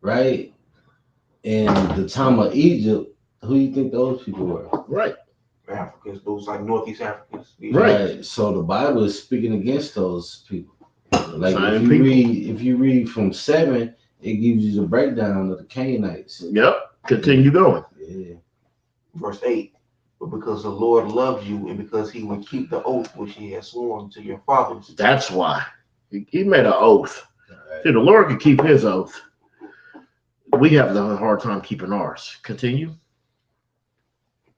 right? In the time of Egypt, who do you think those people were? Right. Africans, those like Northeast Africans. Right. So the Bible is speaking against those people. Like if you read from 7, it gives you the breakdown of the Canaanites. Yep. Continue going. Yeah. Verse 8. but because the Lord loves you and because he will keep the oath which he has sworn to your fathers. That's why. He made an oath. See, the Lord could keep his oath. We have the hard time keeping ours. Continue.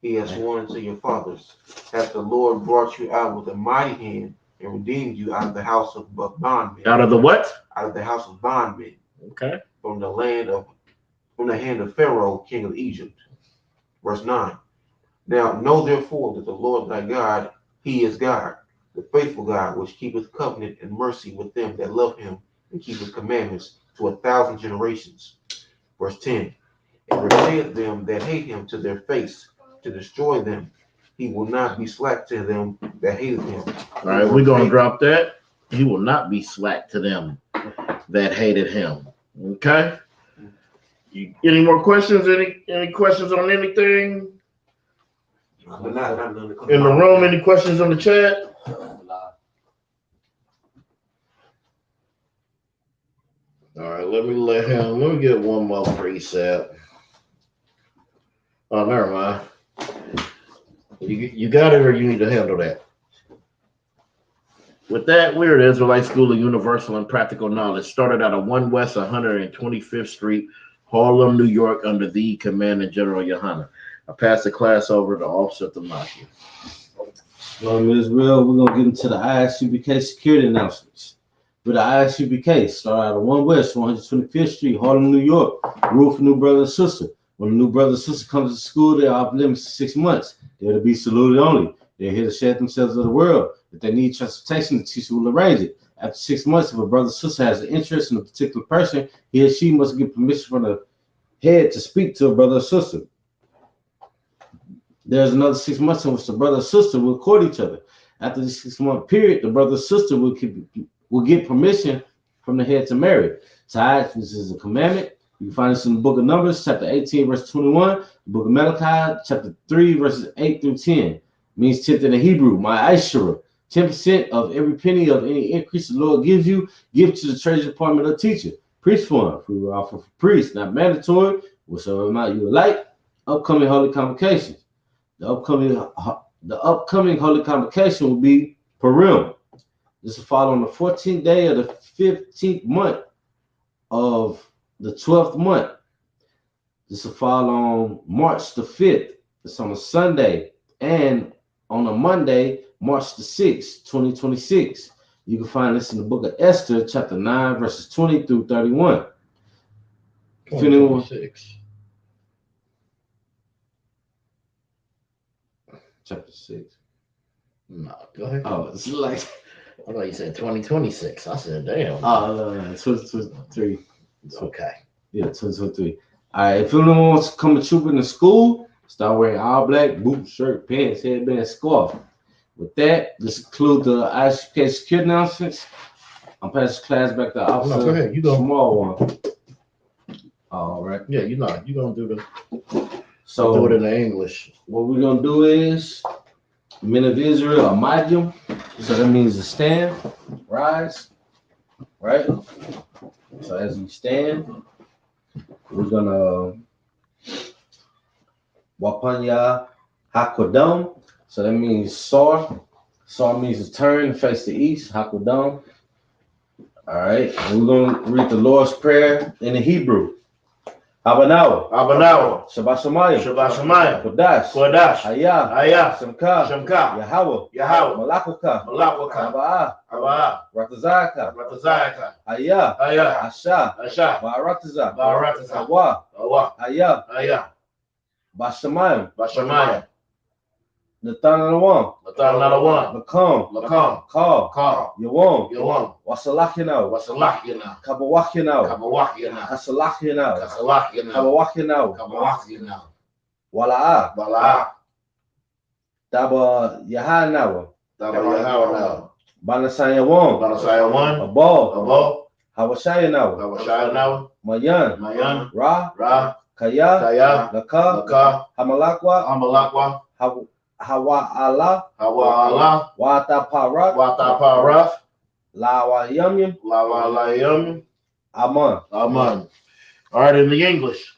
He has sworn to your fathers. Hath the Lord brought you out with a mighty hand and redeemed you out of the house of bondmen. Out of the what? Out of the house of bondmen. Okay. From the hand of Pharaoh, king of Egypt. Verse 9. Now know therefore that the Lord thy God, he is God, the faithful God, which keepeth covenant and mercy with them that love him and keep his commandments to 1,000 generations. Verse 10. And repayeth them that hate him to their face, to destroy them. He will not be slack to them that hated him. All right, we're going to drop that. He will not be slack to them that hated him. Okay? Any more questions? Any questions on anything? In the room, any questions on the chat? All right, let me get one more precept. Oh, never mind. You got it, or you need to handle that? With that, we're at Israelite School of Universal and Practical Knowledge. Started out of 1 West 125th Street, Harlem, New York, under the Commanding General Yohana. I pass the class over to Officer Thamaki. Israel, we're going to get into the ISUPK security announcements. With the ISUPK, start out of 1 West 125th Street, Harlem, New York. Rule for new brother and sister. When a new brother and sister comes to school, they are off limits for 6 months. They're to be saluted only. They're here to share themselves with the world. If they need transportation, the teacher will arrange it. After 6 months, if a brother or sister has an interest in a particular person, he or she must get permission from the head to speak to a brother or sister. There's another 6 months in which the brother or sister will court each other. After the 6 month period, the brother or sister will get permission from the head to marry. Tithe, this is a commandment. You can find this in the book of Numbers, chapter 18, verse 21. The book of Malachi, chapter 3, verses 8 through 10. Means tenth in the Hebrew, my Ishura. 10% of every penny of any increase the Lord gives you, give to the treasury department of teacher. Priest form, we will offer for priests, not mandatory, whatsoever amount you would like. Upcoming holy convocations. The upcoming holy convocation will be Purim. This will fall on the 14th day of the 15th month of the 12th month. This will fall on March the 5th. It's on a Sunday. And on a Monday, March the 6th, 2026. You can find this in the book of Esther, chapter 9, verses 20 through 31. 26. Chapter 6. No, go ahead. Oh, it's like... I thought you said 2026. I said, damn. Oh, no, 2023. Okay. Yeah, 2023. All right, if anyone wants to come a trooper in the school, start wearing all black, boots, shirt, pants, headband, scarf. With that, this concludes the ISUPK security announcements. I'm passing class back to Officer. No, go ahead. You go. Small one. All right. Yeah, you're going to do the... So do it in the English. What we're going to do is, men of Israel, a Magyam. So that means to stand, rise, right? So as you stand, we're going to Wapanya Hakodam. So that means Sar. Sar means to turn, face the east, Hakodam. All right. And we're going to read the Lord's Prayer in the Hebrew. Abanawa. Shabbat Shemayim. Kodash. Hayah. Shemka. Yahweh. Malakuka. Aba'ah. Ratazaka. Hayah. Asha. Barataza. Hawa. Hayah. Bashamayim. Nathan Nawam. Lakam. Call. Yawam. Wasalakino. Kabawakino. Hasalakhino. Wala'ah. Daba Yahanawa. Banasayawam. Abal. Hawashayanawa. Mayan. Ra. Kaya. Laka. Hamalakwa. Hawa Allah. Wataparak. Lawa Yamyam. Aman. All right, in the English.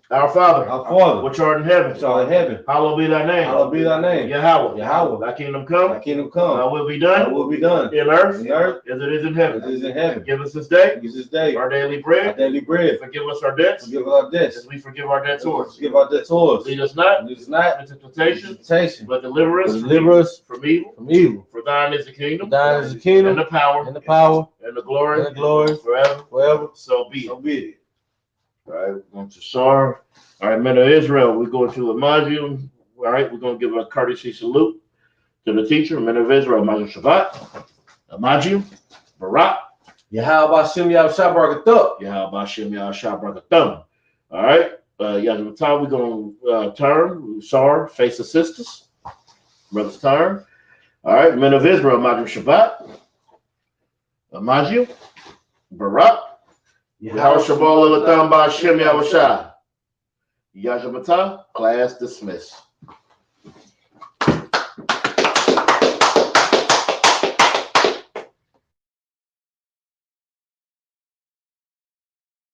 Our Father, Our Father, which art in heaven, which art in heaven, hallowed be thy name. hallowed be thy name. Yahweh, Yahweh, thy kingdom come, thy kingdom come, thy will be thy done will be done in earth in earth as it is in as heaven. it is in heaven. Give us this day Give us this day our daily our bread. daily bread. Forgive us our debts Forgive our debts as we forgive our as we debtors. forgive our debtors. Lead us not Lead us not into into temptation, temptation, but deliver but us deliver us from evil. from evil. For thine is the kingdom, Thine is the and kingdom the power, and the power and the glory, and the glory forever. forever. So be So it. be it. All right, we're going to Sar. All right, men of Israel, we're going to Imagine. All right, we're going to give a courtesy salute to the teacher, men of Israel, Imagine Shabbat, Imagine, Barak, Yahweh Bashem Yahushua Barakathah. Yahweh Bashem Yahshua Barakatham. All right, Yazmatah, we're going to turn, Sar, face the sisters, brothers turn. All right, men of Israel, Imagine Shabbat, Imagine, Barak, Yahweh Shabbat Latam Bashem Yahushua. Yazmatah, class dismissed.